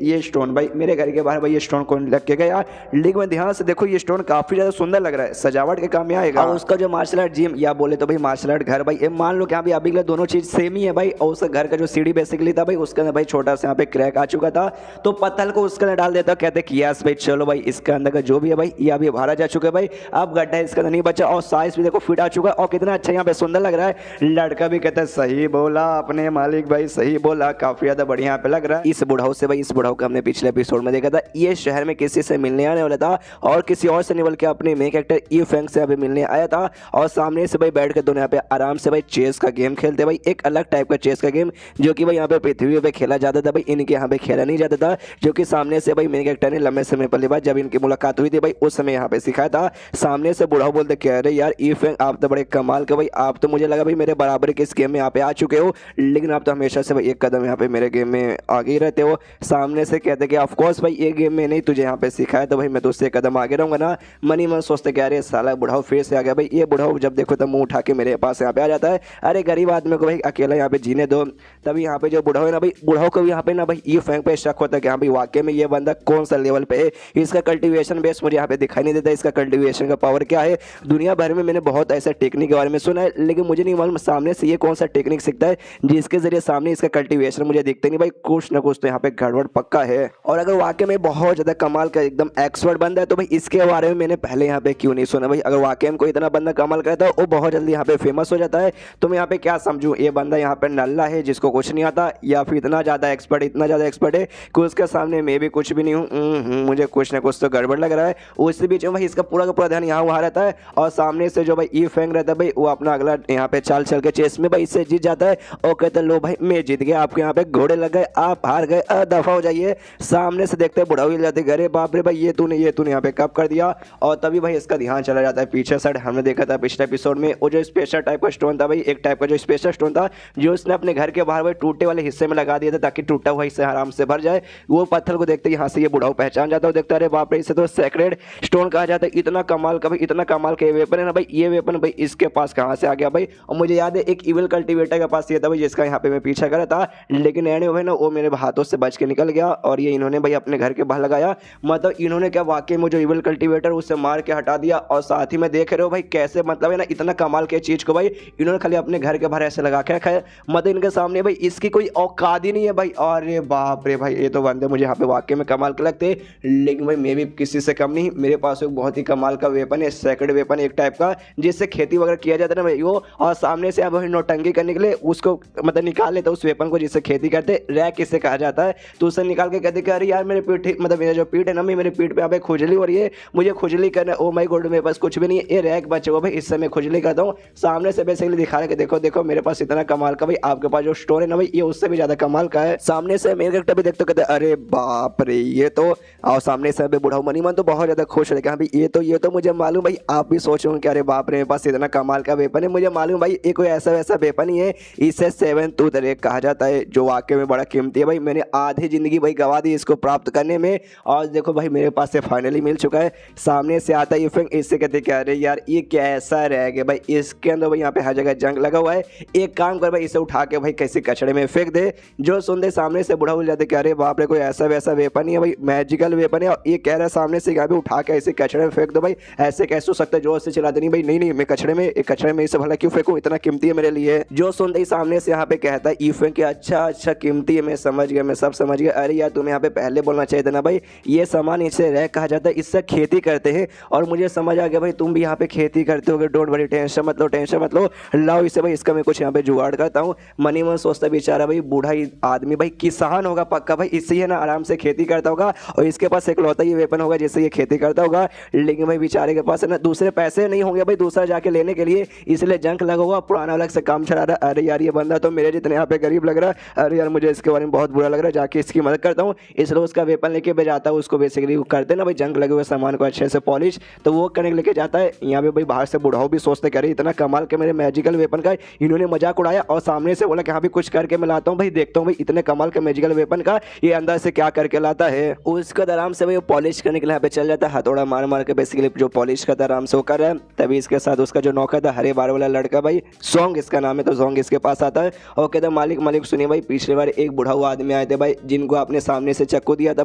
ये स्टोन भाई मेरे घर के बाहर भाई ये स्टोन कौन लग के गया। लेकिन मैं ध्यान से देखो ये स्टोन काफी ज्यादा सुंदर लग रहा है, सजावट के काम में आएगा। और उसका जो मार्शल आर्ट जिम या बोले तो भाई मार्शल आर्ट घर भाई, मान लो कि यहाँ अभी दोनों चीज सेम ही है भाई। और उसका घर का जो सीढ़ी बेसिकली था भाई, उसके अंदर भाई छोटा सा यहाँ पे क्रैक आ चुका था, तो पत्थर को उसके अंदर डाल देता, कहते कि यस भाई चलो भाई इसके अंदर का जो भी है भाई ये अभी बाहर जा चुका है भाई, अब गड्ढा इसके अंदर नहीं बचा। और साइज भी देखो फिट आ चुका है, और कितना अच्छा यहाँ पे सुंदर लग रहा है। लड़का भी कहता है सही बोला अपने मालिक भाई, सही बोला, काफी ज्यादा बढ़िया यहाँ पे लग रहा है। इस बुढ़ाऊ से भाई, इस बुढ़ाऊ को हमने पिछले एपिसोड में देखा था, ये शहर में किसी से मिलने आने वाला था, और किसी और से नहीं बल्कि अपने मेन कैरेक्टर ई फैंग से अभी मिलने आया था। और सामने से भाई बैठ के दोनों यहाँ पे आराम से भाई चेस का गेम खेलते भाई, एक अलग टाइप का चेस का गेम जो कि भाई यहाँ पे पृथ्वी पे खेला जाता था भाई, इनके यहाँ पे खेला नहीं जाता था, जो कि सामने से भाई मेन कैरेक्टर ने लंबे समय पहले बाद जब इनकी मुलाकात हुई थी भाई उस समय यहाँ पे सिखाया था। सामने से बुढ़ाऊ बोलते कह रहे यार ई फैंग आप तो बड़े कमाल के भाई, आप तो मुझे लगा भाई मेरे बराबर के इस गेम में यहाँ पे आ चुके हो, लेकिन आप तो हमेशा से भाई एक कदम यहाँ पे मेरे गेम में आगे ही रहते हो। सामने से कहते कि ऑफकोर्स भाई ये गेम में नहीं तुझे यहाँ पे सिखाया तो भाई मैं तो उससे कदम आगे रहूँगा ना। मनी मन सोचते कि अरे साला बुढ़ाओ फिर से आ गया भाई। ये बुढ़ाओ जब देखो तब मुंह उठा के मेरे पास यहाँ पे आ जाता है। अरे गरीब आदमी को भाई अकेला यहाँ पे जीने दो। तभी यहाँ पे जो बुढ़ाओ है ना भाई, बुढ़ाओ को भी यहाँ पे ना भाई ये फैंक पे शक होता है कि हाँ भाई वाकई में ये बंदा कौन सा लेवल पे है, इसका कल्टीवेशन बेस मुझे यहाँ पे दिखाई नहीं देता, इसका कल्टीवेशन का पावर क्या है। दुनिया भर में मैंने बहुत ऐसा टेक्निक के बारे में सुना है, लेकिन मुझे नहीं मालूम सामने से ये कौन सा टेक्निक सीखता है जिसके जरिए सामने इसका कल्टीवेशन मुझे दिखते नहीं भाई। कुछ ना कुछ तो यहाँ पे गड़बड़ पक्का है। और अगर वाकई में बहुत ज्यादा कमाल का एकदम एक्सपर्ट बंदा है तो भाई इसके बारे में मैंने पहले यहाँ पे क्यों नहीं सुना भाई। अगर वाकई में कोई इतना बंदा कमाल करता है वो बहुत जल्दी यहाँ पे फेमस हो जाता है, तो मैं यहाँ पे क्या समझूं ये बंदा यहाँ पे नल्ला है जिसको कुछ नहीं आता, या फिर इतना ज्यादा एक्सपर्ट है कि उसके सामने मैं भी कुछ भी नहीं हूँ। मुझे कुछ ना कुछ तो गड़बड़ लग रहा है। उसी बीच में भाई इसका पूरा का पूरा ध्यान यहाँ वहाँ रहता है, और सामने से जो भाई ई फैंग रहता है भाई वो अपना अगला यहाँ पे चाल चल के चेस में भाई इससे जीत जाता है और कहते लो भाई मैं जीत गया, आपके यहाँ पे घोड़े लग गए, आप हार गए, दफा हो जाइए। सामने से देखते बुढ़ाऊ हिल जाते, अरे बाप रे भाई ये तूने यहाँ पे कब कर दिया। और तभी भाई इसका ध्यान चला जाता है पीछे साइड। हमने देखा था पिछले एपिसोड में वो जो स्पेशल टाइप का स्टोन था भाई, एक टाइप का जो स्पेशल स्टोन था जो उसने अपने घर के बाहर भाई टूटे वाले हिस्से में लगा दिया था ताकि टूटा हुआ हिस्सा आराम से भर जाए। वो पत्थर को देखते यहाँ से ये बुढ़ाऊ पहचान जाता है, देखता है अरे बाप रे इसे तो सेक्रेड स्टोन कहा जाता है। इतना कमाल का भाई, इतना कमाल का वेपन है ना भाई। ये वेपन भाई इसके पास कहाँ से आ गया भाई। और मुझे याद है एक इविल कल्टीवेटर के पास ये था भाई जिसका यहाँ पे मैं पीछा करा था, लेकिन एंड में ना वो मेरे हाथों से बच के निकल गया और ये इन्होंने भाई अपने घर के बाहर लगाया। मतलब इन्होंने क्या वाकई में जो इविल कल्टीवेटर उससे मार के हटा दिया। और साथ ही में देख रहे हो भाई कैसे मतलब है ना इतना कमाल के चीज को भाई इन्होंने खाली अपने घर के बाहर ऐसे लगा के रखा है। मतलब इनके सामने भाई इसकी कोई औकात ही नहीं है भाई। अरे बाप रे भाई ये तो बंदे मुझे यहाँ पे वाकई में कमाल के लगते, लेकिन भाई मैं भी किसी से कम नहीं। मेरे पास एक बहुत ही कमाल का वेपन है, सेक्रेड वेपन एक टाइप का जिससे खेती वगैरह किया जाता है ना भाई वो। और सामने से अब नौटंकी करने के लिए उसको मतलब निकाल लेते उस वेपन को जिससे खेती करते, रैक इससे कहा जाता है। तो उससे निकाल के कहते कि अरे यार मेरे पीठ मतलब मेरा जो पीठ है ना मेरे पीठ पे अब खुजली हो रही है, मुझे खुजली करना। ओ माय गॉड मेरे पास कुछ भी नहीं है, ये रैक बचे हुआ भाई इससे मैं खुजली करता हूँ। सामने से बेसिकली दिखा रहे कि देखो देखो मेरे पास इतना कमाल का भाई, आपके पास जो स्टोर है ना भाई ये उससे भी ज्यादा कमाल का है। सामने से मेरे कैरेक्टर भी देखते कहते अरे बाप रे ये तो। और सामने से बुढ़ाऊ मनी मन तो बहुत ज्यादा खुश रहे हाँ भाई ये तो मुझे मालूम भाई। आप भी सोच रहे हो कि अरे बाप रे मेरे पास इतना कमाल का वेपन है। मुझे मालूम भाई ये कोई ऐसा वैसा वेपन ही है, इसे 7 टूथ रैक कहा जाता है जो वाकई में बड़ा कीमती है भाई। मैंने आधी जिंदगी भाई गवा दी इसको प्राप्त करने में, और देखो भाई मेरे पास से फाइनली मिल चुका है। सामने से आता है फिर इससे कहते क्या अरे यार ये कैसा रह गया भाई, इसके अंदर भाई यहाँ पे हर जगह जंग लगा हुआ है। एक काम कर भाई इसे उठा के भाई कैसे कचड़े में फेंक दे। जो सुनते सामने से बुढ़ा हो जाते कि अरे बाप रे कोई ऐसा वैसा वेपन ही है भाई, मैजिकल वेपन है। और ये कह रहा है सामने से यहाँ पे उठा के ऐसे कचड़े में फेंक दो भाई, ऐसे कैसे हो सकता है जोर से चिल्ला देनी भाई। नहीं मैं कचड़े में इसे भला क्यों फेंकूं, इतना कीमती है मेरे लिए। जो सुनते ही सामने से यहाँ पे कहता है ईफे कि अच्छा कीमती है, मैं समझ गया, मैं सब समझ गया। अरे यार तुम्हें यहाँ पे पहले बोलना चाहिए था ना भाई, ये सामान इसे रैक कहा जाता है, इससे खेती करते हैं। और मुझे समझ आ गया भाई तुम भी यहाँ पे खेती करते हो, डोंट वरी, टेंशन मत लो, लाओ इसे भाई, इसका मैं कुछ यहाँ पे जुगाड़ करता हूँ। मनी मन सोचता बेचारा भाई बूढ़ा आदमी भाई किसान होगा पक्का भाई, इससे है ना आराम से खेती करता होगा और इसके पास एक लौता ये वेपन होगा जिससे ये खेती करता होगा। लेकिन भाई बेचारे के पास है ना दूसरे पैसे नहीं होंगे भाई दूसरा जाके लेने के लिए, इसलिए जंक लगा होगा, पुराना अलग से काम चला रहा है। अरे यार ये बंदा तो मेरे जितने यहाँ पे गरीब लग रहा है। अरे यार मुझे इसके बारे में बहुत बुरा लग रहा है, जाके इसकी मदद करता हूँ। इसलिए उसका वेपन लेके भेजाता है उसको, बेसिकली करते ना भाई जंग लगे हुए सामान को अच्छे से पॉलिश, तो वो करने लेके जाता है। यहाँ पे भाई बाहर से बुढ़ाओ भी सोचते कह रहे इतना कमाल के मेरे मैजिकल वेपन का इन्होंने मजाक उड़ाया, और सामने से बोला कि हाँ भी कुछ करके मैं लाता हूँ भाई, देखता हूँ भाई इतने कमाल के मैजिकल वेपन का ये अंदर से क्या करके लाता है। उसका आराम से भाई पॉलिश करने के लिए यहाँ पे चल जाता है, हथौड़ा मार मार के बेसिकली जो पॉलिश करता आराम से वो कर रहा है। तभी इसके साथ उसका जो नौकर था हरे बार वाला लड़का भाई, जोंग इसका नाम है, तो जोंग इसके पास आता है और कहता है मालिक सुनिए भाई, पिछले बार एक बुढ़ा हुआ आदमी आए थे भाई जिनको आपने सामने से चक्कू दिया था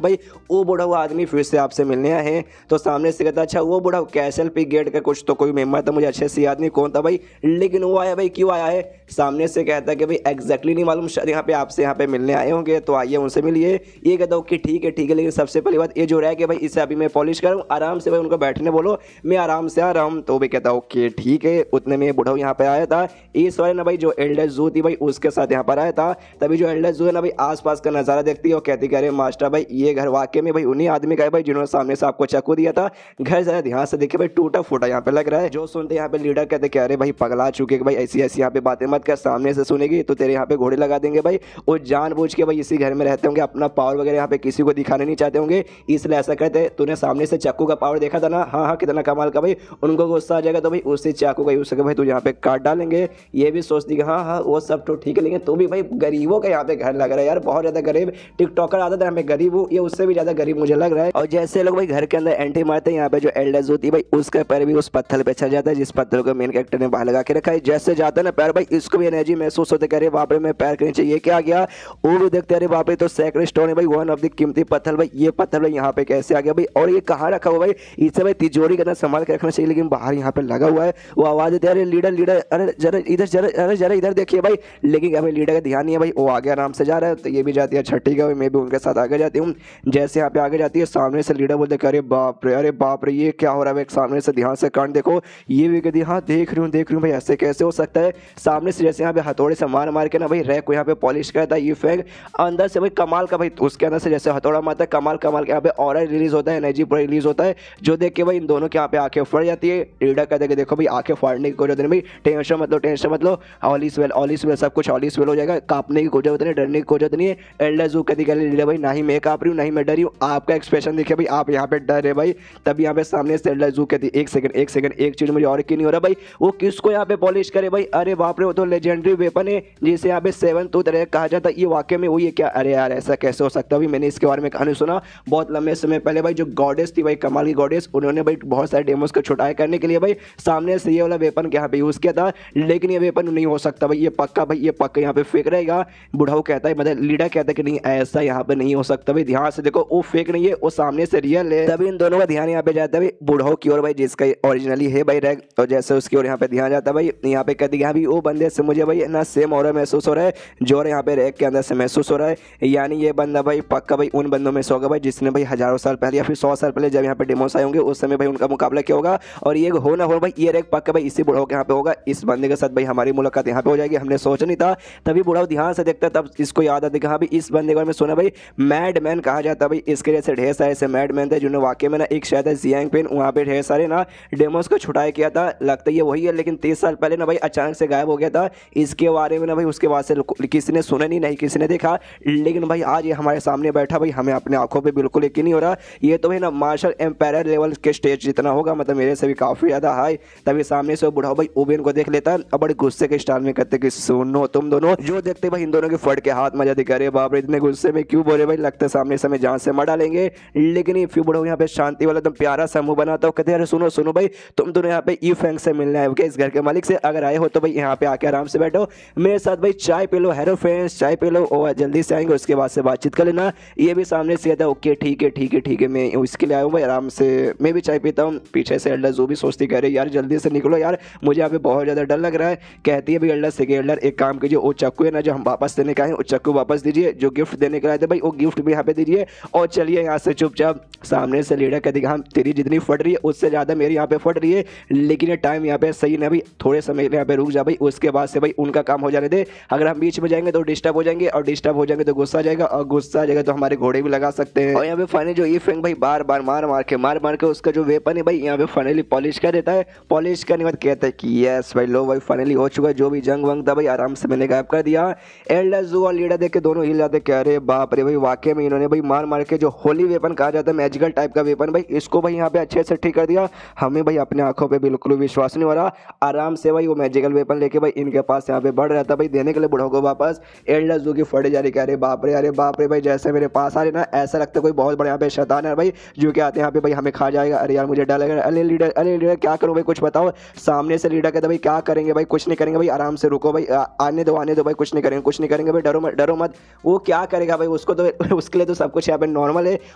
भाई, वो बुढ़ा हुआ आदमी फिर से आपसे मिलने आए हैं। तो सामने से कहता अच्छा वो बुढ़ा कैसल पी गेट का कुछ तो कोई मेंबर था, मुझे अच्छे से याद नहीं कौन था भाई, लेकिन वो आया भाई, क्यों आया है। सामने से कहता है कि भाई एग्जैक्टली नहीं मालूम, शायद यहाँ पे आपसे यहाँ पे मिलने आए होंगे, तो आइए उनसे मिलिए। ये कहता हूँ कि ठीक है लेकिन सबसे पहली बात ये जो रह गया भाई इसे अभी मैं पॉलिश करूँ, आराम से भाई उनको बैठने बोलो, मैं आराम से आ रहा हूँ। तो भी कहता हूँ कि ठीक है। उतने में बुढ़ा यहाँ पे आया था, इस वाले ना भाई जो एल्डर जू थी भाई उसके साथ यहाँ पर आया था। तभी जो एल्डर जू है ना भाई आसपास का नजारा देखती है और कहती कि अरे मास्टर भाई ये घर वाकई में भाई उन्हीं आदमी का है भाई जिन्होंने सामने से आपको चाकू दिया था। घर जरा ध्यान से देखिए भाई टूटा फूटा यहाँ पे लग रहा है। जो सुनते यहाँ पे लीडर कहते कि अरे भाई पगला चुके भाई, ऐसी यहाँ पे बातें मत कर, सामने से सुनेगी तो तेरे यहाँ पे घोड़े लगा देंगे भाई। वो जानबूझ के भाई इसी घर में रहते होंगे, अपना पावर वगैरह यहाँ पे किसी को दिखाने नहीं चाहते होंगे, इसलिए ऐसा करते। तूने सामने से चाकू का पावर देखा था ना, हाँ कितना कमाल का भाई, उनको गुस्सा आ जाएगा तो भाई उसी चाकू का यूज करके भाई तू यहाँ पे काट डालेंगे। ये भी सोचती कि हाँ हाँ वो सब तो ठीक है, लेकिन तो भी भाई गरीबों का यहाँ पे घर लग रहा है यार, बहुत ज़्यादा गरीब। टिकटॉकर आता था मैं गरीब हूँ, ये उससे भी ज़्यादा गरीब मुझे लग रहा है। और जैसे लोग भाई घर के अंदर एंट्री मारते हैं, यहाँ पे जो एल्डर्स होती है भाई उसका पैर भी उस पत्थर पे चढ़ जाता है जिस पत्थर को मेन कैरेक्टर ने बाहर लगा के रखा है। जैसे जाता है ना पैर भाई, इसको भी एनर्जी महसूस होते करे वहाँ पे मैं पैर के नीचे ये क्या गया, वो भी देखते अरे वहाँ पे तो सैक्रेड स्टोन है भाई, वन ऑफ द कीमती पत्थर भाई, ये पत्थर भाई यहाँ पे कैसे आ गया भाई, और ये कहाँ रखा हुआ भाई, इसे भाई तिजोरी के अंदर संभाल के रखना चाहिए, लेकिन बाहर यहाँ पे लगा हुआ है। वो आवाज देते अरे लीडर लीडर, अरे जरा इधर जरा, अरे जरा इधर देखिए भाई, लेकिन अभी लीडर का ध्यान नहीं है भाई, वो आगे आराम से जा रहा है। तो ये भी जाती है, अच्छा ठीक है भाई मैं भी उनके साथ आगे जाती हूँ। जैसे यहाँ पे आगे जाती है सामने से लीडर बोलते अरे बाप रे, अरे बाप रे ये क्या हो रहा है, सामने से ध्यान से कांड देखो। ये भी कहती हाँ देख रही हूँ भाई, ऐसे कैसे हो सकता है। सामने से जैसे यहाँ पे हथौड़े से मार मार के ना भाई रैक को यहाँ पे पॉलिश करता है ये फेंक, अंदर से भाई कमाल का भाई, उसके अंदर से जैसे हथौड़ा मारता है कमाल कमाल के यहाँ पे ऑरा रिलीज होता है, एनर्जी पूरा रिलीज होता है, जो देख के भाई इन दोनों के यहाँ पे आंखें फट जाती है। लीडर कहते हैं देखो भाई आंखें फाड़ने की कोई जरूरत नहीं भाई, टेंशन मत लो, ऑल इज वेल सब कुछ ऑल इज वेल हो जाएगा, कांपने की कोई जरूरत नहीं, डरने की कोई जरूरत नहीं है। एल्डर जू कहती लीडर भाई ना ही मैं कांप रही हूँ ना ही मैं डरी हूँ, आपका एक्सप्रेशन देखिए भाई आप यहाँ पे डर है भाई। तब यहाँ पे सामने से एल्डर जू कहती एक सेकंड एक चीज मुझे और की नहीं हो रहा भाई, वो किसको यहाँ पे पॉलिश करे भाई, अरे बाप रे वो तो लेजेंडरी वेपन है जिसे यहाँ पे 7 टूथ रैक कहा जाता है, ये वाकई में वही है क्या, अरे यार ऐसा कैसे हो सकता है। मैंने इसके बारे में कहानी सुना बहुत लंबे समय पहले भाई, जो गॉडेस थी भाई कमाल की गॉडेस, उन्होंने भाई बहुत सारे डेमोस को छुटाया करने के लिए भाई सामने से ये वाला वेपन यहाँ पे यूज किया था, लेकिन ये वेपन नहीं हो सकता भाई, ये पक्का यहाँ पे फेक रहेगा। बुढ़ाऊ कहता है मतलब लीडर कहता है कि नहीं ऐसा यहाँ पे नहीं हो सकता भाई, ध्यान से देखो वो फेक नहीं है, वो सामने से रियल है। तभी इन दोनों का ध्यान यहाँ पे जाता है भाई बुढ़ाऊ की ओर भाई, जिसका ओरिजिनली है भाई रैक, और जैसे उसकी ओर यहाँ पे ध्यान जाता है भाई, यहाँ पे कहती है वो बंदे से मुझे भाई ना सेम और महसूस हो रहा है जो यहाँ पे रैक के अंदर से महसूस हो रहा है, यानी ये बंदा भाई पक्का भाई उन बंदों में से होगा भाई जिसने भाई हजारों साल पहले या फिर 100 साल पहले जब यहाँ पे डेमोस आए होंगे उस समय भाई उनका मुकाबला क्या होगा, और ये हो ना हो भाई ये रैक पक्का भाई इसी बुढ़ाऊ के यहाँ पे होगा, इस बंदे के साथ भाई हमारी मुलाकात यहाँ पे हो जाएगी, हमने सोचा नहीं था। तभी बुढ़ाऊ ध्यान से देखता तब इसको याद आती हाँ भाई इस बंदे के बारे में सुना भाई, मैडमैन कहा जाता भाई, इसके जैसे ढेर सारे ऐसे मैडमैन थे जिन्होंने वाकई में ना एक शायद है जियांग पेन वहाँ पे ढेर सारे ना डेमोस को छुटाया किया था, लगता ये वही है, लेकिन 30 साल पहले ना भाई अचानक से गायब हो गया था। इसके बारे में ना भाई उसके बाद से किसी ने सुना नहीं किसी ने देखा, लेकिन भाई आज ये हमारे सामने बैठा भाई, हमें अपने आंखों पे बिल्कुल यकीन नहीं हो रहा, ये तो भाई ना मार्शल एम्पायर लेवल के स्टेज जितना होगा, मतलब मेरे से भी काफ़ी ज़्यादा हाई। तभी सामने से बुढ़ाऊ भाई ओबेन को देख लेता है और बड़े गुस्से के स्टाइल में कहते कि सुनो तुम दोनों, जो देखते भाई इन दोनों के फट के हाथ मजा दिखा रहे, बाप रे इतने गुस्से में क्यों बोले भाई, लगता है सामने से जान से मर डालेंगे, लेकिन ये फिर बुढ़ाऊ यहाँ पे शांति वाला एकदम प्यारा सा मुंह बनाता हो, कहते अरे सुनो भाई तुम दोनों यहाँ पे ई फैंग से मिलना है क्या, इस घर के मालिक से, अगर आए हो तो भाई यहाँ पे आके आराम से बैठो मेरे साथ भाई चाय पी लो, हेलो फ्रेंड्स चाय पी लो, और जल्दी से आएंगे उसके बाद से बातचीत कर लेना। ये भी सामने से कहता है ओके ठीक है मैं इसके लिए आया हूँ भाई, आराम से मैं भी चाय पीता हूँ। पीछे से एल्डर जो भी सोचती कह रही यार जल्दी से निकलो यार, मुझे यहाँ पे बहुत ज़्यादा डर लग रहा है। कहती है भाई एल्डर से कि एल्डर एक काम कीजिए, वो चाकू है ना जो हम वापस देने का है, वो चाकू वापस दीजिए, जो गिफ्ट देने के आए थे भाई वो गिफ्ट भी यहाँ पे दीजिए, और चलिए यहाँ से चुपचाप। सामने से लीडर कहती हम तेरी जितनी फट रही है उससे ज़्यादा मेरी यहाँ पे फट रही है, लेकिन ये टाइम यहाँ पे सही नहीं भाई, थोड़े समय यहाँ पे रुक जा भाई, उसके बाद से भाई उनका काम हो जाने दे, अगर हम बीच में जाएंगे तो डिस्टर्ब हो जाएंगे, और डिस्टर्ब हो जाएंगे तो गुस्सा आ जाएगा, और गुस्सा आ जाएगा तो हमारे घोड़े भी लगा सकते हैं। और यहाँ पे फाइनली जो ई फैंग भाई बार बार मार के उसका जो वेपन है भाई यहाँ पे फाइनली पॉलिश कर देता है। पॉलिश करने के बाद कहता है कि यस भाई लो भाई फाइनली हो चुका है, जो भी जंग वंग था भाई आराम से मैंने गायब कर दिया। एल्डर जू और लीडर देख के दोनों हिल जाते, कह रहे बाप रे भाई वाकई में इन्होंने भाई मार के जो होली वेपन कहा जाता है मैजिकल टाइप का वेपन भाई, इसको भाई यहाँ पे अच्छे से ठीक कर दिया। हमें भाई अपने आंखों पे बिल्कुल विश्वास नहीं हो रहा। आराम से भाई वो मैजिकल वेपन लेके भाई इनके पास यहाँ पे बढ़ रहा था भाई देने के लिए बुढ़ाओ को वापस। एल्डर जू की फटे जा रही, कह रहे बाप रे भाई जैसे मेरे पास आ रहे ना ऐसा लगता है कोई बहुत बड़ा यहाँ पे शैतान है भाई जो कि आते हैं यहाँ पे भाई हमें खा जाएगा। अरे यार मुझे डर लग रहा है, अरे लीडर क्या करूँ भाई कुछ बताओ। सामने से लीडर कहता भाई क्या करेंगे भाई, कुछ नहीं करेंगे भाई, आराम से रुको भाई, आने दो भाई, कुछ नहीं करेंगे भाई, डरो मत। वो क्या करेगा भाई, उसको तो उसके लिए तो सब कुछ यहाँ पे नॉर्मल है।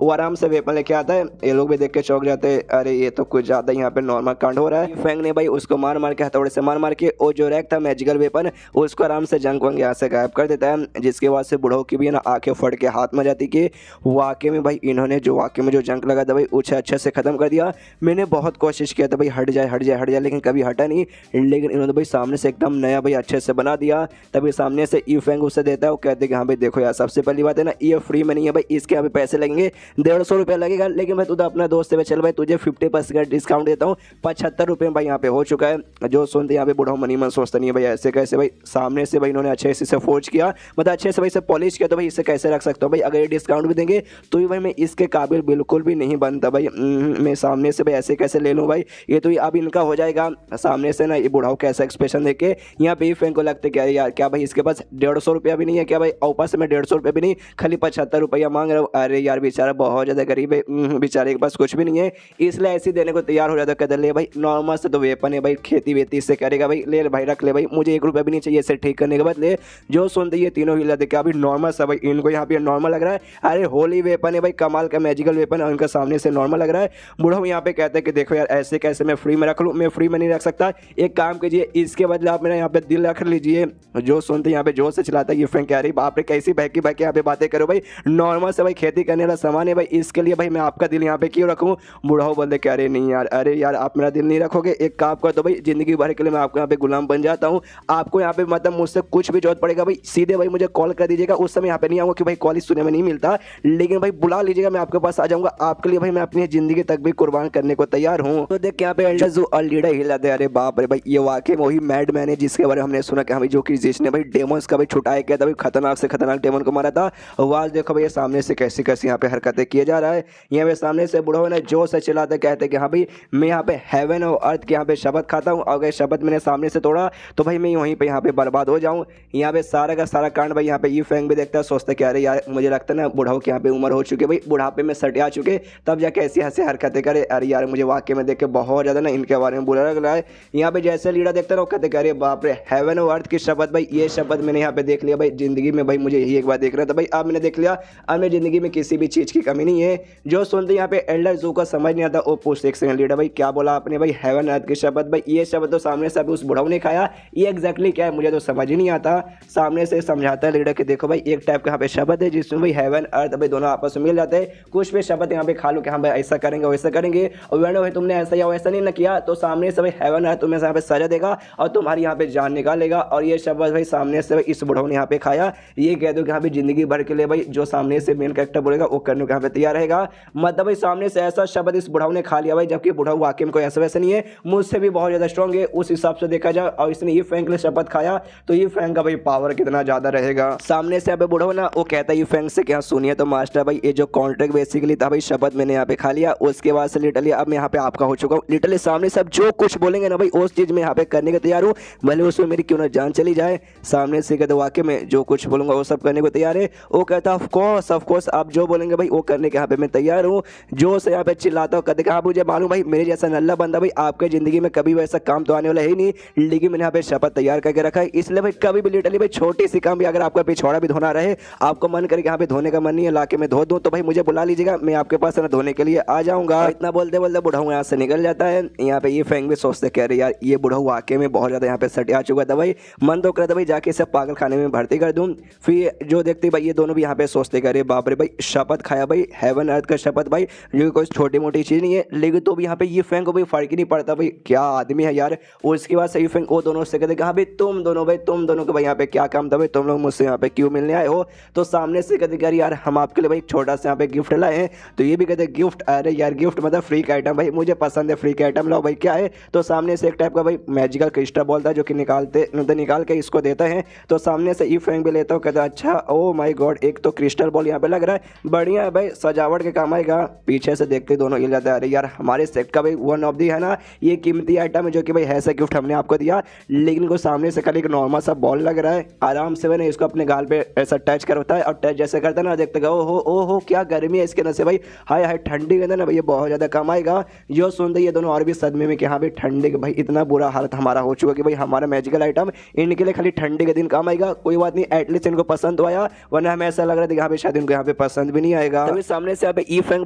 वो आराम से वेपन लेके आता है, ये लोग भी देख के चौंक जाते हैं, अरे ये तो कुछ ज्यादा यहाँ पे नॉर्मल कांड हो रहा है। फैंग ने भाई उसको मार के हथौड़े से मार के वो जो रैक था मैजिकल वेपन उसको आराम से जंग वंग यहाँ से गायब कर देता है, जिसके बाद से बुढ़ाओ की भी ना आंखें फट के हाथ में जाती कि वाकई में भाई इन्होंने जो वाकई में जो जंग लगा था भाई उसे अच्छे से खत्म कर दिया। मैंने बहुत कोशिश किया था भाई हट जाए लेकिन कभी हटा नहीं, लेकिन इन्होंने भाई सामने से एकदम नया भाई अच्छे से बना दिया। तभी सामने से ई फैंग उसे देता है, वो कहते हैं कि हाँ भाई देखो यार सबसे पहली बात है ना ये फ्री में नहीं है भाई, इसके यहाँ पे पैसे लगेंगे 150 रुपये लगेगा, लेकिन भाई तू तो अपना दोस्त है चल भाई तुझे 50% डिस्काउंट देता हूँ, 75 रुपये भाई यहाँ पे हो चुका है। जो सुनते यहाँ पे बुढ़ाओ मनी मन सोचता नहीं है भाई ऐसे कैसे भाई, सामने से भाई इन्होंने अच्छे से फोर्ज किया, मतलब अच्छे से भाई से पॉलिश किया, तो भाई इसे कैसे रख सकता हूँ भाई, अगर ये डिस्काउंट भी देंगे तो भाई मैं इसके काबिल बिल्कुल भी नहीं बनता भाई, मैं सामने से भाई ऐसे कैसे ले लूँ भाई, ये तो अब इनका हो जाएगा। सामने से ना ये बुढ़ाओ कैसा एक्सप्रेशन देके यहाँ पे फैंक को लगता है कि अरे यार क्या भाई इसके पास 150 रुपया भी नहीं है क्या भाई, ऊपर से मैं 150 रुपये भी नहीं खाली 75 रुपया मांग रहा हूँ। अरे यार बेचारा बहुत ज़्यादा गरीब है, बेचारे के पास कुछ भी नहीं है, इसलिए ऐसे देने को तैयार हो जाता है। कहते ले भाई नॉर्मल से तो वेपन है भाई, खेती वेती से करेगा भाई, ले भाई रख ले भाई, मुझे 1 रुपया भी नहीं चाहिए इसे ठीक करने के बाद ले। जो सुनते ये तीनों हिला देखे अभी नॉर्मल सा भाई, इनको यहाँ पे नॉर्मल लग रहा है। अरे होली वेपन है भाई, कमाल का मैजिकल वेपन है, उनका सामने से नॉर्मल लग रहा है। बूढ़ा यहाँ पे कहते हैं कि देखो यार ऐसे कैसे मैं फ्री में रख लूँ, मैं फ्री में नहीं रख सकता, एक काम कीजिए इसके बदले आप मेरा यहाँ पे दिल रख लीजिए। जो सुनते यहाँ पे जोर से चलाता है ये फ्रेंक, कह रही बाप रे कैसी बहकी बहकी यहाँ पे बातें करो भाई, नॉर्मल से भाई खेती करने वाला सामान है भाई, इसके लिए भाई मैं आपका दिल यहाँ पे क्यों रखूँ। बूढ़ा बोलते कह रहे नहीं यार, अरे यार आप मेरा दिल नहीं रखोगे, एक काम कर दो भाई जिंदगी भर के लिए मैं आपको यहाँ पे गुलाम बन जाता हूँ, आपको यहाँ पे मतलब मुझसे कुछ भी जरूरत पड़ेगा भाई सीधे भाई मुझे कॉल कर दीजिएगा। उस समय यहाँ पे नहीं आऊँगा कि भाई कॉल ही सुनने में नहीं मिलता, लेकिन भाई बुला लीजिएगा मैं आपके पास आ जाऊँगा, आपके लिए भाई मैं अपनी जिंदगी तक भी कुर्बान करने को तैयार हूँ। तो देख यहाँ पे लीडर हिला दे, अरे बाप रे भाई ये वाकई में वही मैड मैन है जिसके बारे में हमने सुना कि भाई जो कि जिसने भाई डेमोन्स का भाई छुटाया किया था भाई, खतरनाक से खतरनाक डेमन को मारा था। और आज देखो भाई सामने से कैसी कैसी यहाँ पे हरकतें किए जा रहा है। यहाँ पे सामने से बूढ़ो ने जो से चिल्लाते कहते कि हाँ भाई मैं यहाँ पे हेवन और अर्थ के यहाँ पे शपथ खाता हूँ, अगर शपथ मैंने सामने से तोड़ा तो भाई मैं वहीं पे यहाँ पे बर्बाद हो जाऊँ। यहाँ पे सारा का सारा कांड भाई यहाँ पे ये फैंग भी देखता है, सोचता कि अरे यार मुझे लगता है ना बुढ़ाओ के यहाँ पे उम्र हो चुकी है भाई, बुढ़ापे में सटे आ चुके, तब जाके ऐसी हंसी हरकतें करे। अरे यार मुझे वाकई में देख के बहुत ज़्यादा ना इनके बारे में बुरा लग रहा है। यहाँ पे जैसे लीडर देखता है ना कहते अरे बाप रे हेवन और अर्थ की शपथ भाई, ये शपथ मैंने यहाँ पे देख लिया भाई, जिंदगी में भाई मुझे यही एक बार देख रहा था भाई, अब मैंने देख लिया, अब मेरी जिंदगी में किसी भी चीज़ की कमी नहीं है। जो सुनते यहाँ पे एल्डर जू का समझ नहीं आता, वो पूछते एक सेकंड लीडर भाई क्या बोला आपने भाई, हेवन अर्थ की शपथ भाई, ये शब्द तो सामने से अभी उस बुढ़ाऊ ने खाया, ये एग्जैक्टली क्या है मुझे तो समझ ही नहीं आता। सामने से समझाता है लीडर कि देखो भाई एक टाइप का यहाँ पे शब्द है जिसमें भाई हेवन अर्थ भाई दोनों आपस में मिल जाते हैं, कुछ भी शब्द यहाँ पे खा लो कि हाँ भाई ऐसा करेंगे वैसा करेंगे, और वेनो भाई तुमने ऐसा या वैसा नहीं ना किया तो सामने से भाई हेवन अर्थ तुम्हें यहाँ पे सजा देगा और तुम्हारी यहाँ पे जान निकालेगा। और ये शब्द भाई सामने से भाई इस बुढ़ाऊ ने यहाँ पे खाया, ये कह दो कि यहाँ पे जिंदगी भर के लिए भाई जो सामने से मेन कैरेक्टर बोलेगा वो करने को यहाँ पे तैयार रहेगा। मतलब भाई सामने से ऐसा शब्द इस बुढ़ाऊ ने खा लिया भाई, जबकि बुढ़ाऊ वाकई में कोई ऐसा वैसा नहीं है, मुझसे भी बहुत ज़्यादा स्ट्रॉन्ग है उस हिसाब से देखा जाए, और इसने ये फैंक ने शपथ खाया तो ये फैंक का भाई पावर कितना ज़्यादा रहेगा। सामने से अब बुढ़ाऊ ना वो कहता है ये फैंक से क्या सुनिए तो मास्टर भाई ये जो कॉन्ट्रैक्ट बेसिकली था भाई शपथ मैंने यहाँ पे खा लिया, उसके बाद से लिटरली अब मैं यहाँ पे आपका हो चुका हूँ, लिटरली सामने से अब जो कुछ बोलेंगे ना भाई उस चीज़ में यहाँ पे करने को तैयार हूँ, भले उसमें मेरी क्यों ना जान चली जाए। सामने से कहते वाकई में जो कुछ बोलूँगा वो सब करने को तैयार है। वो कहता ऑफ कोर्स आप जो बोलेंगे भाई वो करने के यहाँ पे मैं तैयार हूँ। जो से यहाँ पे चिल्लाता हूँ कहते हाँ मुझे मालूम भाई मेरे जैसा नल्ला बंदा भाई आपके ज़िंदगी में कभी वैसा काम तो आने वाला है ही नहीं, लेकिन मैंने यहाँ पे शपथ तैयार करके रखा है, इसलिए भाई कभी भी लिटरली भाई छोटी सी काम भी अगर आपका पिछवाड़ा भी धोना रहे, आपको मन करके यहाँ पे धोने का मन नहीं है लाके मैं धो दूँ तो भाई मुझे बुला लीजिएगा, मैं आपके पास ना धोने के लिए आ जाऊँगा। इतना बोलते बोलते बुढ़ाऊ यहाँ से निकल जाता है। यहाँ पे ये फैंग भी सोचते कह रहे यार ये बुढ़ाऊ वाकई में बहुत ज़्यादा यहाँ पे सटे आ चुका था भाई, मन तो करता भाई जाके इसे पागल खाने में भर्ती कर दूँ। फिर जो देखते भाई ये दोनों भी यहाँ पे सोचते कह रहे बाप रे भाई शपथ खाया भाई हेवन अर्थ का शपथ भाई, जो कोई छोटी मोटी चीज़ नहीं है, लेकिन तो भी यहाँ पे ये फैंग को भाई फर्क ही नहीं पड़ता भाई क्या आदमी है यार। उसके बाद से ये फैंग वो दोनों से कहते हाँ भाई तुम दोनों को भाई यहाँ पे क्या काम था भाई, तुम लोग मुझसे यहाँ पे क्यों मिलने आए हो। तो सामने से कहते यार हम आपके लिए भाई छोटा सा यहाँ पे गिफ्ट लाए हैं, तो ये भी कहते गिफ्ट, अरे यार गिफ्ट मतलब फ्री का आइटम भाई, मुझे पसंद है फ्री का आइटम, लो भाई क्या है। तो सामने से एक टाइप का भाई मैजिकल क्रिस्टल बॉल था जो कि निकाल के इसको देते हैं। तो सामने से ई फैंग भी लेता हूँ, कहता अच्छा ओ माय गॉड एक तो क्रिस्टल बॉल यहाँ पे लग रहा है, बढ़िया है भाई सजावट के काम आएगा। पीछे से देखते दोनों हिल जाता है, अरे यार हमारे सेट का भाई वन ऑफ दी है ना ये कीमती आइटम है जो कि भाई ऐसा गिफ्ट हमने आपको दिया, लेकिन को सामने से खाली एक नॉर्मल सा बॉल लग रहा है। आराम से मैंने इसको अपने गाल पे ऐसा टच करता है और टच जैसे करता है ना देखते ओहो क्या गर्मी है इसके अंदर से भाई, हाय हाय ठंडी के अंदर ना भाई ये बहुत ज़्यादा काम आएगा। जो सुनते ये दोनों और भी सदमे में कि हाँ भाई ठंडी के भाई इतना बुरा हालत हमारा हो चुका कि भाई हमारा मैजिकल आइटम इनके लिए खाली ठंडी के दिन काम आएगा, कोई बात नहीं एटलीस्ट इनको पसंद तो आया, वरना हमें ऐसा लग रहा था कि यहाँ पे शायद इनको यहाँ पे पसंद भी नहीं आएगा। तभी सामने से यहाँ पे ई फैंग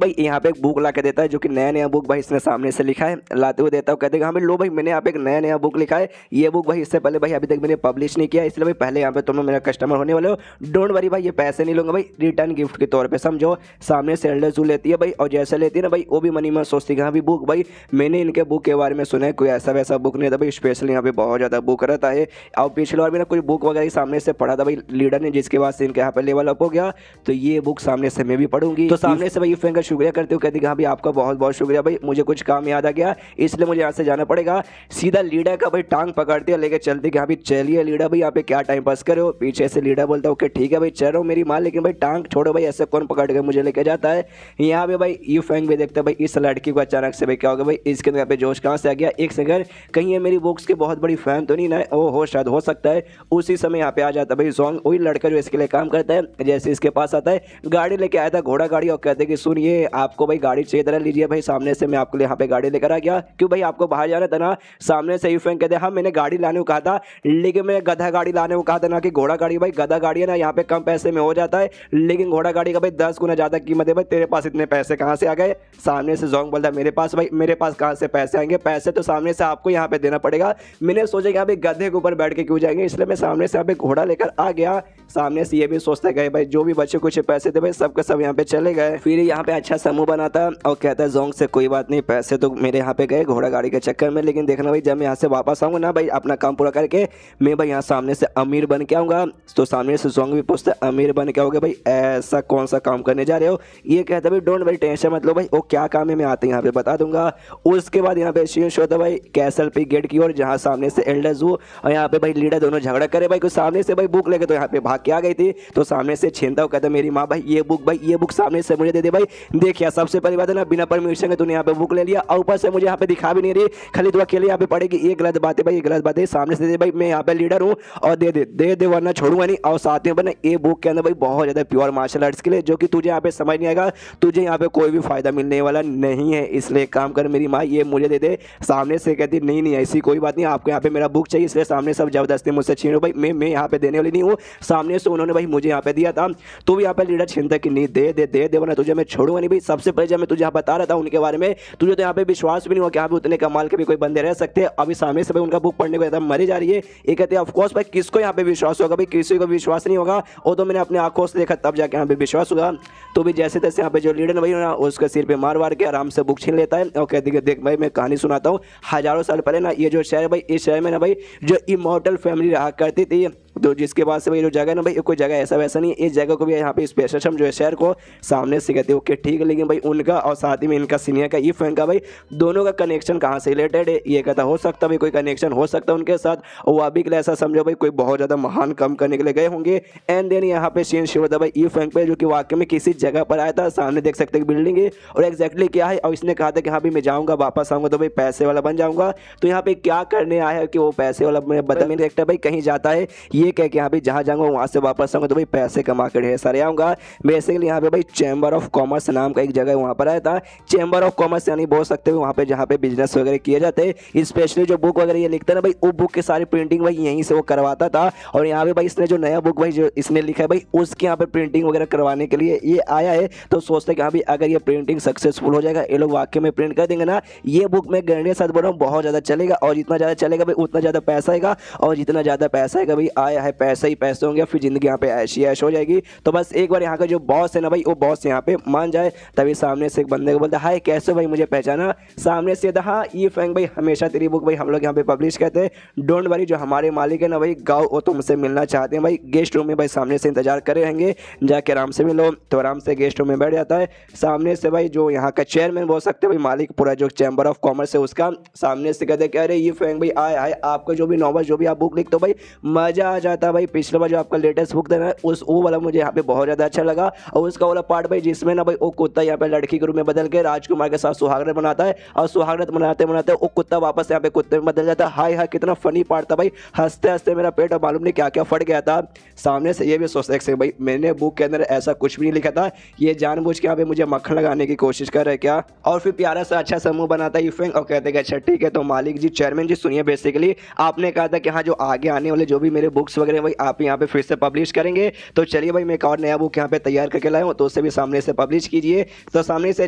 भाई यहाँ पे एक बुक ला के देता है जो कि नया बुक भाई इसने सामने से लिखा है, लाते हुए देता हूँ कहते हैं हाँ भाई लो भाई मैंने यहाँ पे एक नया बुक लिखा है, ये बुक भाई इससे पहले भाई अभी तक मैंने पब्लिश नहीं किया, इसलिए भाई पहले यहाँ पे तुम लोग मेरा कस्टमर होने वाले हो, डोंट वरी भाई ये पैसे नहीं लूंगा भाई, रिटर्न गिफ्ट के तौर पे समझो। सामने से एल्डर जू लेती है भाई और जैसे लेती है ना भाई वो भी मनी में सोचती है हाँ भाई बुक भाई मैंने इनके बुक के बारे में सुना है, कोई ऐसा वैसा बुक नहीं था भाई, स्पेशली यहाँ पे बहुत ज़्यादा बुक रहता है। और पिछले बार भी ना कोई बुक वगैरह सामने से पढ़ा था भाई लीडर ने, जिसके बाद से इनके यहाँ पे लेवल अप हो गया, तो ये बुक सामने से मैं भी पढ़ूंगी। तो सामने से भाई फैंग का शुक्रिया करते हुए कहती कि हाँ भाई आपका बहुत बहुत शुक्रिया भाई, मुझे कुछ काम याद आ गया इसलिए मुझे यहाँ से जाना पड़ेगा। सीधा लीडर का भाई टांग पकड़ती है लेके चलती कि हाँ भाई चलिए लीडर भाई यहाँ पे क्या टाइम पास करो। पीछे से लीडर बोलता है ओके ठीक है भाई चल रहा हूँ मेरी माँ, लेकिन भाई टांग छोड़ो भाई, ऐसे कौन पकड़ के मुझे लेके जाता है। यहाँ पे भाई ये फैंग भी देखता है भाई इस लड़की को अचानक से भाई क्या हो गया भाई, इसके अंदर पे जोश कहाँ से आ गया, एक सेकंड कहीं कहीं ये मेरी बुक्स की बहुत बड़ी फैन तो नहीं ना, ओ हो शायद हो सकता है। उसी समय यहाँ पे आ जाता भाई जोंग, वही लड़का जो इसके लिए काम करता है। जैसे इसके पास आता है, गाड़ी लेके आया था, घोड़ा गाड़ी, और कहते कि सुनिए आपको भाई गाड़ी चाहिए तरह लीजिए भाई, सामने से मैं आपके लिए यहाँ पे गाड़ी लेकर आ गया, क्यों भाई आपको बाहर जाना था ना। सामने से यूफेंग कहते हाँ मैंने गाड़ी लाने को कहा था, लेकिन मैंने गधा गाड़ी लाने को कहा था ना कि घोड़ा गाड़ी। भाई गधा गाड़ी है ना यहाँ पे कम पैसे में हो जाता है, लेकिन घोड़ा गाड़ी का भाई 10 गुना ज्यादा कीमत है। भाई तेरे पास इतने पैसे कहाँ से आ गए। सामने से जोंग बोलता है मेरे पास, भाई मेरे पास कहाँ से पैसे आएंगे, पैसे तो सामने से आपको यहाँ पे देना पड़ेगा। मैंने सोचा कि यहाँ पे गधे के ऊपर बैठ के क्यों जाएंगे, इसलिए मैं सामने से यहाँ पे घोड़ा लेकर आ गया। सामने से ये भी सोचते गए भाई जो भी बच्चे कुछ पैसे थे भाई सबके सब यहाँ पे चले गए। फिर यहाँ पे अच्छा समूह बनाता और कहता है जोंग से कोई बात नहीं, पैसे तो मेरे यहाँ पे गए घोड़ा गाड़ी के चक्कर में, लेकिन देखना भाई जब मैं यहाँ से वापस आऊंगा ना भाई अपना काम पूरा करके, मैं भाई यहाँ सामने से अमीर बन के आऊंगा। तो सामने से जोंग भी पूछता है अमीर बन के आओगे भाई, ऐसा कौन सा काम करने जा रहे हो। ये कहता है भाई डोंट भाई टेंशन मत लो भाई, वो क्या काम है मैं आते यहाँ पे बता दूंगा। उसके बाद यहाँ पे सीन होता है भाई कैसल पे गेट की ओर, जहाँ सामने से एल्डर जू और यहाँ पे भाई लीडर दोनों झगड़ा करे भाई। कुछ सामने से भाई बुक लेके तो यहाँ पे भाग के आ गई थी, तो सामने से छीनता कहता मेरी माँ भाई ये बुक सामने से मुझे दे दे भाई। देखिए सबसे पहली बात है ना, बिना परमिशन के तूने यहाँ पे बुक ले लिया और ऊपर से मुझे यहाँ पे दिखा भी नहीं रही, खाली तू अकेले यहाँ पे पढ़ेगी। ये गलत बात है भाई, ये गलत बात है। सामने से दे भाई, मैं यहाँ पे लीडर हूँ और दे वरना छोड़ूंगा नहीं। और साथ में बना ये बुक के अंदर भाई बहुत ज्यादा प्योर मार्शल आर्ट्स के लिए, जो कि तुझे यहाँ पे समझ नहीं आएगा, तुझे यहाँ पे कोई भी फायदा मिलने वाला नहीं है, इसलिए काम कर मेरी माँ ये मुझे दे दे। सामने से कहती नहीं ऐसी कोई बात नहीं, आपको यहाँ पे मेरा बुक चाहिए, इसलिए सामने सब जबरदस्ती मुझसे छीनो भाई, मैं यहाँ पे देने वाली नहीं हूँ। सामने से उन्होंने भाई मुझे यहाँ पे दिया था, तो भी यहाँ पे लीडर छीनता कि नहीं दे वरना तुझे मैं छोड़ूंगा नहीं भाई। सबसे पहले जब मैं तुझे यहाँ बता रहा था उनके बारे में, तुझे तो यहाँ पे विश्वास भी नहीं हुआ कि यहाँ पे उतने कमाल के भी कोई बंदे रह सकते हैं। अभी सामने से भाई उनका बुक पढ़ने को एकदम मरी जा रही है। ये कहते हैं ऑफकोर्स भाई किसको यहाँ पे विश्वास होगा भाई, किसी को विश्वास नहीं होगा, वो तो मैंने अपने आंखों से देखा तब जाके यहाँ पे विश्वास होगा। तो भी जैसे तैसे यहाँ पे जो लीडर भाई ना उसके सिर पे मार के आराम से बुक छीन लेता है और कहती है देख भाई मैं कहानी सुनाता हूँ। हजारों साल पहले ना ये जो शहर भाई, इस शहर में ना भाई जो इमॉर्टल फैमिली रहा करती थी, तो जिसके बाद से भाई जो जगह ना भाई कोई जगह ऐसा वैसा नहीं है, इस जगह को भी यहाँ पे स्पेशल जो है शहर को सामने से कहते हैं ओके ठीक है। लेकिन भाई उनका और साथ ही में इनका सीनियर का फैन का भाई दोनों का कनेक्शन कहाँ से रिलेटेड है, ये कहता हो सकता भाई कोई कनेक्शन हो सकता है उनके साथ, और वो अभी के लिए ऐसा समझो भाई कोई बहुत ज़्यादा महान काम करने के लिए गए होंगे। एंड देन यहाँ पे सीन शुरू होता है भाई फैन पे, जो कि वाकई में किसी जगह पर आया था। सामने देख सकते हैं बिल्डिंग है और एग्जैक्टली क्या है, और इसने कहा था कि हाँ भाई मैं जाऊँगा वापस आऊँगा तो भाई पैसे वाला बन जाऊँगा। तो यहाँ पे क्या करने आया है कि वो पैसे वाला बता मेरे एक्टर भाई कहीं जाता है, ये कह के यहाँ पे जहाँ जाऊँगा वहाँ से वापस आऊँगा तो भाई पैसे कमा कर ढेर सारे आऊँगा। बेसिकली यहाँ पे भाई चैम्बर ऑफ कॉमर्स नाम का एक जगह वहाँ पर आया था। चैम्बर ऑफ कॉमर्स यानी बोल सकते हो वहाँ पे जहाँ पे बिजनेस वगैरह किए जाते हैं, स्पेशली जो बुक वगैरह ये लिखता है ना भाई, वो बुक की सारी प्रिंटिंग भाई यहीं से वो करवाता था। और यहाँ पे भाई इसने जो नया बुक भाई जो इसने लिखा है भाई उसके यहाँ पे प्रिंटिंग वगैरह करवाने के लिए ये आया है। तो सोचते हैं कि हाँ भाई अगर ये प्रिंटिंग सक्सेसफुल हो जाएगा, ये लोग वाकई में प्रिंट कर देंगे ना, ये बुक मैं गारंटी के साथ बोल रहा हूँ बहुत ज़्यादा चलेगा। और जितना ज़्यादा चलेगा भाई उतना ज़्यादा पैसा आएगा, और जितना ज़्यादा पैसा आएगा भाई आया है पैसा ही पैसे होंगे, फिर जिंदगी यहाँ पे ऐशी ऐश हो जाएगी। तो बस एक बार यहाँ का जो बॉस है ना भाई वो बॉस यहाँ पे मान जाए, तभी सामने से एक बंदे को बोलता है हाय कैसे भाई मुझे पहचाना। सामने से हाँ ये फैंग भाई हमेशा तेरी बुक भाई हम लोग यहाँ पे पब्लिश करते हैं, डोंट वरी जो हमारे मालिक है ना भाई गाँव वो तुमसे मिलना चाहते हैं भाई, गेस्ट रूम में भाई सामने से इंतजार करे रहेंगे, जाके आराम से मिलो। तो आराम से गेस्ट रूम में बैठ जाता है। सामने से भाई जो यहाँ का चेयरमैन बोल सकते हैं भाई मालिक पूरा जो चैम्बर ऑफ कॉमर्स है उसका, सामने से कहते हैं कि अरे ये फैंग भाई आए आए आपका जो भी नॉवल जो भी आप बुक लिखते हो भाई मजा आ जाता है भाई। पिछले बार जो आपका लेटेस्ट बुक था ना उस वो वाला मुझे यहाँ पे बहुत ज़्यादा अच्छा लगा, और उसका वाला पार्ट भाई जिसमें ना भाई वो कुत्ता यहाँ पे लड़की के रूप में बदल के राजकुमार के साथ सुहागरात बनाता है, और सुहागरात बनाते बनाते वो कुत्ता वापस यहाँ पे कुत्ते में बदल जाता है। हाय हाय कितना फनी पार्ट था भाई, हंसते हंसते मेरा पेट और मालूम नहीं क्या क्या फट गया था। सामने से ये भी सोचते हैं भाई मैंने बुक के अंदर ऐसा कुछ भी नहीं लिखा था, ये जानबूझ के यहाँ पे मुझे मक्खन लगाने की कोशिश कर रहे क्या। और फिर प्यारा सा अच्छा समूह बनाता है यूफेंग और कहते हैं अच्छा ठीक है तो मालिक जी चेयरमैन जी सुनिए, बेसिकली आपने कहा था कि हाँ जो आगे आने वाले जो भी मेरे बुक्स वगैरह भाई आप यहाँ पे फिर से पब्लिश करेंगे, तो चलिए भाई मैं एक और नया बुक यहाँ पे तैयार करके लाया हूँ तो उसे भी सामने से पब्लिश कीजिए। तो सामने से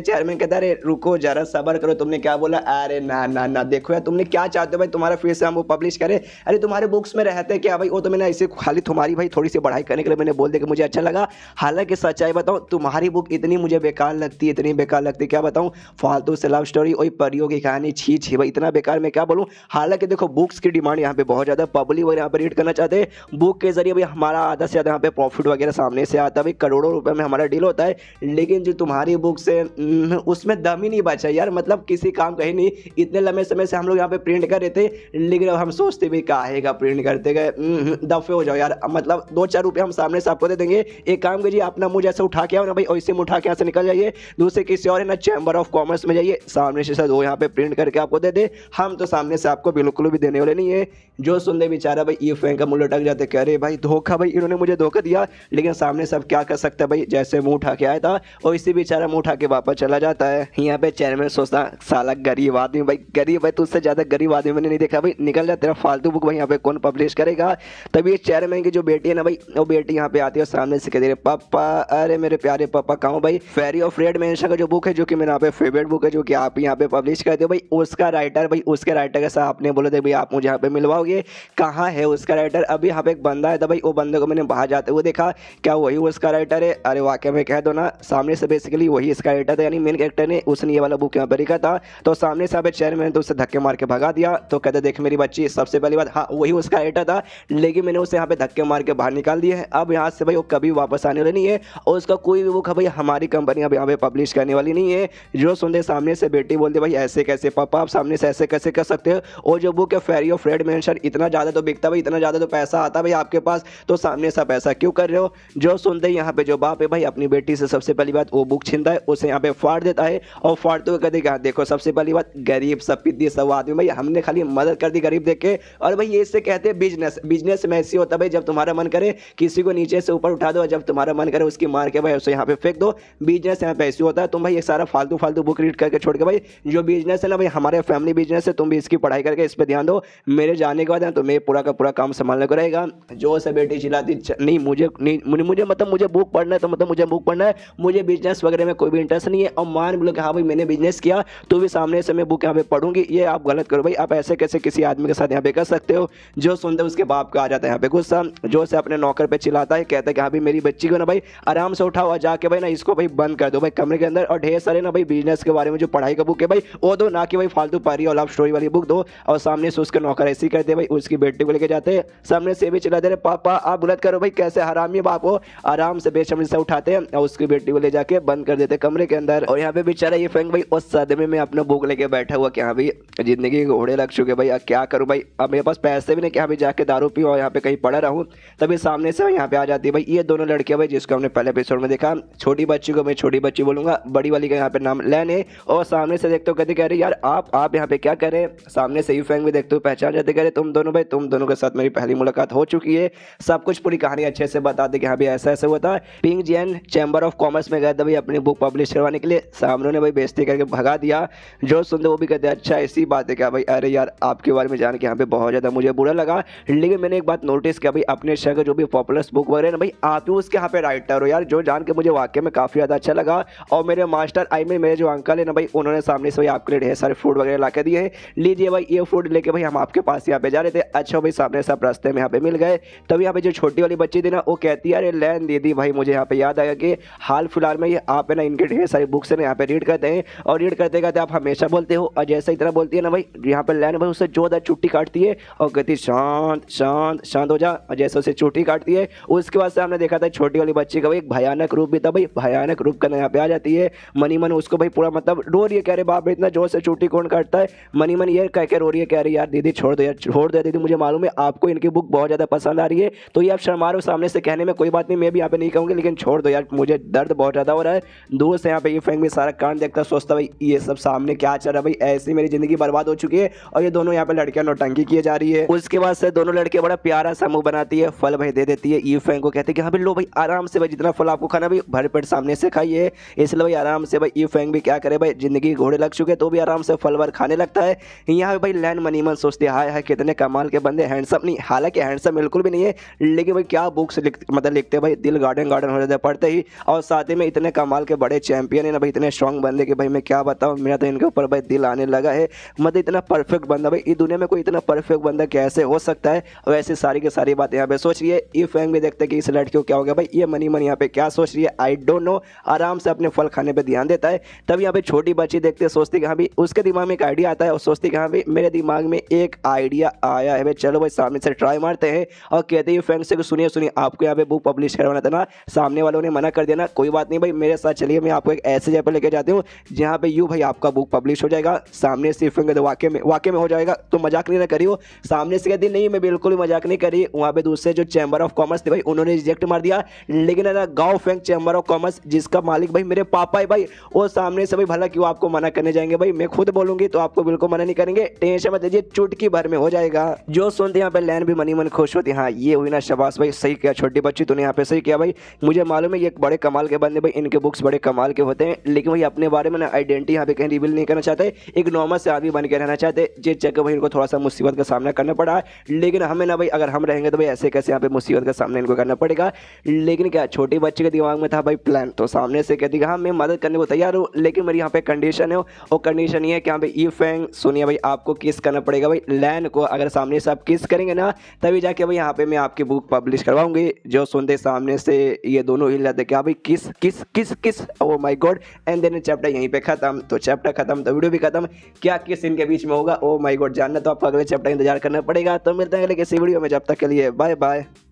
चेयरमैन कहता है अरे रुको जरा सब्र करो, तुमने क्या बोला, अरे ना ना ना देखो यार तुमने क्या चाहते हो भाई तुम्हारा फिर से हम वो पब्लिश करें, अरे तुम्हारे बुक्स में रहते क्या भाई, वो तो मैंने ऐसे खाली तुम्हारी भाई थोड़ी सी बढ़ाई करने के लिए मैंने बोल दिया कि मुझे अच्छा लगा। हालांकि सच्चाई बताऊँ तुम्हारी बुक इतनी मुझे बेकार लगती है, इतनी बेकार लगती है क्या बताऊँ, फालतू से लव स्टोरी वही परियों की कहानी छी छी भाई इतना बेकार मैं क्या बोलूँ। हालांकि देखो बुक्स की डिमांड यहाँ पे बहुत ज़्यादा, पब्लिक वगैरह यहाँ पे रीड करना चाहते हैं, बुक के जरिए भाई हमारा आधा से ज़्यादा यहाँ पे प्रॉफिट वगैरह सामने से आता है भाई, करोड़ों रुपए में हमारा डील होता है। लेकिन जो तुम्हारी बुक से उसमें दम ही नहीं बचा यार, मतलब किसी काम का ही नहीं। इतने लंबे समय से हम लोग यहाँ पे प्रिंट कर रहे थे, लेकिन अब हम सोचते भी काहेगा प्रिंट करते गए, दफे हो जाओ यार। मतलब 2-4 रुपये हम सामने से आपको दे देंगे, एक काम कीजिए अपना मुझे ऐसे उठा के आओ ना भाई, और इसे उठा के यहाँ से निकल जाइए, दूसरे किसी और है ना चैम्बर ऑफ कॉमर्स में जाइए, सामने से सर वो यहाँ पे प्रिंट करके आपको दे दे। हम तो सामने से आपको बिल्कुल भी देने वाले नहीं है। जो सुन दे बेचारा भाई ये फैन का मुँह लटक जाते, कह रहे भाई धोखा, भाई इन्होंने मुझे धोखा दिया। लेकिन सामने सब क्या कर सकता है भाई, जैसे मुंह उठा के आया था और इसी बेचारा मुंह उठा के वापस चला जाता है। यहाँ पे चेयरमैन सोचता साला गरीब आदमी, भाई गरीब भाई, तुझसे ज्यादा गरीब आदमी मैंने नहीं देखा भाई, निकल जा तेरा फालतू बुक भाई यहाँ पे कौन पब्लिश करेगा। तभी ये चेयरमैन की जो बेटी है ना भाई, वो बेटी यहाँ पे आती है सामने से, कहती है पापा, अरे मेरे प्यारे पापा कहाँ भाई। फेरी ऑफ रेड मेंशन का जो बुक है, जो कि मेरा यहाँ पे फेवरेट बुक है, जो कि आप यहाँ पे पब्लिश करते हो भाई, उसका राइटर भाई, उसके राइटर के साथ आपने बोला था भाई आप मुझे यहाँ पे मिलवाओगे, कहाँ है उसका राइटर। अभी यहाँ पे एक बंदा है था भाई, वो बंदे को मैंने बाहर जाते हुए देखा, क्या वही उसका राइटर है? अरे वाकई में कह दो ना, सामने से बेसिकली वही इसका राइटर था, यानी मेन कैरेक्टर ने उसने ये वाला बुक यहाँ पे लिखा था। तो सामने से चेयरमैन तो उसे धक्के मार के भगा दिया। तो कहते देख मेरी बच्ची, सबसे पहली बात, हाँ वही उसका राइटर था, लेकिन मैंने उसे यहाँ पे धक्के मार के बाहर निकाल दिया है। अब यहाँ से भाई वो कभी वापस आने वाला नहीं है, और उसका कोई भी बुक भाई हमारी कंपनी अब यहाँ पे पब्लिश करने वाली नहीं है। जो सुनते सामने से बेटी बोलती भाई ऐसे कैसे पापा, आप सामने से ऐसे कैसे कर सकते हो? और जो बुक है फेरी ऑफ रेड मेंशन, इतना ज़्यादा तो बिकता भाई, इतना ज़्यादा तो पैसा आता भाई आपके पास, तो सामने से पैसा क्यों कर रहे हो? जो सुनते यहाँ पे जो बाप है भाई अपनी बेटी से सबसे पहली बात वो बुक छीनता है, उसे यहाँ पे फाड़ देता है, और फाड़ते हुए कहते हैं देखो सबसे पहली बात गरीब सब पिद्दी सब आदमी, भाई हमने खाली मदद कर दी गरीब देख के। और भाई ये इससे कहते हैं बिजनेस। बिजनेस में ऐसी होता है भाई, जब तुम्हारा मन करे किसी को नीचे से ऊपर उठा दो, जब तुम्हारा मन करे उसकी मार के भाई उसे यहाँ पे फेंक दो। बिजनेस यहाँ पे ऐसी होता है। तुम भाई ये सारा फालतू फालतू बुक रीड करके छोड़ के भाई जो बिजनेस है ना भाई, हमारे फैमिली बिजनेस है, तुम भी इसकी पढ़ाई करके इस पर ध्यान दो। मेरे जाने के बाद ना तुम्हें पूरा का पूरा काम संभालने को रहेगा। जो से बेटी चिल्लाती नहीं मुझे मतलब मुझे बुक पढ़ना है, तो मतलब मुझे बुक पढ़ना है, मुझे बिजनेस वगैरह में कोई भी इंटरेस्ट नहीं है। और मान बोलो कि हाँ भाई मैंने बिजनेस किया तो भी सामने से मैं बुक यहाँ पे पढ़ूंगी, ये आप गलत करो भाई, आप ऐसे कैसे किसी आदमी के साथ यहाँ पे कर सकते हो? जो सुनते उसके बाप का आ जाता है यहाँ पे गुस्सा, जो से अपने नौकर पे चिल्लाता है, कहता है कि हाँ भाई मेरी बच्ची को ना भाई आराम से उठाओ और जाके भाई ना इसको भाई बंद कर दो भाई कमरे के अंदर, और ढेर सारे ना भाई बिजनेस के बारे में जो पढ़ाई का बुक है भाई वो दो, ना कि भाई फालतू परी और लव स्टोरी वाली बुक दो। और सामने से उसके नौकर ऐसी करते भाई, उसकी बेटी को लेके जाते हैं, सामने से भी चिल्लाते रहे पापा आप गलत करो भाई, कैसे हरामी बाप हो। आराम से बेशर्मी से उठाते हैं और उसकी बेटी को ले जाके बंद कर देते कमरे के अंदर। और यहाँ पे बेचारा ये फैंक भाई उस सदमे में अपना बुक लेके बैठा हुआ कि हाँ भाई जिंदगी के घोड़े लग चुके भाई, अब क्या करूँ भाई, अब मेरे पास पैसे भी नहीं कि हाँ भाई जाके दारू पी और यहाँ पे कहीं पड़ा रहूँ। तभी सामने से यहाँ पे आ जाती है भाई ये दोनों लड़कियां भाई, जिसको हमने पहले एपिसोड में देखा। छोटी बच्ची को मैं छोटी बच्ची बोलूंगा, बड़ी वाली का यहाँ पे नाम लैन है। और सामने से देखते हो कहते कह रहे यार आप यहाँ पे क्या कर रहे हैं? सामने से फैंक भी देखते हो पहचान जाते, कह रहे तुम दोनों भाई, तुम दोनों के साथ मेरी पहली मुलाकात हो चुकी है। सब कुछ पूरी कहानी अच्छे से बता दे कि हाँ भाई ऐसा ऐसा हुआ था। Pink Jain chamber of commerce में गया था भाई अपनी बुक पब्लिश करवाने के लिए, सामने ने भाई बेइज्जती करके भगा दिया। जो सुनते वो भी कहते हैं अच्छा ऐसी बात है क्या भाई, अरे यार आपके बारे में जान के यहाँ पे बहुत ज़्यादा मुझे बुरा लगा, लेकिन मैंने एक बात नोटिस किया भाई अपने शहर का जो भी पॉपुलर बुक वगैरह ना भाई आप ही उसके यहाँ पे राइटर हो यार, जो जान के मुझे वाकई में काफ़ी ज़्यादा अच्छा लगा। और मेरे मास्टर मेरे जो अंकल है ना भाई, उन्होंने सामने से भाई आपके लिए ढेर सारे फ्रूट वगैरह ला के दिए हैं, लीजिए भाई ये फ्रूट लेके भाई हम आपके पास यहाँ पे जा रहे थे। अच्छा भाई सामने से आप रास्ते में यहाँ पे मिल गए। तब यहाँ पे जो छोटी वाली बच्ची थी ना वो कहती है अरे लैन दीदी भाई मुझे यहाँ पे याद आया कि हाल फिलहाल में ये आप है ना इनके ढेर सारी बुक्स है ना यहाँ पे रीड करते हैं, और रीड करते करते आप हमेशा बोलते हो, और जैसे इतना बोलती है ना भाई यहाँ पे लैन भाई उससे जोरदार चुट्टी काटती है और कहती शांत शांत शांत हो जा, और जैसे उसे चुट्टी काटती है उसके बाद से हमने देखा था छोटी वाली बच्ची का भाई एक भयानक रूप भी था भाई, भयानक रूप करना यहाँ पे आ जाती है। मनी मन उसको भाई पूरा मतलब रो रही है, कह रहे बाप इतना जोर से चुट्टी कौन काटता है? मनी मन ये कह के रो रही है, कह रही यार दीदी छोड़ दो यार, छोड़ दो दीदी, मुझे मालूम है आपको इनकी बुक बहुत ज़्यादा पसंद आ रही है, तो ये आप शर्मा रहे हो सामने से कहने में, कोई बात नहीं मैं भी यहाँ पे नहीं कहूँगी, लेकिन छोड़ दो यार मुझे दर्द बहुत ज़्यादा हो रहा है। दूर से यहाँ पे ये फैंक भी सारा कांड देखता सोचता भाई ये सब सामने क्या चल रहा है भाई, ऐसी मेरी जिंदगी बर्बाद हो चुकी है, और ये दोनों यहाँ पे लड़कियां नौटंकी किए जा रही है। उसके बाद से दोनों लड़के बड़ा प्यारा सा मुंह बनाती है, फल भाई दे देती है ये फैंक को, कहते हैं कि हाँ भाई लो भाई आराम से भाई जितना फल आपको खाना भाई भर पेट सामने से खाइए। इसलिए भाई आराम से भाई ये फैंक भी क्या करे भाई, जिंदगी घोड़े लग चुके तो भी आराम से फल भर खाने लगता है। यहाँ भाई लैन मनी मन सोचते हाय हाय कितने कमाल के बंदे, हैंडसम नहीं, हालांकि हैंडसम बिल्कुल भी नहीं है, लेकिन भाई क्या बुक्स मतलब लिखते भाई दिल गार्डन गार्डन हो जाता है पढ़ते ही, और साथ ही में इतने कमाल के बड़े चैंपियन है ना भाई, इतने स्ट्रॉन्ग बंदे कि भाई मैं क्या बताऊँ, मेरा तो इनके ऊपर भाई दिल आने लगा है। मतलब इतना परफेक्ट बंदा भाई, इस दुनिया में कोई इतना परफेक्ट बंदा कैसे हो सकता है? और ऐसी सारी की सारी बातें यहाँ पे सोच रही है। ये फैंक भी देखते हैं कि इस लड़की को क्या हो गया भाई, ये मनी यहाँ पे क्या सोच रही है, आई डोंट नो। आराम से अपने फल खाने पे ध्यान देता है। तब यहाँ पे छोटी बच्ची देखते सोचती कि हाँ भाई उसके दिमाग में एक आइडिया आता है, और सोचती कि हाँ भाई मेरे दिमाग में एक आइडिया आया है भाई, चलो भाई सामने से ट्राई मारते जाते हैं और कहते हैं फैंस से सुनिए सुनिए आपको यहाँ पे बुक पब्लिश करवाना था ना, सामने वालों ने मना कर दिया ना, कोई बात नहीं भाई मेरे साथ चलिए, मैं आपको एक ऐसे जगह पर लेके जाती हूँ जहाँ पे यूँ भाई आपका बुक पब्लिश हो जाएगा। सामने से फिर तो वाकई में हो जाएगा। तो मजाक नहीं ना करियो। सामने से कहती नहीं मैं बिल्कुल भी मजाक नहीं करी। वहाँ पे दूसरे जो चैम्बर ऑफ कॉमर्स थे भाई उन्होंने रिजेक्ट मार दिया, लेकिन है ना गाँव फैंक चैम्बर ऑफ कॉमर्स जिसका मालिक भाई मेरे पापा है भाई, वो सामने से भाई भला क्यों आपको मना करने जाएंगे भाई, मैं खुद बोलूंगी तो आपको बिल्कुल मना नहीं करेंगे, टेंशन मत लीजिए, चुटकी भर में हो जाएगा। जो सुनते यहाँ पे लैन भी मनी मन खुश होती है। हाँ ये हुई ना शाबाश भाई, सही किया छोटी बच्ची तूने यहाँ पे सही किया भाई। मुझे मालूम है ये एक बड़े कमाल के बंदे भाई, इनके बुक्स बड़े कमाल के होते हैं, लेकिन भाई अपने बारे में ना आइडेंटिटी यहाँ पे कहीं रिवील नहीं करना चाहते, एक नॉर्मल से आदमी बन के रहना चाहते। जिस जगह भाई इनको थोड़ा सा मुसीबत का सामना करना पड़ा, लेकिन हमें ना भाई अगर हम रहेंगे तो भाई ऐसे कैसे यहाँ पे मुसीबत का सामना इनको करना पड़ेगा। लेकिन क्या छोटी बच्चे के दिमाग में था भाई प्लान, तो सामने से कहती हाँ मैं मदद करने को तैयार हूँ, लेकिन मेरी यहाँ पे कंडीशन है, और कंडीशन ये है कि यहाँ पे ई फैंग सुनिए भाई आपको किस करना पड़ेगा भाई लैन को, अगर सामने से आप किस करेंगे ना तभी जाके भाई यहाँ पे मैं आपकी बुक पब्लिश करवाऊंगी। जो सुनते सामने से ये दोनों हिल जाते क्या भाई किस kiss kiss kiss, oh my God. And then chapter यहीं पे खत्म। तो चैप्टर खत्म तो वीडियो भी खत्म, क्या किस इनके बीच में होगा ओह माय गॉड जानना तो आपको अगले चैप्टर इंतजार करना पड़ेगा। तो मिलते हैं अगले किसी वीडियो में, जब तक के लिए बाय बाय।